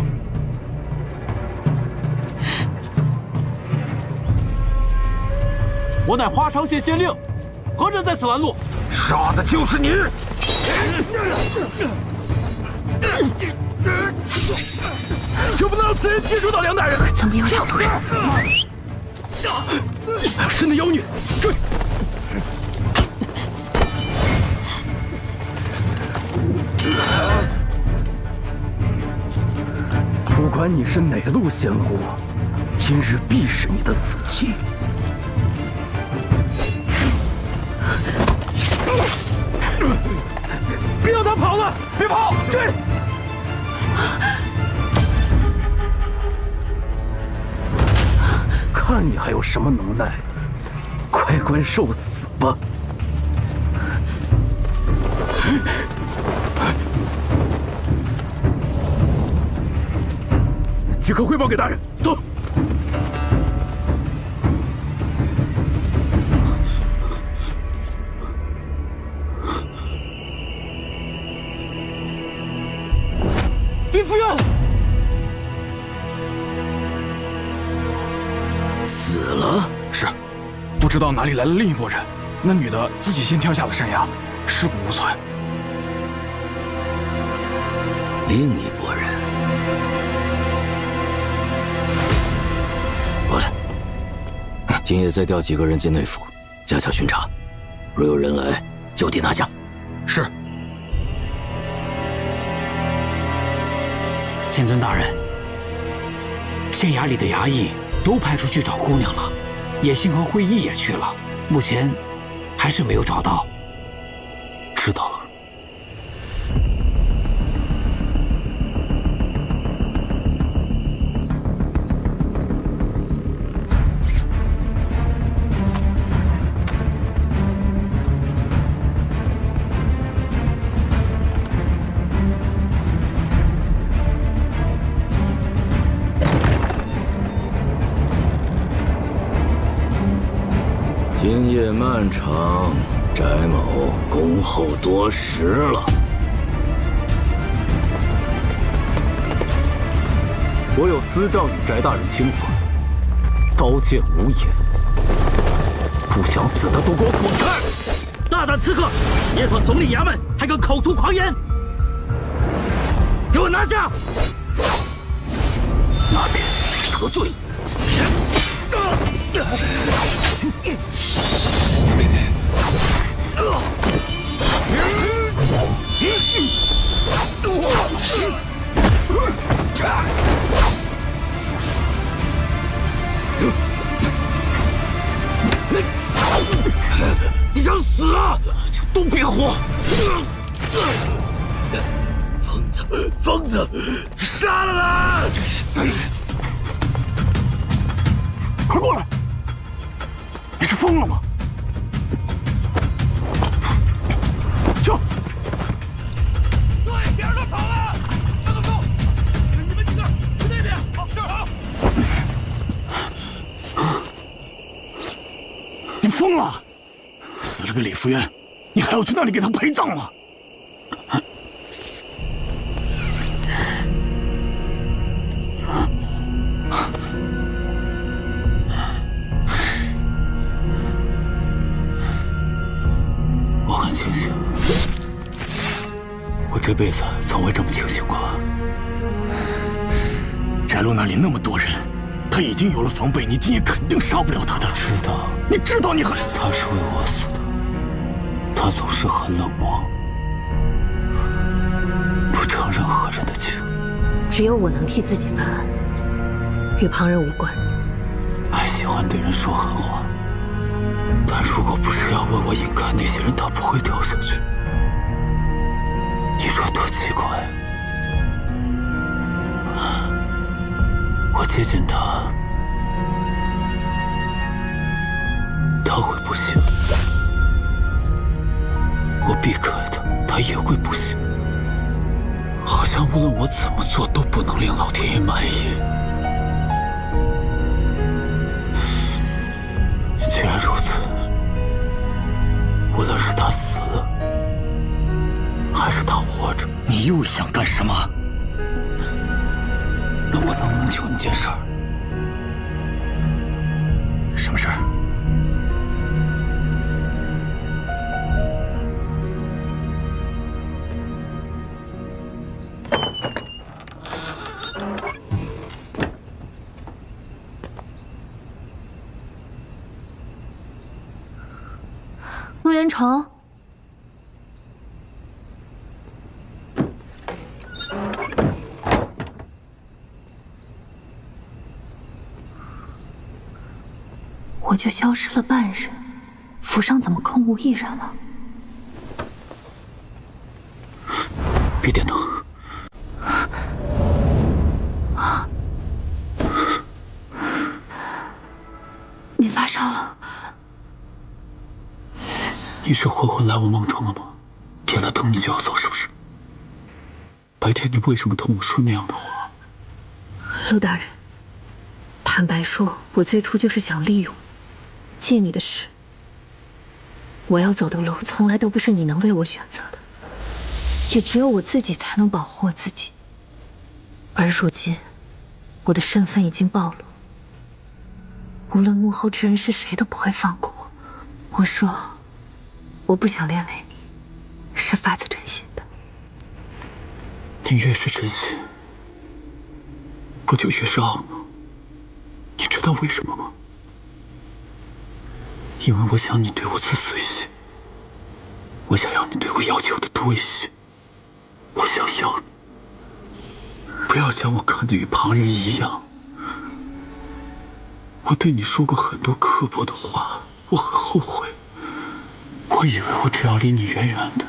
我乃花昌县县令，何人在此拦路？杀的就是你！就不能让此人接触到梁大人？怎么有两路人？是那妖女，追！不管你是哪路仙姑，今日必是你的死期。别让他跑了！别跑！追！看你还有什么能耐，快关受死吧！即刻汇报给大人，走。林夫人死了？是，不知道哪里来了另一拨人。那女的自己先跳下了山崖，尸骨无存。另一拨人。过来。今夜再调几个人进内府，加强巡查，若有人来，就地拿下。是。县尊大人，县衙里的衙役都派出去找姑娘了，野心和会议也去了，目前还是没有找到。知道了。今夜漫长，翟某恭候多时了。我有私诏与翟大人清算，刀剑无眼，不想死的都给我滚开！大胆刺客，野闯总理衙门，还敢口出狂言！给我拿下！那边得罪。你想死啊？就都别活！疯子，疯子，杀了他！快过来！你是疯了吗？救！对，别让他跑了！让他走！你们几个去那边，好，这儿好。你疯了！死了个李福渊，你还要去那里给他陪葬吗？我很清醒，我这辈子从未这么清醒过。翟路那里那么多人，他已经有了防备，你今夜肯定杀不了他的。知道，你知道你很……他是为我死的，他总是很冷漠，不承任何人的情。只有我能替自己翻案，与旁人无关。还喜欢对人说狠话，但如果不是要为我引开那些人，他不会掉下去。你说多奇怪！我接近他，他会不信；我避开他，他也会不信。好像无论我怎么做，都不能令老天爷满意。既然如此，无论是他死了，还是他活着，你又想干什么？那我能不能求你件事儿？什么事儿？陆元成，我就消失了半日，府上怎么空无一人了？别点灯。你发烧了？你是活活来我梦中了吗？点了灯你就要走是不是？白天你为什么同我说那样的话？陆大人，坦白说，我最初就是想利用借你的事。我要走的路从来都不是你能为我选择的，也只有我自己才能保护我自己。而如今，我的身份已经暴露，无论幕后之人是谁都不会放过我。我说，我不想连累你，是发自真心的。你越是真心，我就越是懊恼。你知道为什么吗？因为我想你对我自私一些，我想要你对我要求的多一些，我想要你不要将我看得与旁人一样。我对你说过很多刻薄的话，我很后悔。我以为我只要离你远远的，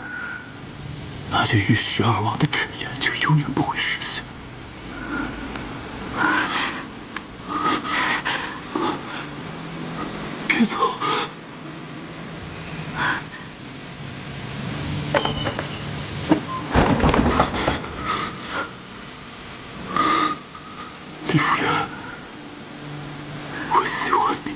那就玉石二王的誓言就永远不会实现。别走！李夫人，我喜欢你。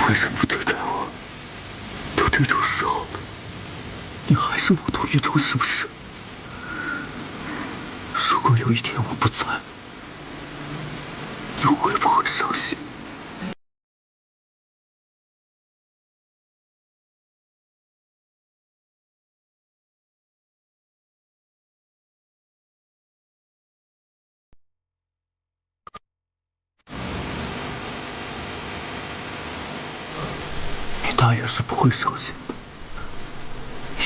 为什么不推开我？都这种时候了，你还是无动于衷，是不是？如果有一天我不在，你会不会伤心？大爷是不会伤心的。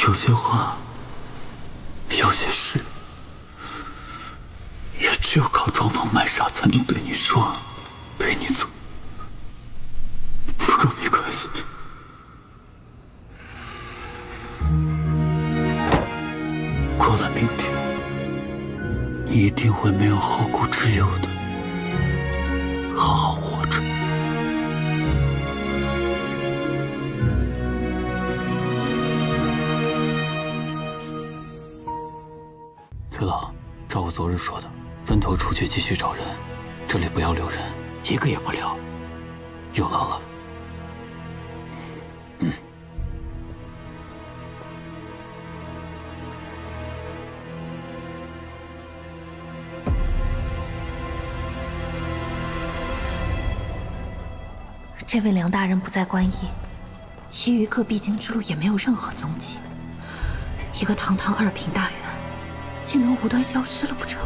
有些话，有些事，也只有靠装疯卖傻才能对你说，陪你走。不过没关系，过了明天，你一定会没有后顾之忧的，好好活着。对了，照我昨日说的，分头出去继续找人，这里不要留人，一个也不留。有劳了。这位梁大人不在观驿，其余各必经之路也没有任何踪迹。一个堂堂2品大员，竟能无端消失了不成？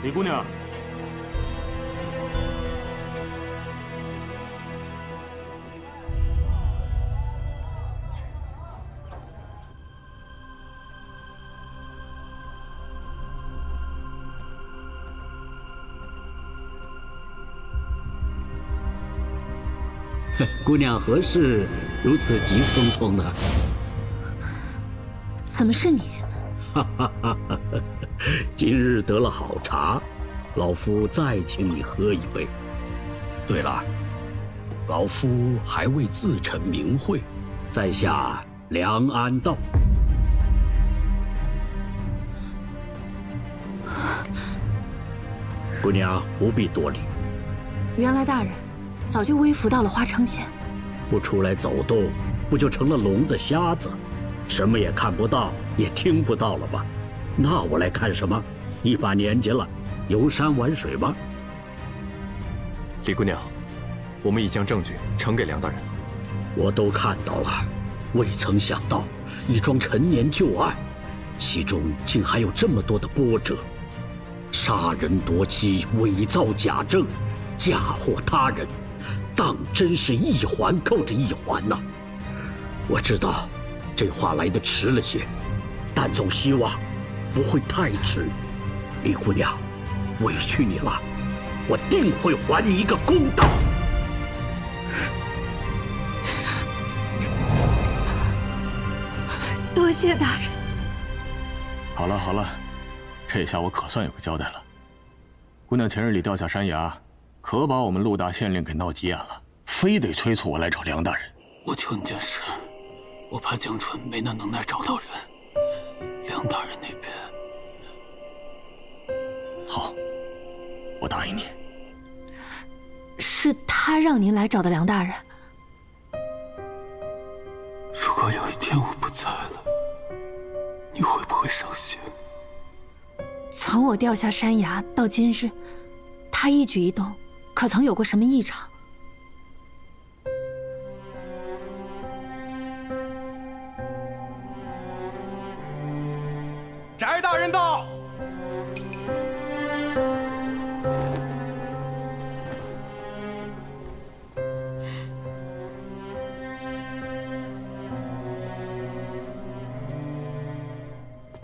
李姑娘，姑娘何事如此急匆匆呢？怎么是你？今日得了好茶，老夫再请你喝一杯。对了，老夫还未自陈名讳，在下梁安道。姑娘不必多礼。原来大人早就微服到了花城县。不出来走动，不就成了聋子瞎子，什么也看不到，也听不到了吧？那我来看什么？一把年纪了，游山玩水吗？李姑娘，我们已将证据呈给梁大人了。我都看到了，未曾想到一桩陈年旧案，其中竟还有这么多的波折：杀人夺妻、伪造假证、嫁祸他人，当真是一环扣着一环呐！我知道，这话来得迟了些，但总希望不会太迟。李姑娘，委屈你了，我定会还你一个公道。多谢大人。好了好了，这下我可算有个交代了。姑娘前日里掉下山崖，可把我们陆大县令给闹急眼了，非得催促我来找梁大人。我求你件事，我怕江春没那能耐找到人。梁大人那边……好，我答应你。是他让您来找的梁大人。如果有一天我不在了，你会不会伤心？从我掉下山崖到今日，他一举一动可曾有过什么异常？翟大人到。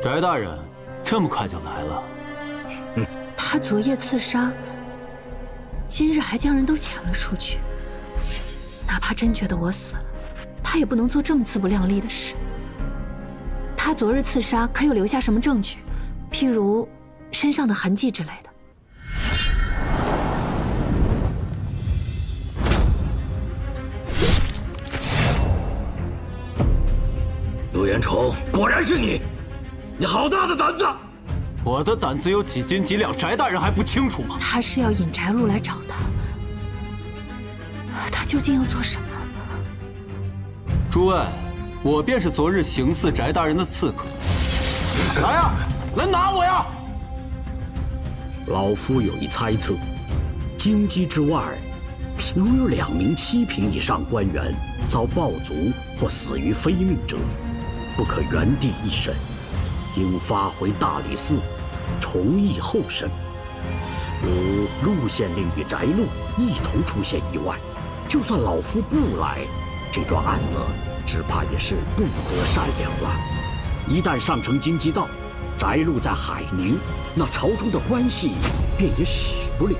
翟大人，这么快就来了？他昨夜刺杀，今日还将人都遣了出去。哪怕真觉得我死了，他也不能做这么自不量力的事。他昨日刺杀可有留下什么证据？譬如身上的痕迹之类的。陆元崇，果然是你！你好大的胆子！我的胆子有几斤几两，翟大人还不清楚吗？他是要引翟禄来找他，他究竟要做什么？诸位，我便是昨日行刺翟大人的刺客。来呀，来拿我呀！老夫有一猜测，京畿之外，如有2名7品以上官员遭暴卒或死于非命者，不可原地一审，应发回大理寺，重议后审。如陆县令与翟禄一同出现意外，就算老夫不来，这桩案子只怕也是不得善了了。一旦上承京畿道，翟禄在海宁，那朝中的关系便也使不了。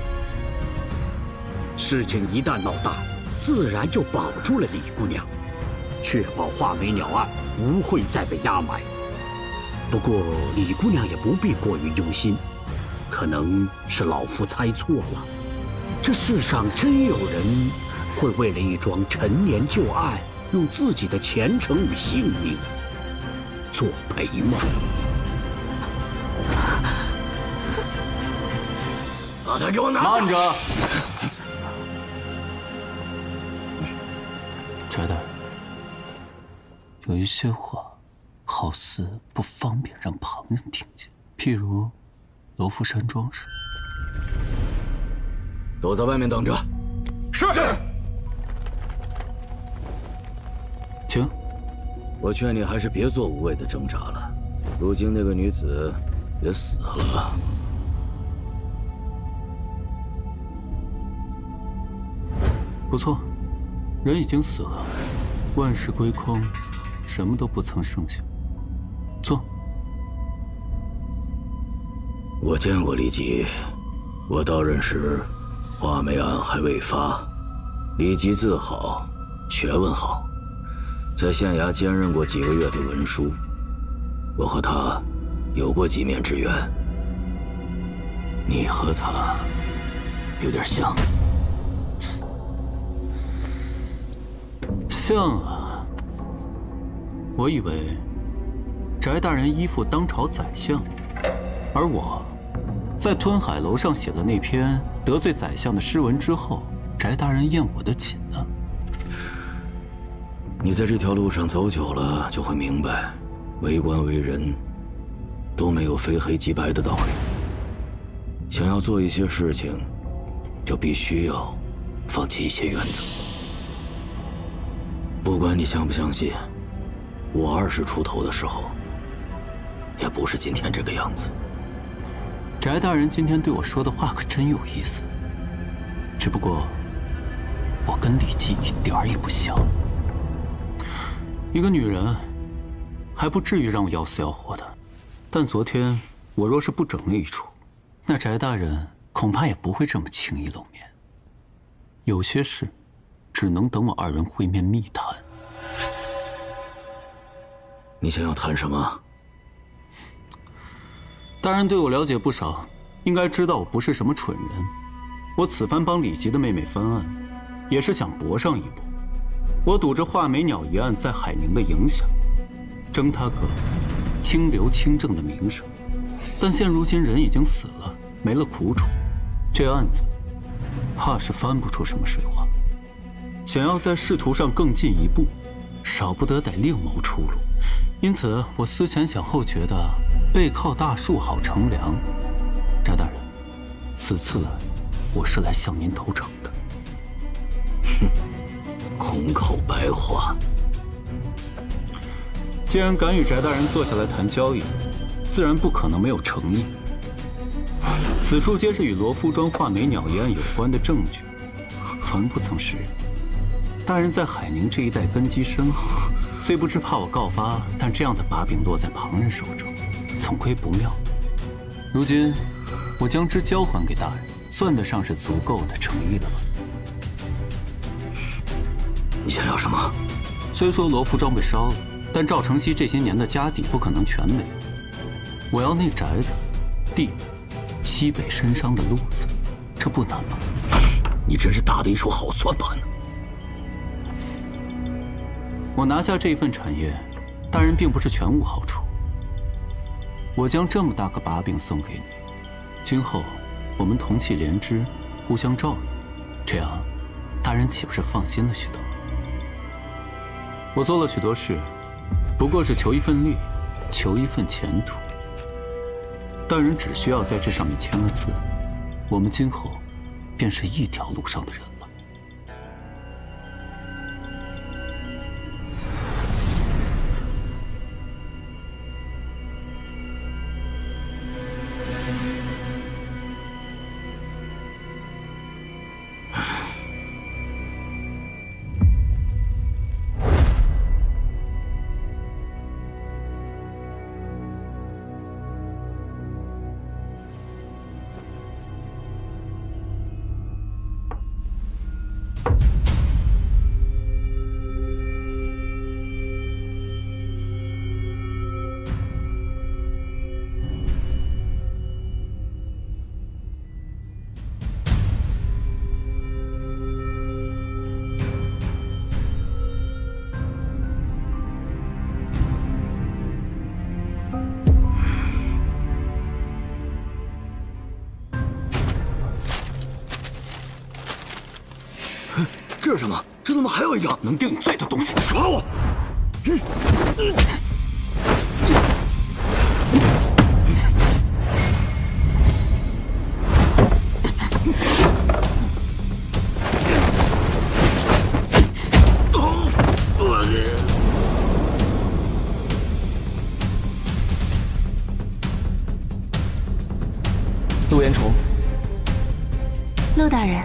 事情一旦闹大，自然就保住了李姑娘，确保画眉鸟案不会再被压埋。不过李姑娘也不必过于忧心，可能是老夫猜错了。这世上真有人会为了一桩陈年旧案，用自己的前程与性命作陪吗？把他给我拿下！慢着！翟大人，有一些话，好似不方便让旁人听见，譬如罗浮山庄时。都在外面等着。是。请。我劝你还是别做无谓的挣扎了，如今那个女子也死了。不错，人已经死了，万事归空，什么都不曾剩下。坐。我见过李吉，我到任时，画眉案还未发，李吉字好，学问好，在县衙兼任过几个月的文书，我和他有过几面之缘。你和他有点像。像啊，我以为翟大人依附当朝宰相，而我在吞海楼上写了那篇得罪宰相的诗文之后，翟大人厌我的紧呢。你在这条路上走久了，就会明白，为官为人都没有非黑即白的道理。想要做一些事情，就必须要放弃一些原则。不管你相不相信，我20出头的时候，也不是今天这个样子。翟大人今天对我说的话可真有意思，只不过我跟李姬一点儿也不像。一个女人还不至于让我要死要活的，但昨天我若是不整那一出，那翟大人恐怕也不会这么轻易露面。有些事只能等我2人会面密谈。你想要谈什么？大人对我了解不少，应该知道我不是什么蠢人。我此番帮李吉的妹妹翻案，也是想搏上一搏。我赌着画眉鸟一案在海宁的影响，争他个清流清正的名声。但现如今人已经死了，没了苦楚，这案子怕是翻不出什么水花。想要在仕途上更进一步，少不得得另谋出路。因此，我思前想后，觉得背靠大树好乘凉。翟大人，此次来，我是来向您投诚的。哼，空口白话。既然敢与翟大人坐下来谈交易，自然不可能没有诚意。此处皆是与罗夫庄画眉鸟一案有关的证据，从不曾示人。大人在海宁这一带根基深厚，虽不知怕我告发，但这样的把柄落在旁人手中，总归不妙。如今，我将之交还给大人，算得上是足够的诚意了吧？你想要什么？虽说罗夫庄被烧了，但赵承熙这些年的家底不可能全没。我要那宅子、地、西北深山的路子，这不难吧？你真是打得一手好算盘呢。我拿下这份产业，大人并不是全无好处。我将这么大个把柄送给你，今后我们同气连枝，互相照应，这样大人岂不是放心了许多？我做了许多事，不过是求一份利，求一份前途。大人只需要在这上面签了字，我们今后便是一条路上的人了。这是什么？这怎么还有一张能定你罪的东西？耍我！陆延崇，陆大人。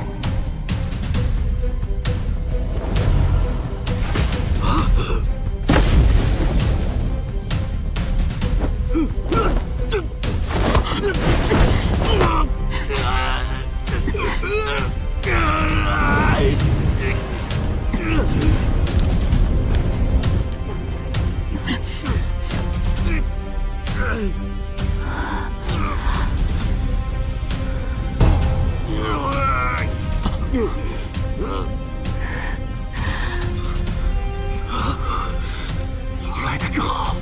来的正好，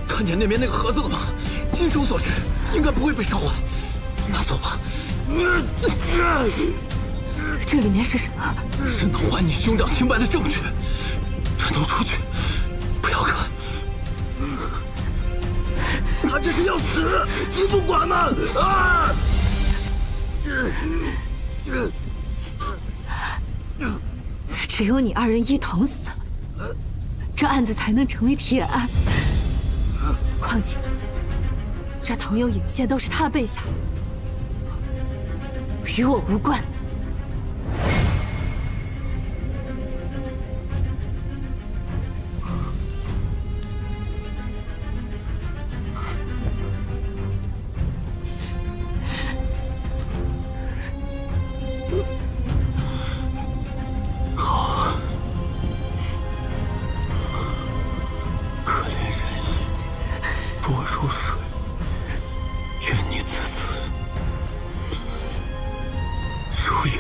看见那边那个盒子了吗？金手所制，应该不会被烧坏。拿走吧。这里面是什么？是能还你兄长清白的证据。转头出去，不要看。他这是要死，你不管吗？啊！只有你二人一同死了，这案子才能成为铁案。况且，这桐油引线都是他备下的，与我无关。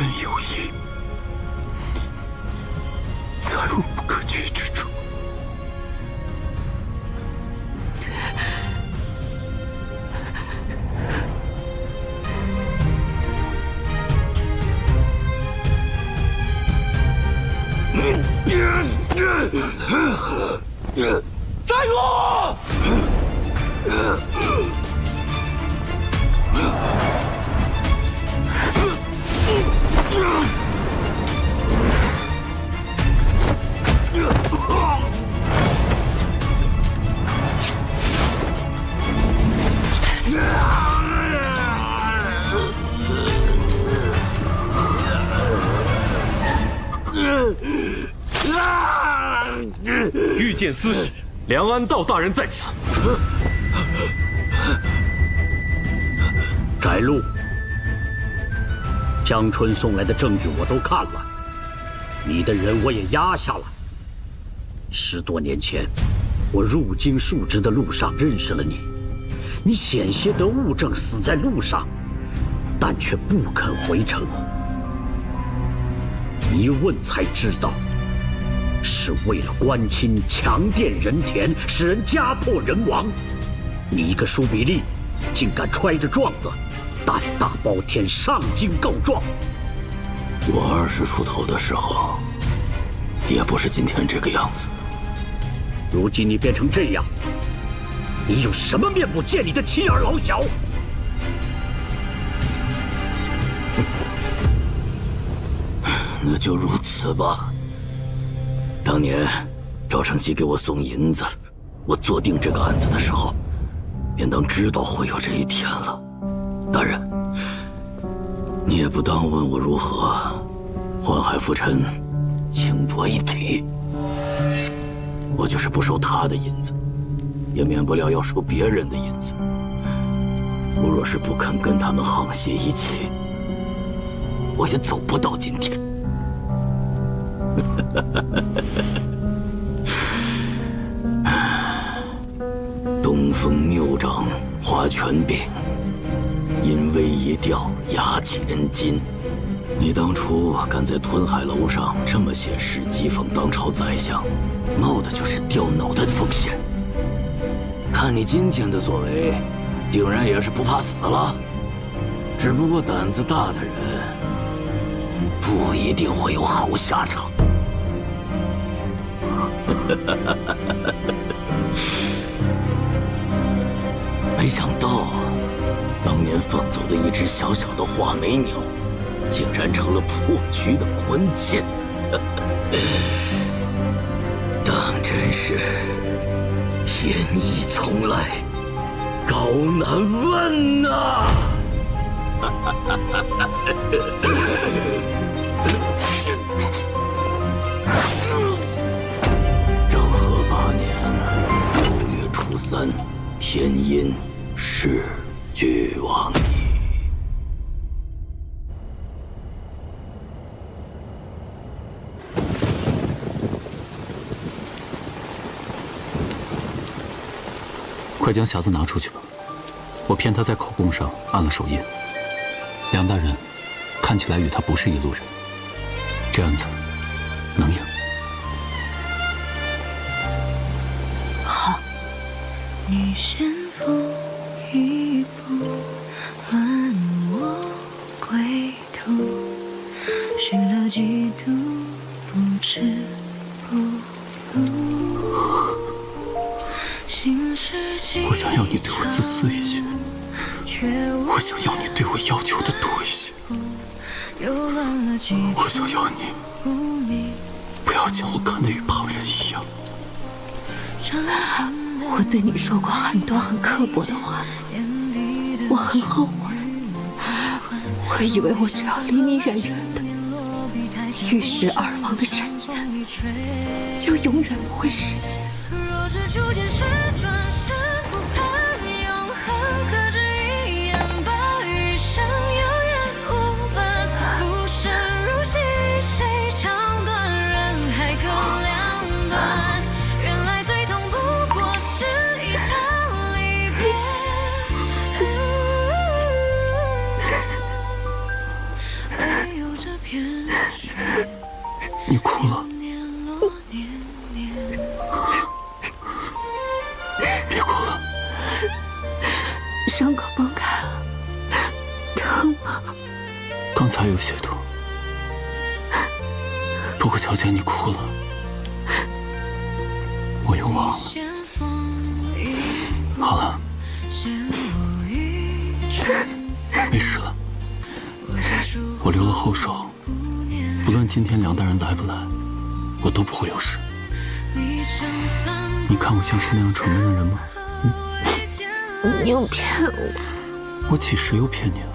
全有益，再无不可取之处。站住！御见司使，梁安道大人在此。翟禄，江春送来的证据我都看了，你的人我也压下了。10多年前，我入京述职的路上认识了你，你险些得误症死在路上，但却不肯回城。一问才知道，是为了官亲强佃人田，使人家破人亡。你一个舒比利，竟敢揣着状子，胆大包天，上京告状。我20出头的时候，也不是今天这个样子。如今你变成这样，你有什么面目见你的妻儿老小？那就如此吧。当年赵承熙给我送银子，我做定这个案子的时候，便当知道会有这一天了。大人，你也不当问我如何宦海浮沉，清浊一体。我就是不收他的银子，也免不了要收别人的银子。我若是不肯跟他们沆瀣一气，我也走不到今天。东风谬掌花拳柄，阴威一调压千金。你当初敢在吞海楼上这么显示讥讽当朝宰相，冒的就是掉脑袋的风险。看你今天的作为，定然也是不怕死了。只不过胆子大的人，不一定会有好下场。没想到，当年放走的一只小小的画眉鸟，竟然成了破局的关键。当真是天意从来，高难问呐！政和8年6月初3，天阴，是俱往矣。快将匣子拿出去吧，我骗他在口供上按了手印。梁大人看起来与他不是一路人，这案子能赢。好。你先锋一步，乱我归途，寻了几度，不知不如。我想要你对我自私一些，我想要你对我要求的多一些，我想要你不要将我看得与旁人一样。我对你说过很多很刻薄的话，我很后悔。我以为我只要离你远远的，玉石二王的谗言就永远不会实现。你哭了，别哭了。伤口崩开了，疼吗？刚才有些痛，不过瞧见你哭了，我又忘了。好了，没事了。我留了后手，不论今天梁大人来不来，我都不会有事。你看我像是那样蠢笨的人吗？你又骗我！我几时又骗你了？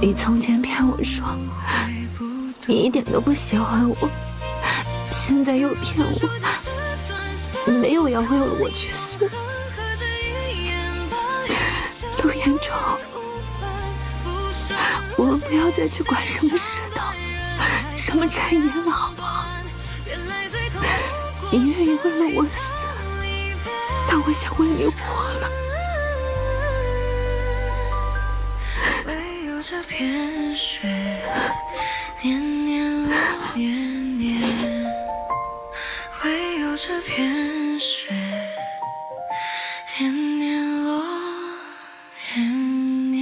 你从前骗我说你一点都不喜欢我，现在又骗我没有要为了我去死。陆彦中，我们不要再去管什么世道，什么谗言了，好不好？你愿意为了我死，但我想为你活了。唯有这片雪，年年落年年，唯有这片雪，年年落年年。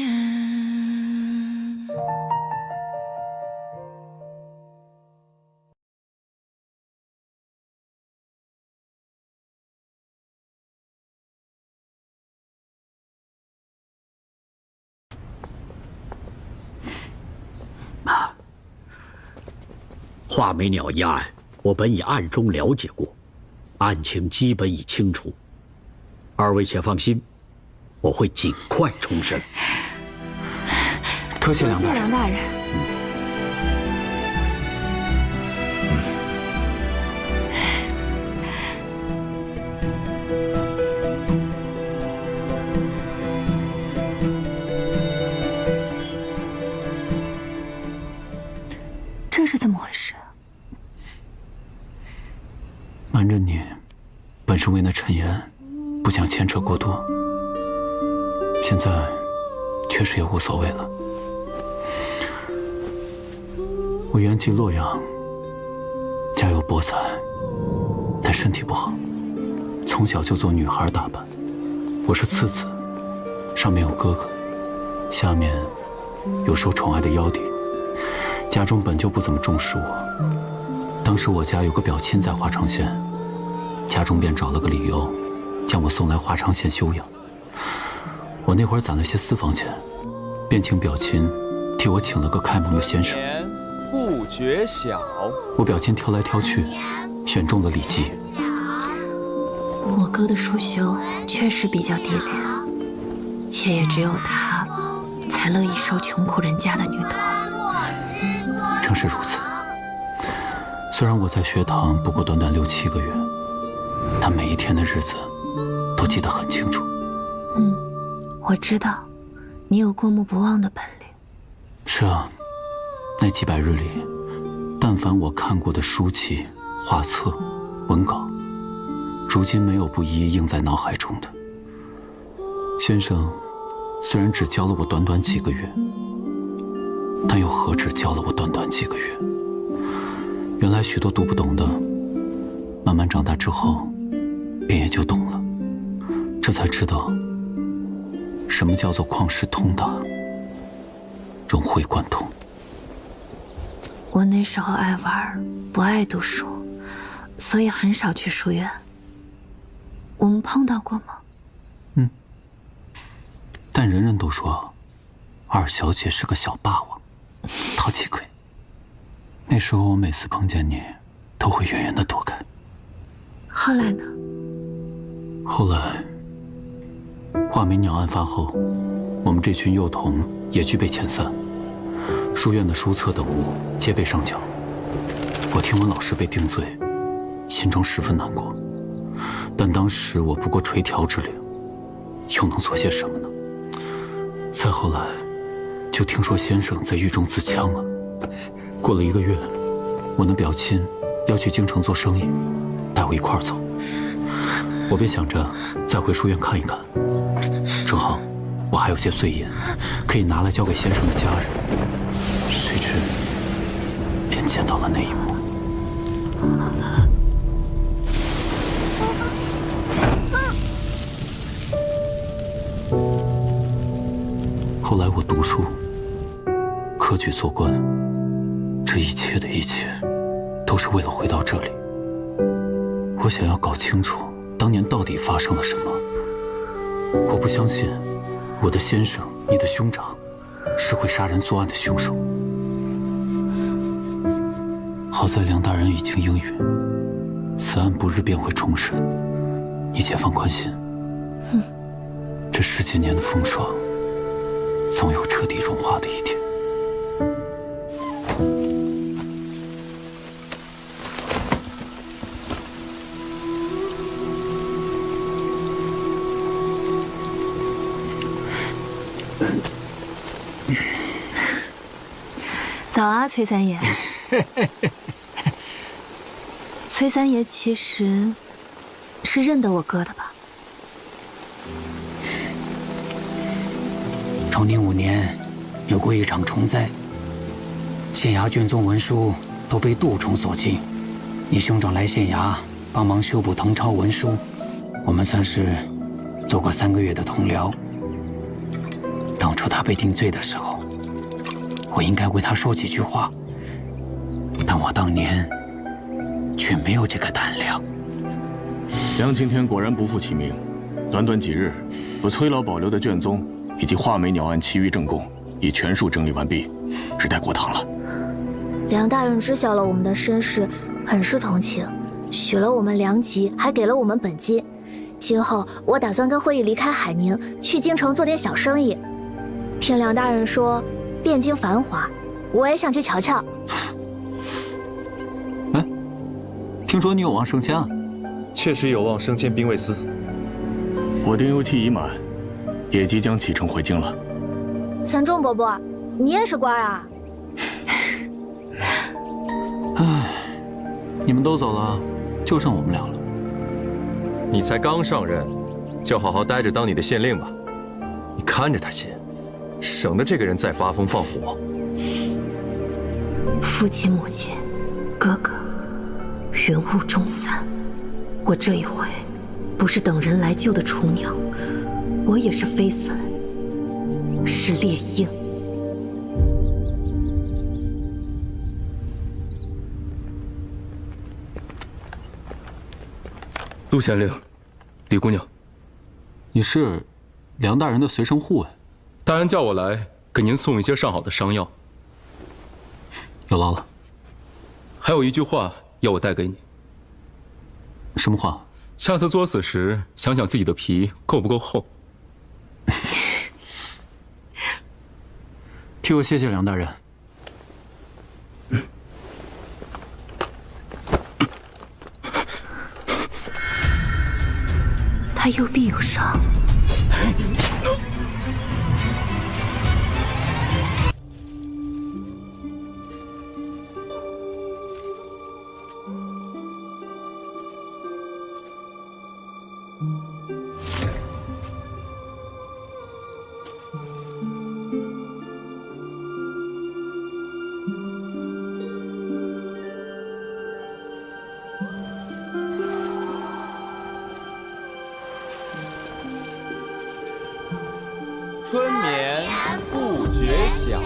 画眉鸟一案，我本已暗中了解过，案情基本已清楚。二位且放心，我会尽快重审。多谢梁大人。梁大人。这是怎么回事？瞒着你，本是为那谗言，不想牵扯过多。现在确实也无所谓了。我原籍洛阳，家有博才，但身体不好，从小就做女孩打扮。我是次子，上面有哥哥，下面有受宠爱的幺弟。家中本就不怎么重视我，当时我家有个表亲在华昌县，家中便找了个理由，将我送来华昌县休养。我那会儿攒了些私房钱，便请表亲替我请了个开蒙的先生。不觉晓。我表亲挑来挑去，选中了李记。我哥的书修确实比较低廉，且也只有他才乐意收穷苦人家的女童。正是如此。虽然我在学堂不过短短6、7个月，但每一天的日子都记得很清楚。我知道，你有过目不忘的本领。是啊，那几百日里，但凡我看过的书籍、画册、文稿，如今没有不一一印在脑海中的。先生虽然只教了我短短几个月，但又何止教了我短短几个月？原来许多读不懂的，慢慢长大之后，便也就懂了。这才知道，什么叫做旷世通达，融会贯通。我那时候爱玩，不爱读书，所以很少去书院。我们碰到过吗？但人人都说，二小姐是个小霸王。淘气鬼。那时候我每次碰见你，都会远远地躲开。后来呢？后来，画眉鸟案发后，我们这群幼童也俱被遣散，书院的书册等物皆被上缴。我听闻老师被定罪，心中十分难过。但当时我不过垂条之龄，又能做些什么呢？再后来，就听说先生在狱中自枪了。过了1个月，我那表亲要去京城做生意，带我一块儿走。我便想着再回书院看一看，正好我还有些碎银，可以拿来交给先生的家人。谁知见到了那一幕。后来我读书，科举做官，这一切的一切，都是为了回到这里。我想要搞清楚当年到底发生了什么。我不相信我的先生，你的兄长，是会杀人作案的凶手。好在梁大人已经应允，此案不日便会重审，你且放宽心。这10几年的风霜，总有彻底融化的一天。早啊，崔三爷。崔三爷其实是认得我哥的吧？崇宁5年，有过一场虫灾，县衙卷宗文书都被蠹虫所侵。你兄长来县衙帮忙修补誊抄文书，我们算是做过3个月的同僚。当初他被定罪的时候，我应该为他说几句话，但我当年却没有这个胆量。梁青天果然不负其名，短短几日，把崔老保留的卷宗以及画眉鸟案其余证供已全数整理完毕，只待过堂了。梁大人知晓了我们的身世，很是同情，许了我们梁籍，还给了我们本金。今后我打算跟慧玉离开海宁，去京城做点小生意。听梁大人说汴京繁华，我也想去瞧瞧。哎，听说你有望升迁啊？确实有望升迁兵卫司。我丁忧期已满，也即将启程回京了。岑仲伯伯，你也是官啊？唉，你们都走了，就剩我们俩了。你才刚上任，就好好待着当你的县令吧。你看着他些，省得这个人再发疯放火。父亲、母亲、哥哥，云雾中散。我这一回，不是等人来救的雏鸟，我也是飞隼，是猎鹰。陆县令，李姑娘，你是梁大人的随身护卫。大人叫我来给您送一些上好的伤药。有劳了。还有一句话要我带给你。什么话？下次作死时，想想自己的皮够不够厚。替我谢谢梁大人。他右臂有伤。春眠不觉晓。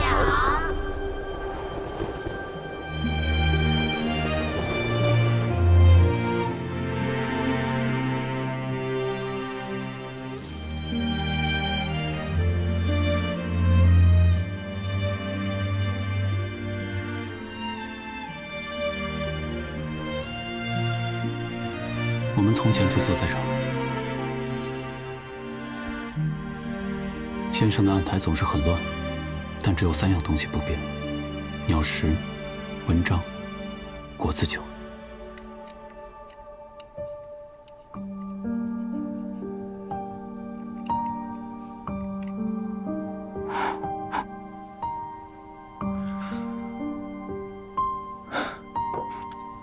我们从前就坐在这儿。先生的案台总是很乱，但只有3样东西不变：鸟食、文章、果子酒。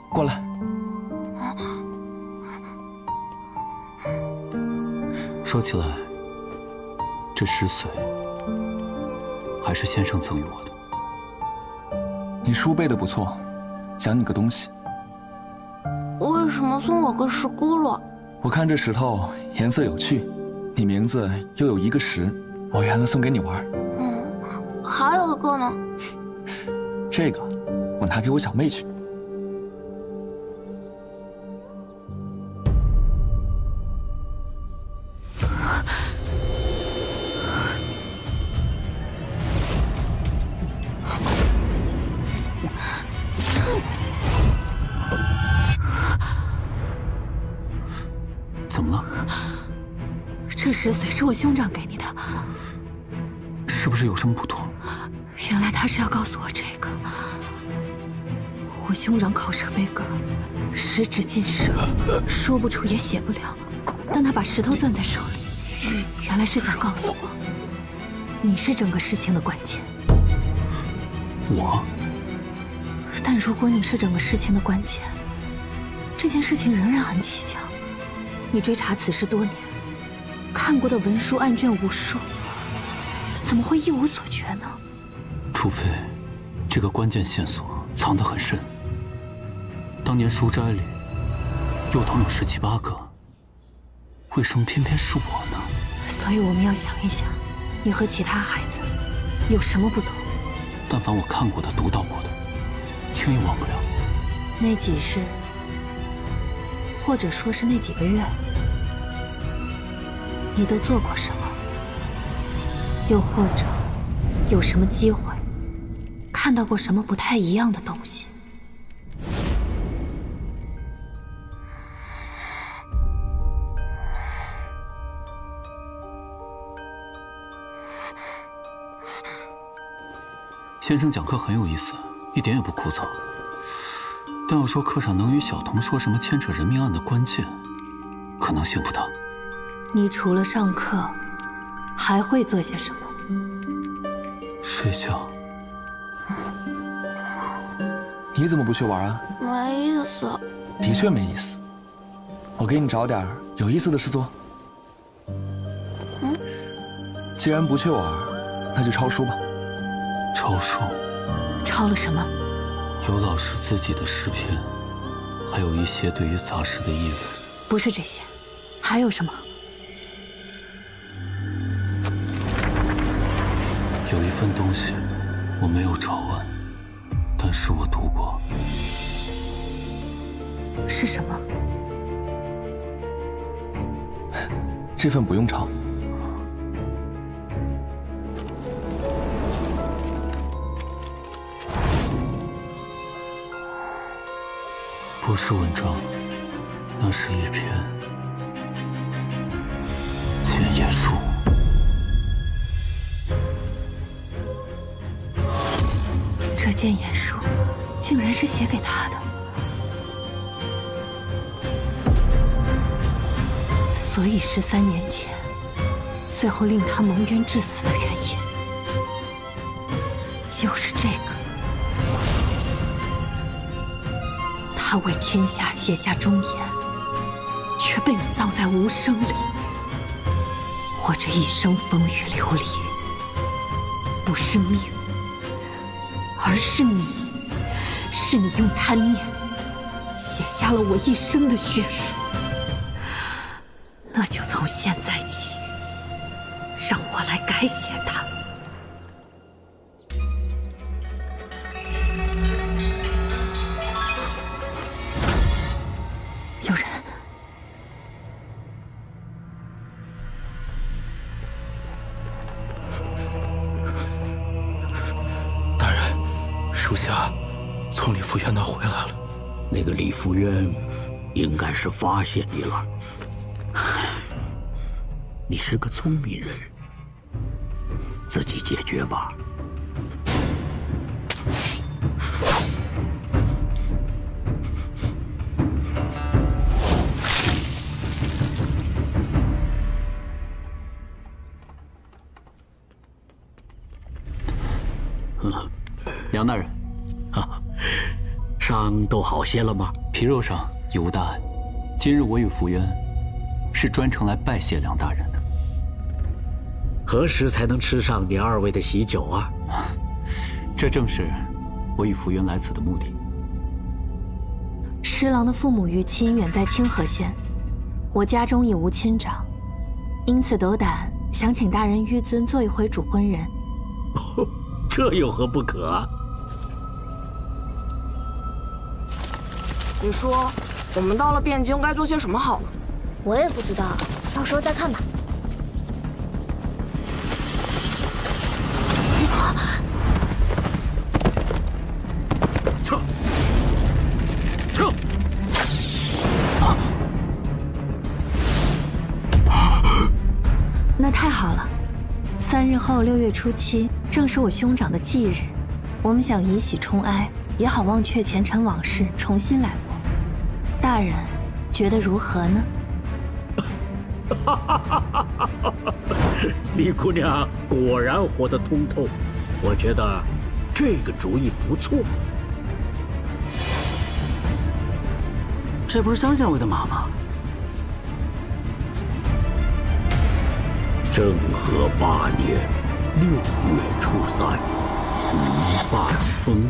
过来。说起来，这10岁还是先生赠予我的。你书背的不错，奖你个东西。为什么送我个石轱辘？我看这石头颜色有趣，你名字又有一个石，我原来送给你玩。还有一个呢？这个我拿给我小妹去。怎么了？这石髓是我兄长给你的，是不是有什么不妥？原来他是要告诉我这个。我兄长口舌悲歌，十指尽折，说不出也写不了，但他把石头攥在手里，原来是想告诉我，你是整个事情的关键。我？但如果你是整个事情的关键，这件事情仍然很蹊跷。你追查此事多年，看过的文书案卷无数，怎么会一无所觉呢？除非这个关键线索藏得很深。当年书斋里幼童有17、18个，为什么偏偏是我呢？所以我们要想一想，你和其他孩子有什么不同？但凡我看过的、读到过的，轻易忘不了。那几日，或者说是那几个月，你都做过什么？又或者有什么机会看到过什么不太一样的东西？先生讲课很有意思，一点也不枯燥。但要说课上能与小童说什么牵扯人命案的关键，可能性不大。你除了上课，还会做些什么？睡觉。你怎么不去玩啊？没意思。的确没意思。我给你找点有意思的事做。既然不去玩，那就抄书吧。抄书？抄了什么？有老师自己的诗篇，还有一些对于杂诗的议论。不是这些，还有什么？有一份东西，我没有抄完，但是我读过。是什么？这份不用抄。不是文章，那是一篇谏言书。这谏言书竟然是写给他的，所以13年前，最后令他蒙冤致死的原因，就是这个。他为天下写下忠言，却被你葬在无声里。我这一生风雨流离，不是命，而是你，是你用贪念写下了我一生的血书。那就从现在起，让我来改写它。有人。大人，属下从李福院那回来了。那个李福渊应该是发现你了。你是个聪明人，自己解决吧。梁大人，伤都好些了吗？皮肉上已无大碍。今日我与福渊是专程来拜谢梁大人的。何时才能吃上你二位的喜酒啊？这正是我与福渊来此的目的。施琅的父母于亲远在清河县，我家中已无亲长，因此斗胆想请大人纡尊做一回主婚人。这有何不可？你说，我们到了汴京该做些什么好呢？我也不知道，到时候再看吧。撤！撤！那太好了，3日后6月初7，正是我兄长的忌日，我们想以喜冲哀，也好忘却前尘往事，重新来过。大人觉得如何呢？李姑娘果然活得通透，我觉得这个主意不错。这不是乡县尉的马吗？政和8年6月初3，云半风，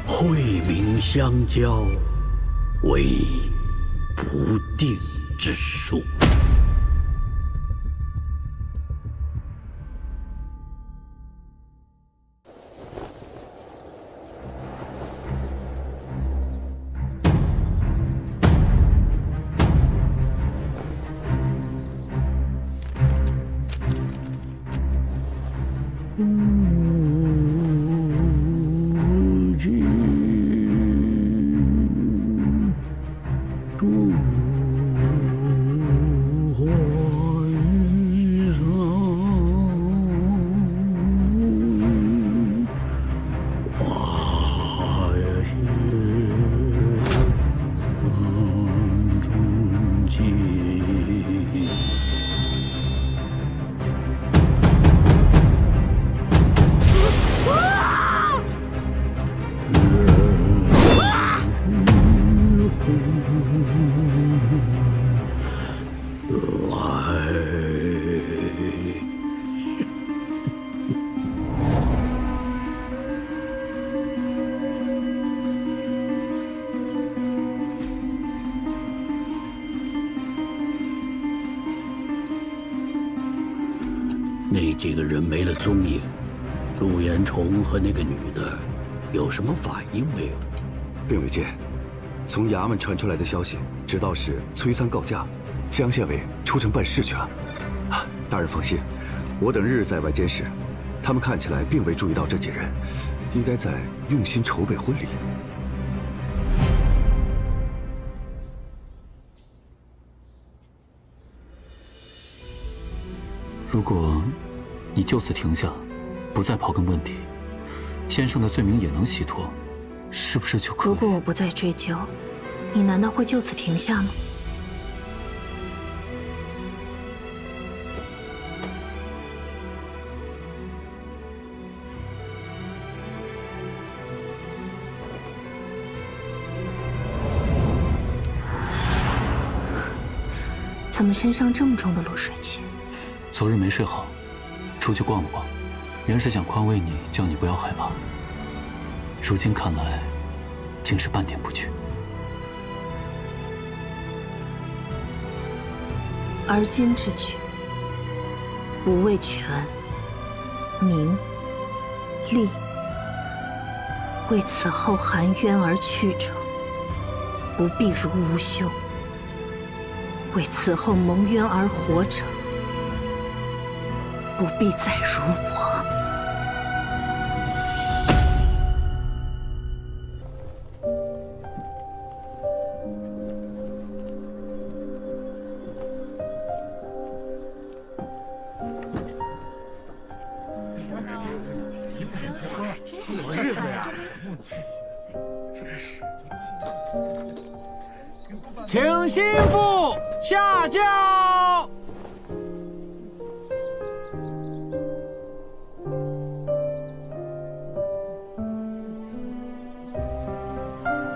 晦明相交，为不定之数。那几个人没了踪影，陆延崇和那个女的有什么反应没有？并未见。从衙门传出来的消息，知道是崔三告假，江县尉出城办事去了。大人放心，我等日日在外监视，他们看起来并未注意到这几人，应该在用心筹备婚礼。如果你就此停下，不再刨根问底，先生的罪名也能洗脱，是不是就可以？如果我不再追究，你难道会就此停下吗？怎么身上这么重的露水气？昨日没睡好，出去逛了逛，原是想宽慰你，叫你不要害怕。如今看来，竟是半点不去。而今之举，吾为权、名、利，为此后含冤而去者，不必如吾兄；为此后蒙冤而活者，不必再如我。什么日子呀？请心腹下轿。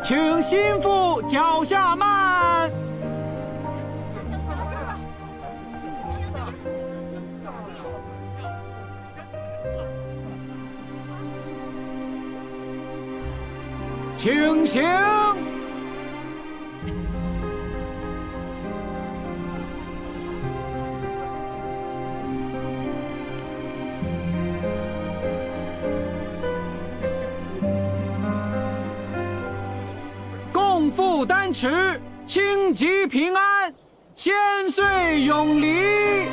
请心腹脚下慢。请行。负担持，清吉平安，千岁永离。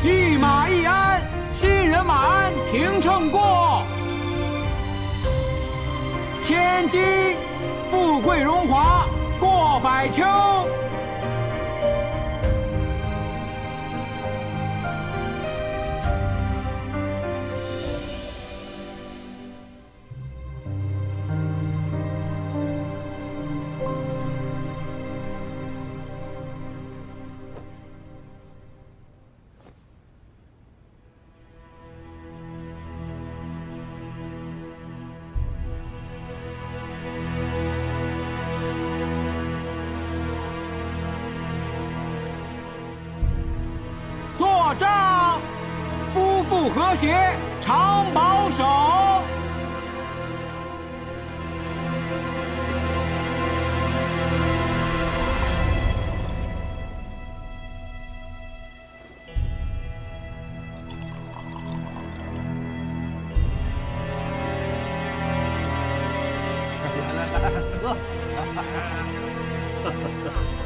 一马一鞍，新人马鞍平秤过。千金富贵荣华过百秋。作账，夫妇和谐，常保守。来，喝。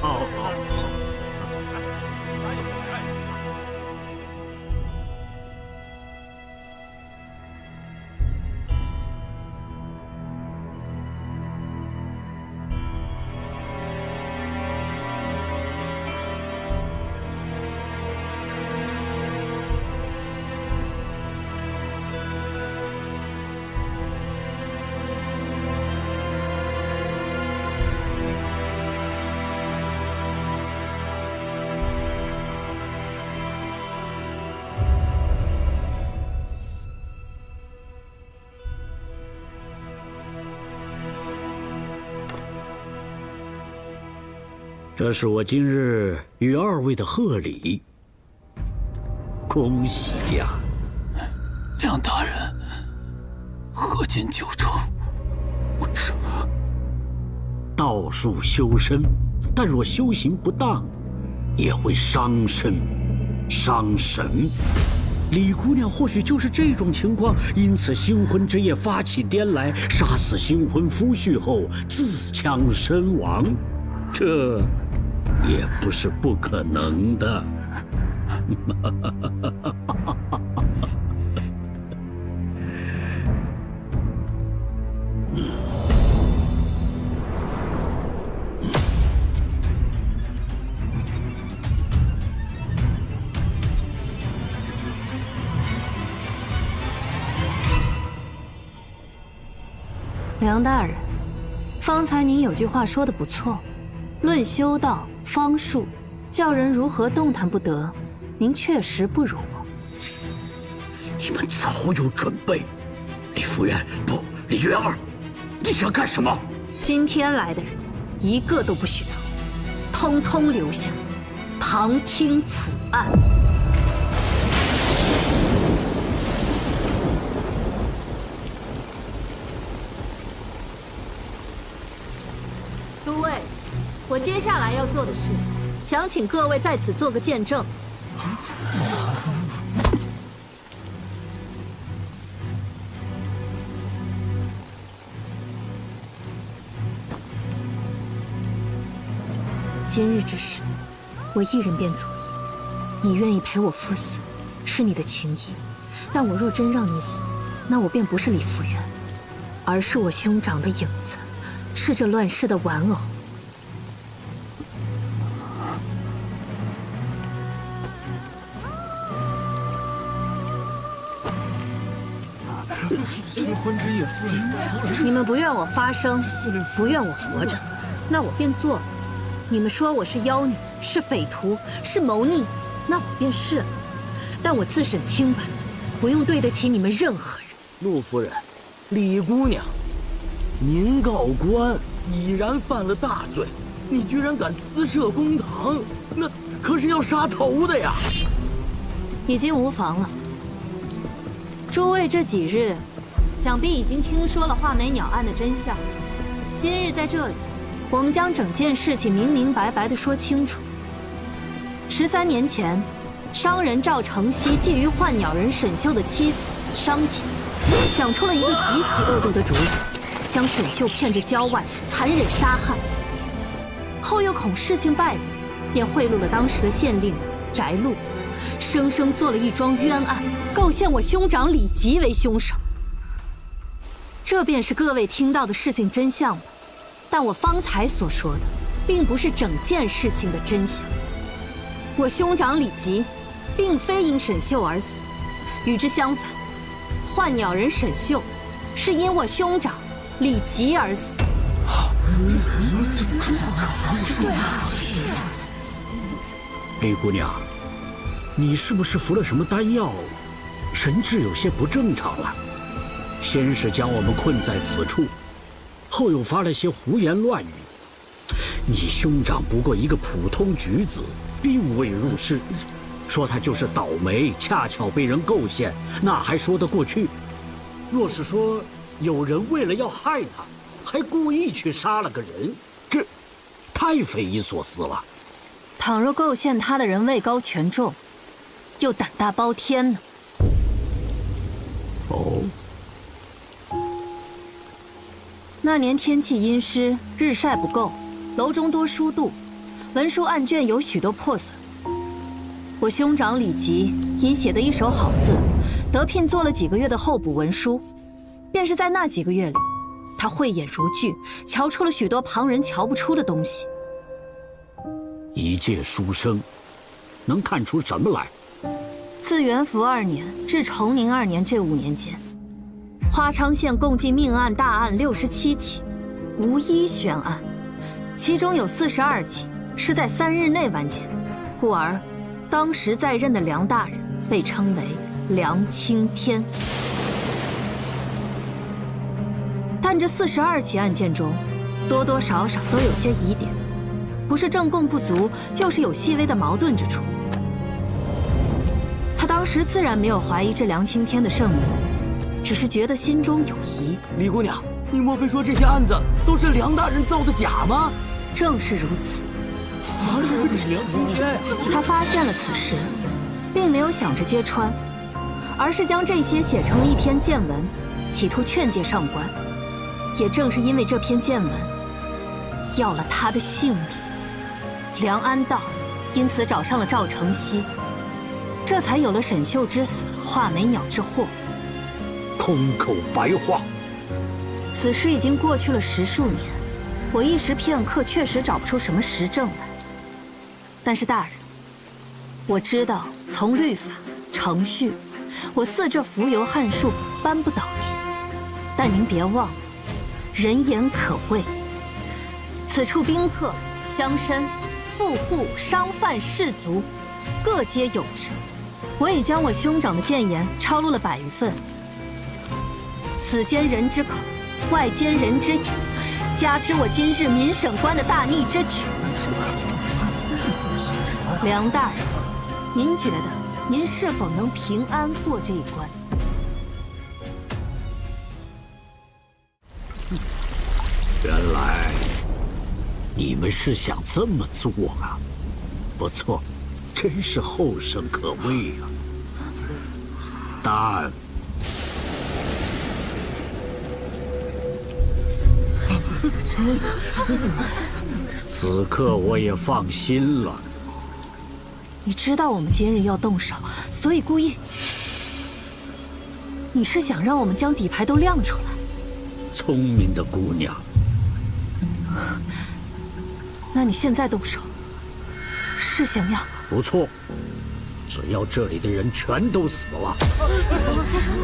好好。这是我今日与二位的贺礼，恭喜呀！梁大人，何进九州？为什么？道术修身，但若修行不当，也会伤身、伤神。李姑娘或许就是这种情况，因此新婚之夜发起颠来，杀死新婚夫婿后自枪身亡，这也不是不可能的。梁大人，方才您有句话说得不错，论修道方术，叫人如何动弹不得，您确实不如我。你们早有准备，李夫人不，李元儿，你想干什么？今天来的人，一个都不许走，通通留下，旁听此案。诸位，我接下来要做的事，想请各位在此做个见证。今日之事，我一人便足矣。你愿意陪我赴死，是你的情谊；但我若真让你死，那我便不是李夫人，而是我兄长的影子，是这乱世的玩偶。新婚之夜，夫人，你们不愿我发声，不愿我活着，那我便做了。你们说我是妖女，是匪徒，是谋逆，那我便是了。但我自审清白，不用对得起你们任何人。陆夫人，李姑娘，您告官已然犯了大罪，你居然敢私设公堂，那可是要杀头的呀！已经无妨了。诸位这几日想必已经听说了画眉鸟案的真相。今日在这里，我们将整件事情明明白白地说清楚。13年前，商人赵承熙觊觎幻鸟人沈秀的妻子商姐，想出了一个极其恶毒的主意，将沈秀骗至郊外，残忍杀害。后又恐事情败露，便贿赂了当时的县令翟禄，生生做了一桩冤案，构陷我兄长李吉为凶手。这便是各位听到的事情真相吧。但我方才所说的，并不是整件事情的真相。我兄长李吉，并非因沈秀而死，与之相反，幻鸟人沈秀，是因我兄长李吉而死。李姑娘，你是不是服了什么丹药，神志有些不正常了？先是将我们困在此处，后又发了些胡言乱语。你兄长不过一个普通举子，并未入仕，说他就是倒霉，恰巧被人构陷，那还说得过去。若是说有人为了要害他，还故意去杀了个人，这太匪夷所思了。倘若构陷他的人位高权重，又胆大包天呢？哦。那年天气阴湿，日晒不够，楼中多疏度，文书案卷有许多破损。我兄长李吉因写得一手好字，得聘做了几个月的候补文书。便是在那几个月里，他慧眼如炬，瞧出了许多旁人瞧不出的东西。一介书生，能看出什么来？自元符2年至崇宁2年这5年间，花昌县共计命案大案67起，无一悬案，其中有42起是在3日内完结，故而当时在任的梁大人被称为梁青天。但这42起案件中，多多少少都有些疑点，不是证供不足，就是有细微的矛盾之处。他当时自然没有怀疑这梁青天的圣名，只是觉得心中有疑。李姑娘，你莫非说这些案子都是梁大人造的假吗？正是如此。这是梁青天。他发现了此事，并没有想着揭穿，而是将这些写成了一篇见文，企图劝诫上官。也正是因为这篇见文，要了他的性命，梁安道因此找上了赵承熙，这才有了沈秀之死、画眉鸟之祸。空口白话。此事已经过去了10数年，我一时片刻确实找不出什么实证来。但是大人，我知道从律法、程序，我似这浮游汉术扳不倒您。但您别忘了，人言可畏。此处宾客、乡绅、富户、商贩、士族，各皆有之。我已将我兄长的谏言抄录了100余份。此间人之口，外间人之眼，加之我今日民审官的大逆之举。梁大人，您觉得您是否能平安过这一关？原来你们是想这么做啊！不错，真是后生可畏啊！但此刻我也放心了。你知道我们今日要动手，所以故意。你是想让我们将底牌都亮出来？聪明的姑娘。那你现在动手，是想要？不错，只要这里的人全都死了，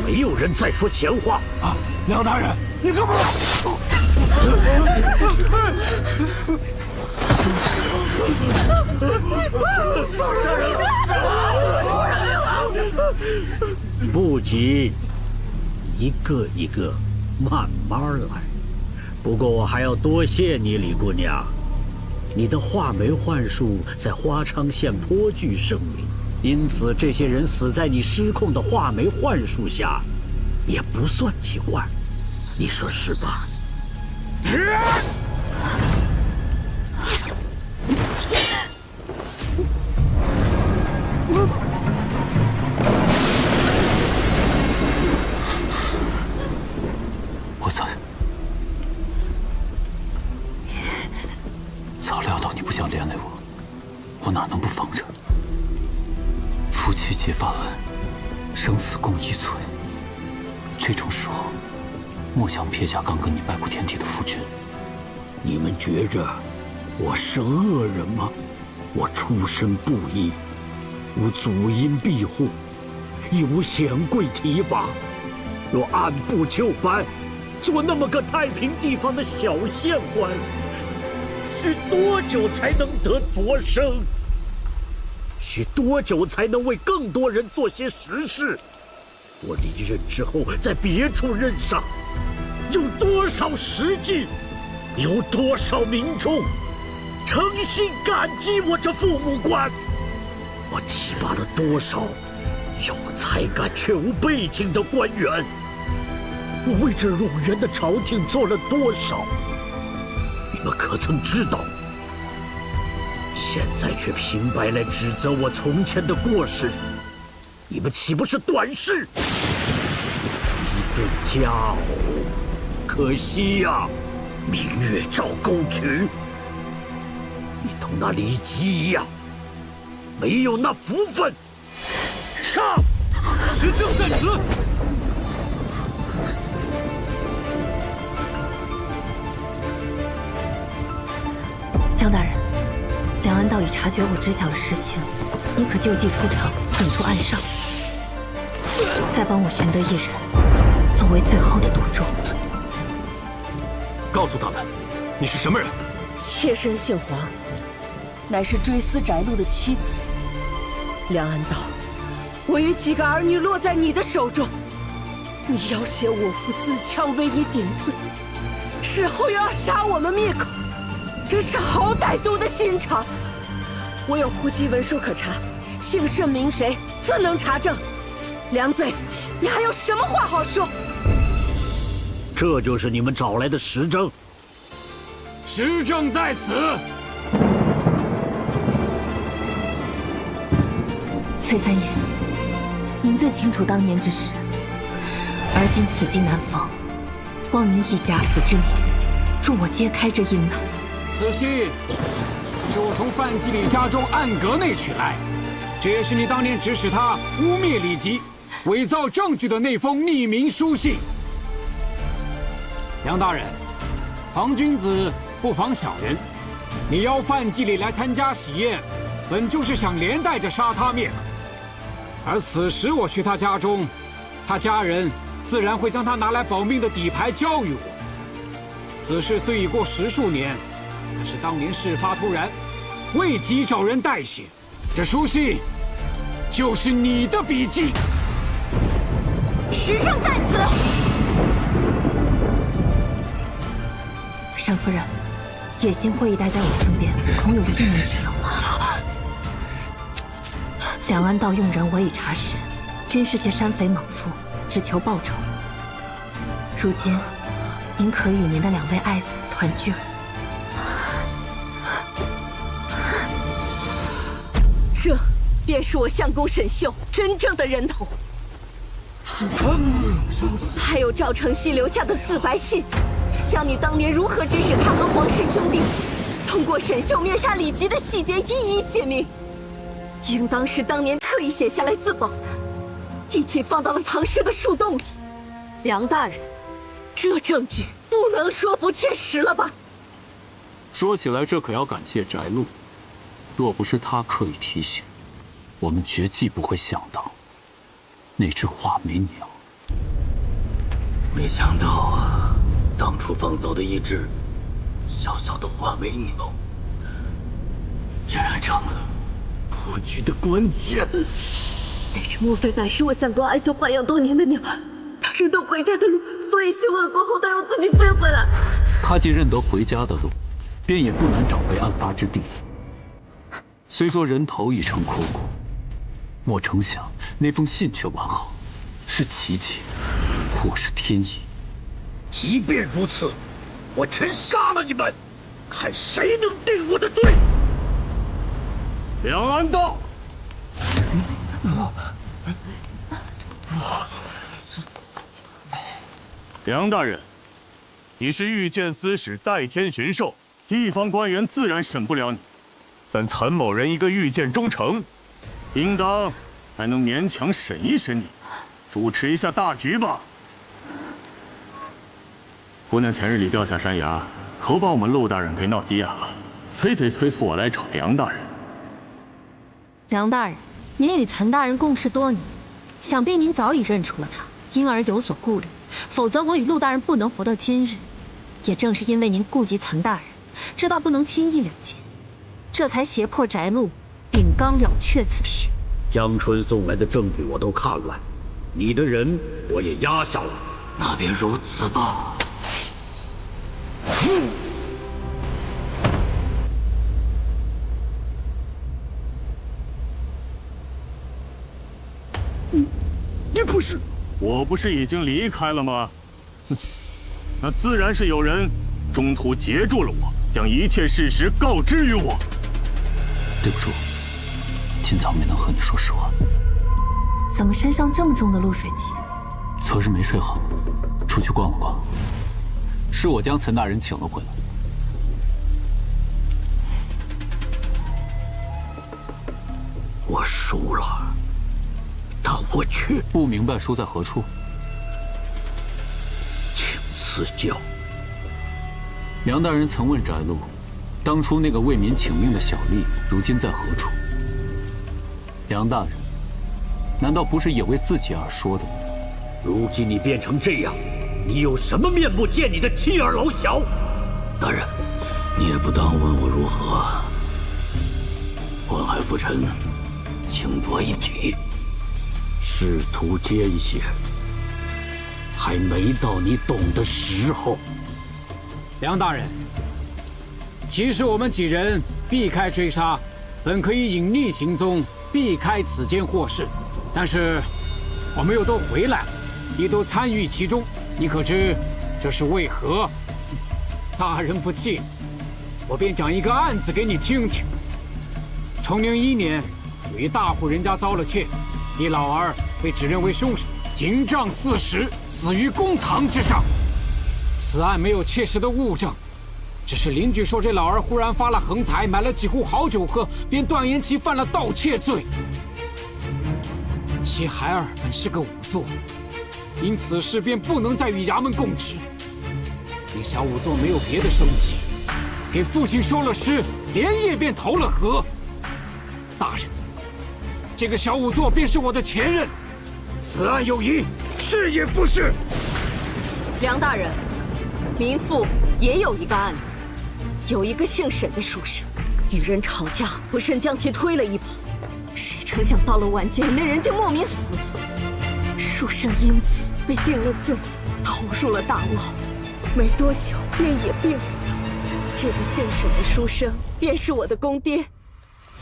没有人再说闲话。啊，梁大人，你干嘛？杀人了！不急，一个一个慢慢来。不过我还要多谢你，李姑娘。你的画眉幻术在花昌县颇具声名，因此这些人死在你失控的画眉幻术下，也不算奇怪，你说是吧？我在。早料到你不想连累我，我哪能不防着？夫妻结发恩，生死共一瘁。这种时候，莫想撇下刚跟你拜过天地的夫君。你们觉着我是恶人吗？我出身不一，无祖荫庇护，亦无显贵提拔。若按部就班，做那么个太平地方的小县官，需多久才能得擢升？需多久才能为更多人做些实事？我离任之后，在别处任上，有多少实际，有多少民众诚心感激我这父母官？我提拔了多少有才干却无背景的官员？我为这冗员的朝廷做了多少？你们可曾知道？现在却平白来指责我从前的过失，你们岂不是短视？一顿佳偶，可惜呀，明月照沟渠。你同那李吉一样，没有那福分。上！时政在此。江大人，梁安道已察觉我知晓了实情，你可就计出城，引出岸上，再帮我寻得一人，作为最后的赌注。告诉他们，你是什么人？妾身姓黄，乃是追思宅路的妻子。梁安道，我与几个儿女落在你的手中，你要挟我父自强为你顶罪，事后又要杀我们灭口，真是好歹毒的心肠。我有户籍文书可查，姓甚名谁自能查证。梁贼，你还有什么话好说？这就是你们找来的实证。实证在此。崔三爷，您最清楚当年之事，而今此机难逢，望您以假死之名，助我揭开这阴霾。此信是我从范季礼家中暗阁内取来，这也是你当年指使他污蔑李吉、伪造证据的那封匿名书信。梁大人，防君子不防小人，你邀范季礼来参加喜宴，本就是想连带着杀他灭口。而此时我去他家中，他家人自然会将他拿来保命的底牌交予我。此事虽已过10数年，但是当年事发突然，未及找人代写，这书信就是你的笔迹。实证在此。单夫人，野心会议待在我身边，恐有性命之忧。梁安道用人我已查实，均是些山匪莽夫，只求报仇。如今，您可与您的2位爱子团聚了。这便是我相公沈绣真正的人头。还有赵承熙留下的自白信，将你当年如何指使他和黄氏兄弟通过沈绣灭杀李吉的细节一一写明，应当是当年特意写下来自保，一起放到了藏尸的树洞里。梁大人，这证据不能说不切实了吧？说起来，这可要感谢翟禄，若不是他刻意提醒，我们绝技不会想到那只画眉鸟。没想到啊，当初放走的一只小小的画眉鸟，竟然成了破局的关键。那只莫非乃是我相公安修豢养多年的鸟？他认得回家的路，所以修案过后都要自己飞回来。他既认得回家的路，便也不难找回案发之地。虽说人头已成枯骨，莫成想那封信却完好，是奇迹，我是天意。即便如此，我全杀了你们，看谁能定我的罪。梁安道，梁大人，你是御剑司使代天巡狩，地方官员自然审不了你，但岑某人一个御剑忠诚，应当还能勉强审一审你，主持一下大局吧。姑娘前日里掉下山崖，可把我们陆大人给闹急眼了，非得催促我来找梁大人。梁大人，您与岑大人共事多年，想必您早已认出了他，因而有所顾虑。否则，我与陆大人不能活到今日。也正是因为您顾及岑大人，知道不能轻易了结，这才胁迫翟禄秉纲了却此事。江春送来的证据我都看了，你的人我也压下了。那便如此吧。你不是？我不是已经离开了吗？哼，那自然是有人中途截住了我，将一切事实告知于我。对不住，今早没能和你说实话。怎么身上这么重的露水气？昨日没睡好，出去逛了逛，是我将岑大人请了回来。我输了。但我却不明白输在何处，请赐教。梁大人曾问翟禄，当初那个为民请命的小吏，如今在何处？梁大人，难道不是也为自己而说的吗？如今你变成这样，你有什么面目见你的妻儿老小？大人，你也不当问我如何。宦海浮沉，清浊一体。仕途艰险，还没到你懂的时候。梁大人，其实我们几人避开追杀，本可以隐匿行踪，避开此间祸事，但是我们又都回来了，亦都参与其中，你可知这是为何？大人不信，我便讲一个案子给你听听。崇宁1年，有一大户人家遭了窃。一老儿被指认为凶手，刑杖40，死于公堂之上。此案没有切实的物证，只是邻居说这老儿忽然发了横财，买了几壶好酒喝，便断言其犯了盗窃罪。其孩儿本是个仵作，因此事便不能再与衙门供职。那小仵作没有别的生计，给父亲说了诗，连夜便投了河。大人，这个小仵作便是我的前任，此案有疑，是也不是？梁大人，民妇也有一个案子，有一个姓沈的书生，与人吵架，不慎将其推了一把，谁成想到了晚间，那人竟莫名死了，书生因此被定了罪，投入了大牢，没多久便也病死。这个姓沈的书生便是我的公爹，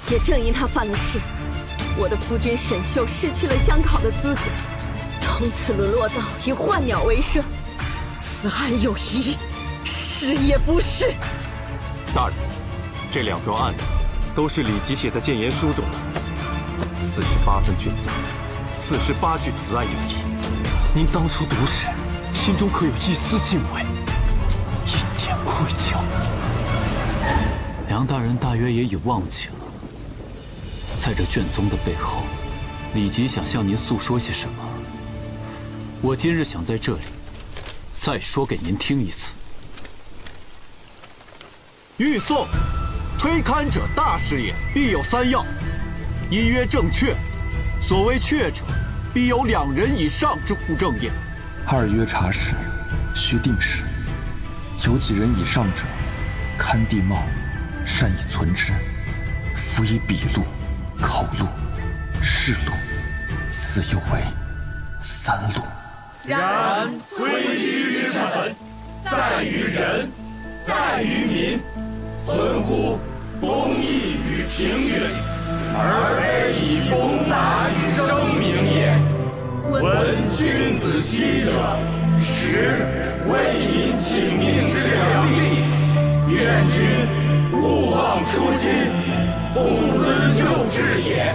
也正因他犯了事，我的夫君沈秀失去了相考的资格，从此沦落到以换鸟为生。此案有疑，是也不是？大人，这2桩案子都是李吉写在谏言书中的，48份卷奏，48句此案有疑。您当初读时，心中可有一丝敬畏，一点愧疚？梁大人大约也已忘记了，在这卷宗的背后，李吉想向您诉说些什么。我今日想在这里再说给您听一次。欲颂，推勘者大事也，必有3要：一曰正确，所谓确者，必有2人以上之户证也；二曰查实，须定实，有几人以上者，勘地貌，善以存之，辅以笔录、口录、事录，此又为3录。然推居之本，在于人，在于民，存乎公义与平允，而非以公杂与声名也。闻君子息者，实为民请命之良力。愿君勿忘初心，不思旧志也。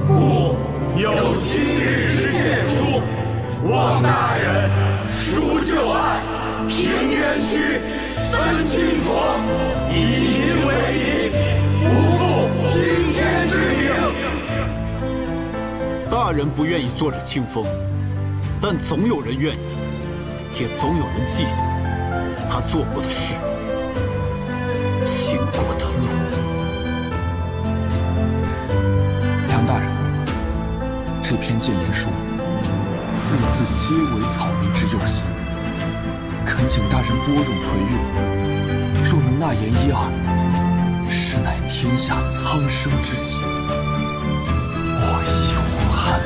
故有今日之献书，望大人书旧案，平冤屈，分清浊，以民为民，不负青天之名。大人不愿意坐着清风，但总有人愿意，也总有人记得他做过的事，行过的路。梁大人，这篇谏言书，字字皆为草民之忧心，恳请大人拨冗垂阅。若能纳言一二，实乃天下苍生之幸。我亦无憾。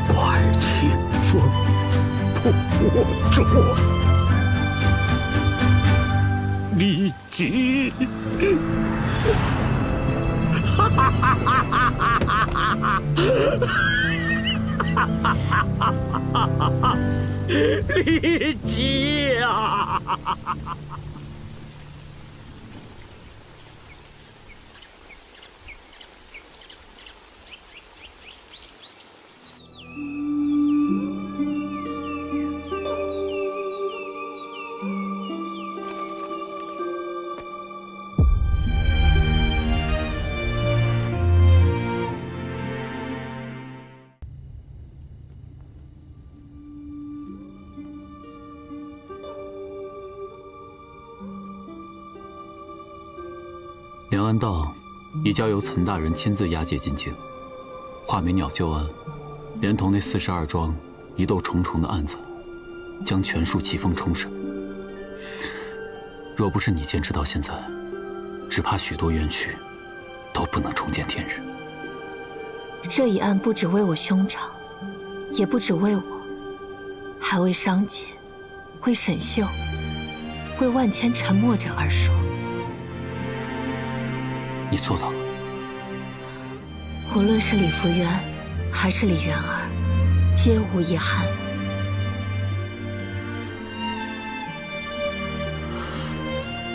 快听风破浊，李吉。哈哈哈哈哈哈哈哈哈！李吉啊！梁安道已交由岑大人亲自押解进京，画眉鸟旧案，连同那42桩疑窦重重的案子，将全数疾风重审。若不是你坚持到现在，只怕许多冤屈都不能重见天日。这一案不只为我兄长，也不只为我，还为商姐，为沈秀，为万千沉默者而说。你做到了。无论是李福渊，还是李元儿，皆无遗憾。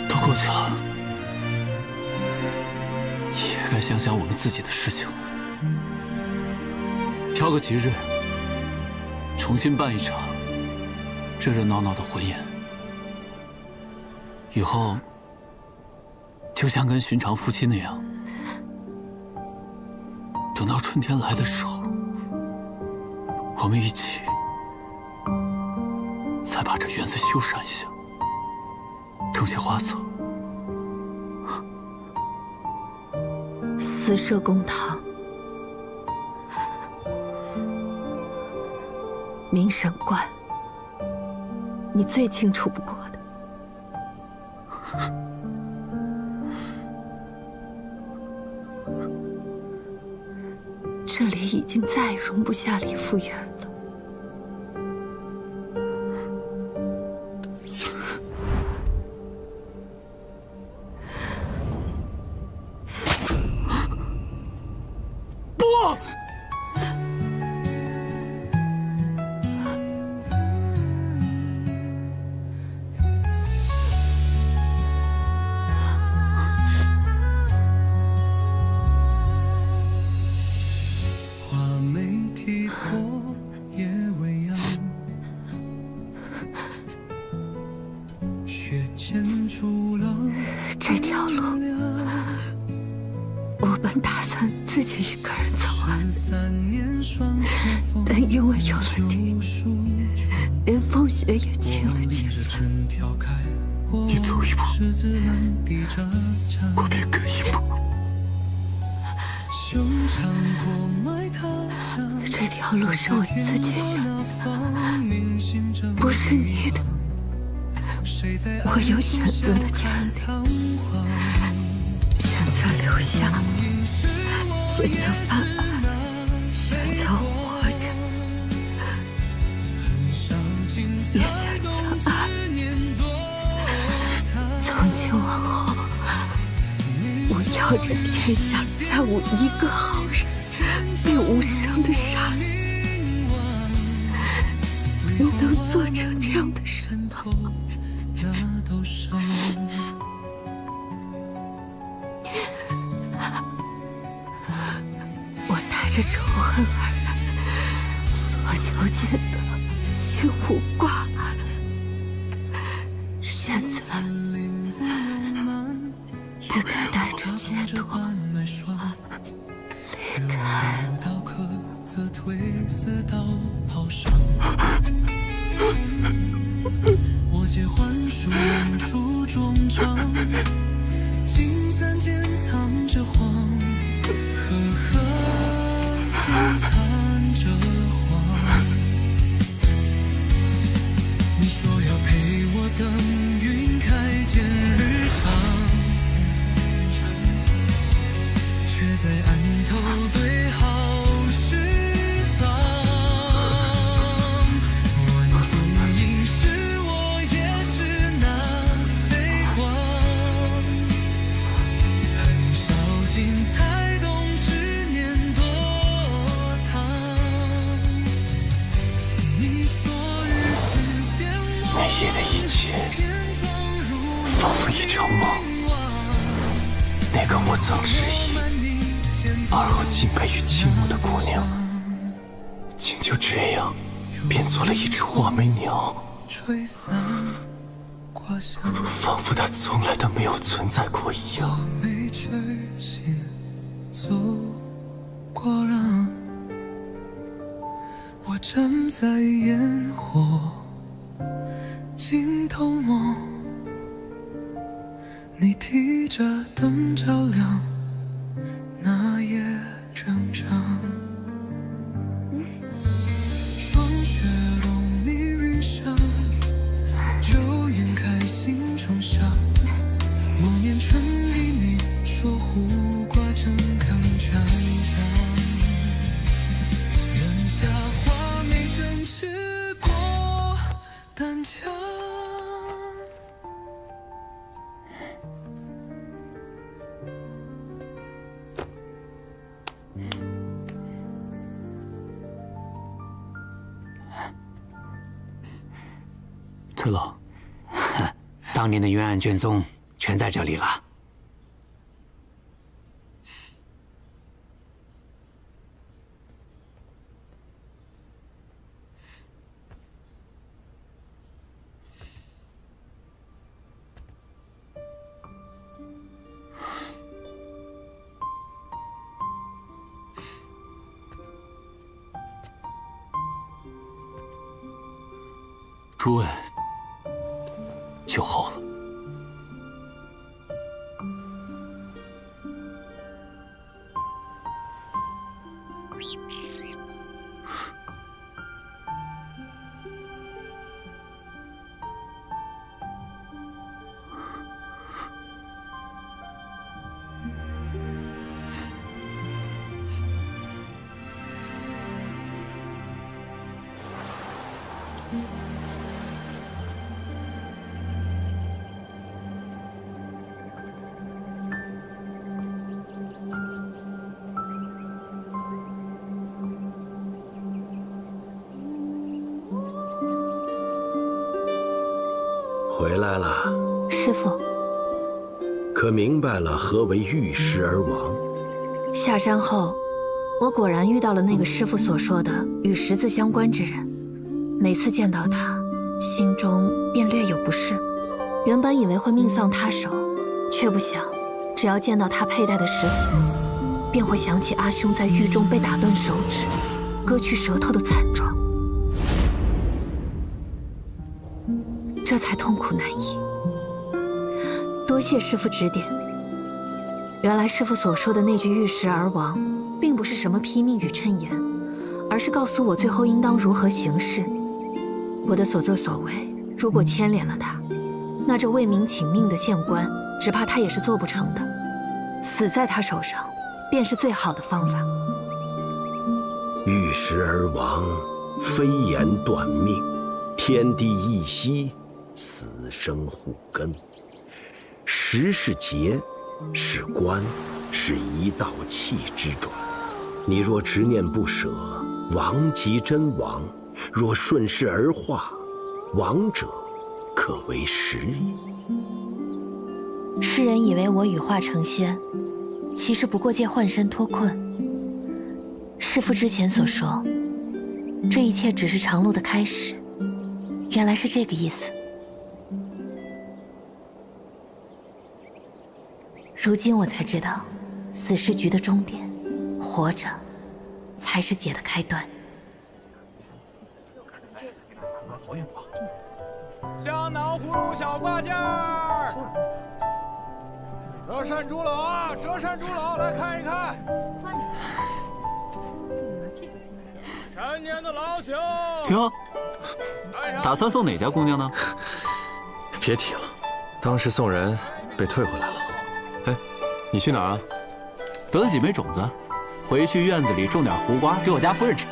都过去了，也该想想我们自己的事情了。挑个吉日，重新办一场热热闹闹的婚宴。以后就像跟寻常夫妻那样，等到春天来的时候，我们一起再把这园子修缮一下，种些花草。私设公堂，明审观，你最清楚不过的。这里已经再也容不下李福元了。不！这条路，我本打算自己一个人走完，但因为有了你，连风雪也轻了几分。你走一步，我便跟一步。这条路是我自己选的，不是你的。我有选择的权利，选择留下，选择犯案，选择活着，也选择爱。从今往后，我要要这天下再无一个好人被无声的杀死。你能做成这样的人吗？我带着仇恨而来，所求见得心无挂碍。现在也该带着解脱离开。我借幻术演出衷肠，金簪间藏着谎，赫赫间藏着谎。你说要陪我等云开见日长，却在案头对好事郎。万众凝视，我也是那飞光，很少见才懂执念多烫。你说日时变忘，那夜的一切仿佛一场梦，那个我曾质疑而后敬佩与倾慕的姑娘，竟就这样变做了一只画眉鸟，仿佛她从来都没有存在过一样。没决心走过让，我站在烟火尽头望，你提着灯照亮那夜挣扎。霜雪融密云上，就掩盖心中伤。某年春里你说胡瓜正刚长长，人下画眉正吃过丹江。崔老，当年的冤案卷宗全在这里了。诸位，酒后了。回来了，师父。可明白了何为遇时而亡？下山后，我果然遇到了那个师父所说的与十字相关之人。每次见到他，心中便略有不适。原本以为会命丧他手，却不想，只要见到他佩戴的石玺，便会想起阿兄在狱中被打断手指、割去舌头的惨状，这才痛苦难抑。多谢师父指点。原来师父所说的那句遇时而亡，并不是什么批命与谶言，而是告诉我最后应当如何行事。我的所作所为，如果牵连了他，那这为民请命的县官，只怕他也是做不成的。死在他手上，便是最好的方法。遇时而亡，非言断命，天地一息，死生互根。时是劫，是关，是一道气之种。你若执念不舍，亡即真亡；若顺势而化，亡者可为时矣。世人以为我羽化成仙，其实不过借幻身脱困。师父之前所说，这一切只是长路的开始，原来是这个意思。如今我才知道，死是局的终点，活着才是劫的开端。香脑葫芦小挂件儿，折扇猪篓啊，折扇猪篓，来看一看。陈年的老酒。哟，打算送哪家姑娘呢？别提了，当时送人被退回来了。哎，你去哪儿啊？得了几枚种子，回去院子里种点胡瓜给我家夫人吃。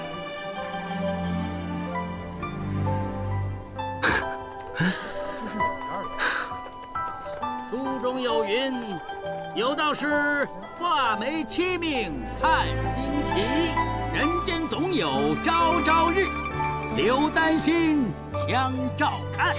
书中有云：有道是画眉七命探惊奇，人间总有朝朝日，留丹心，枪照看。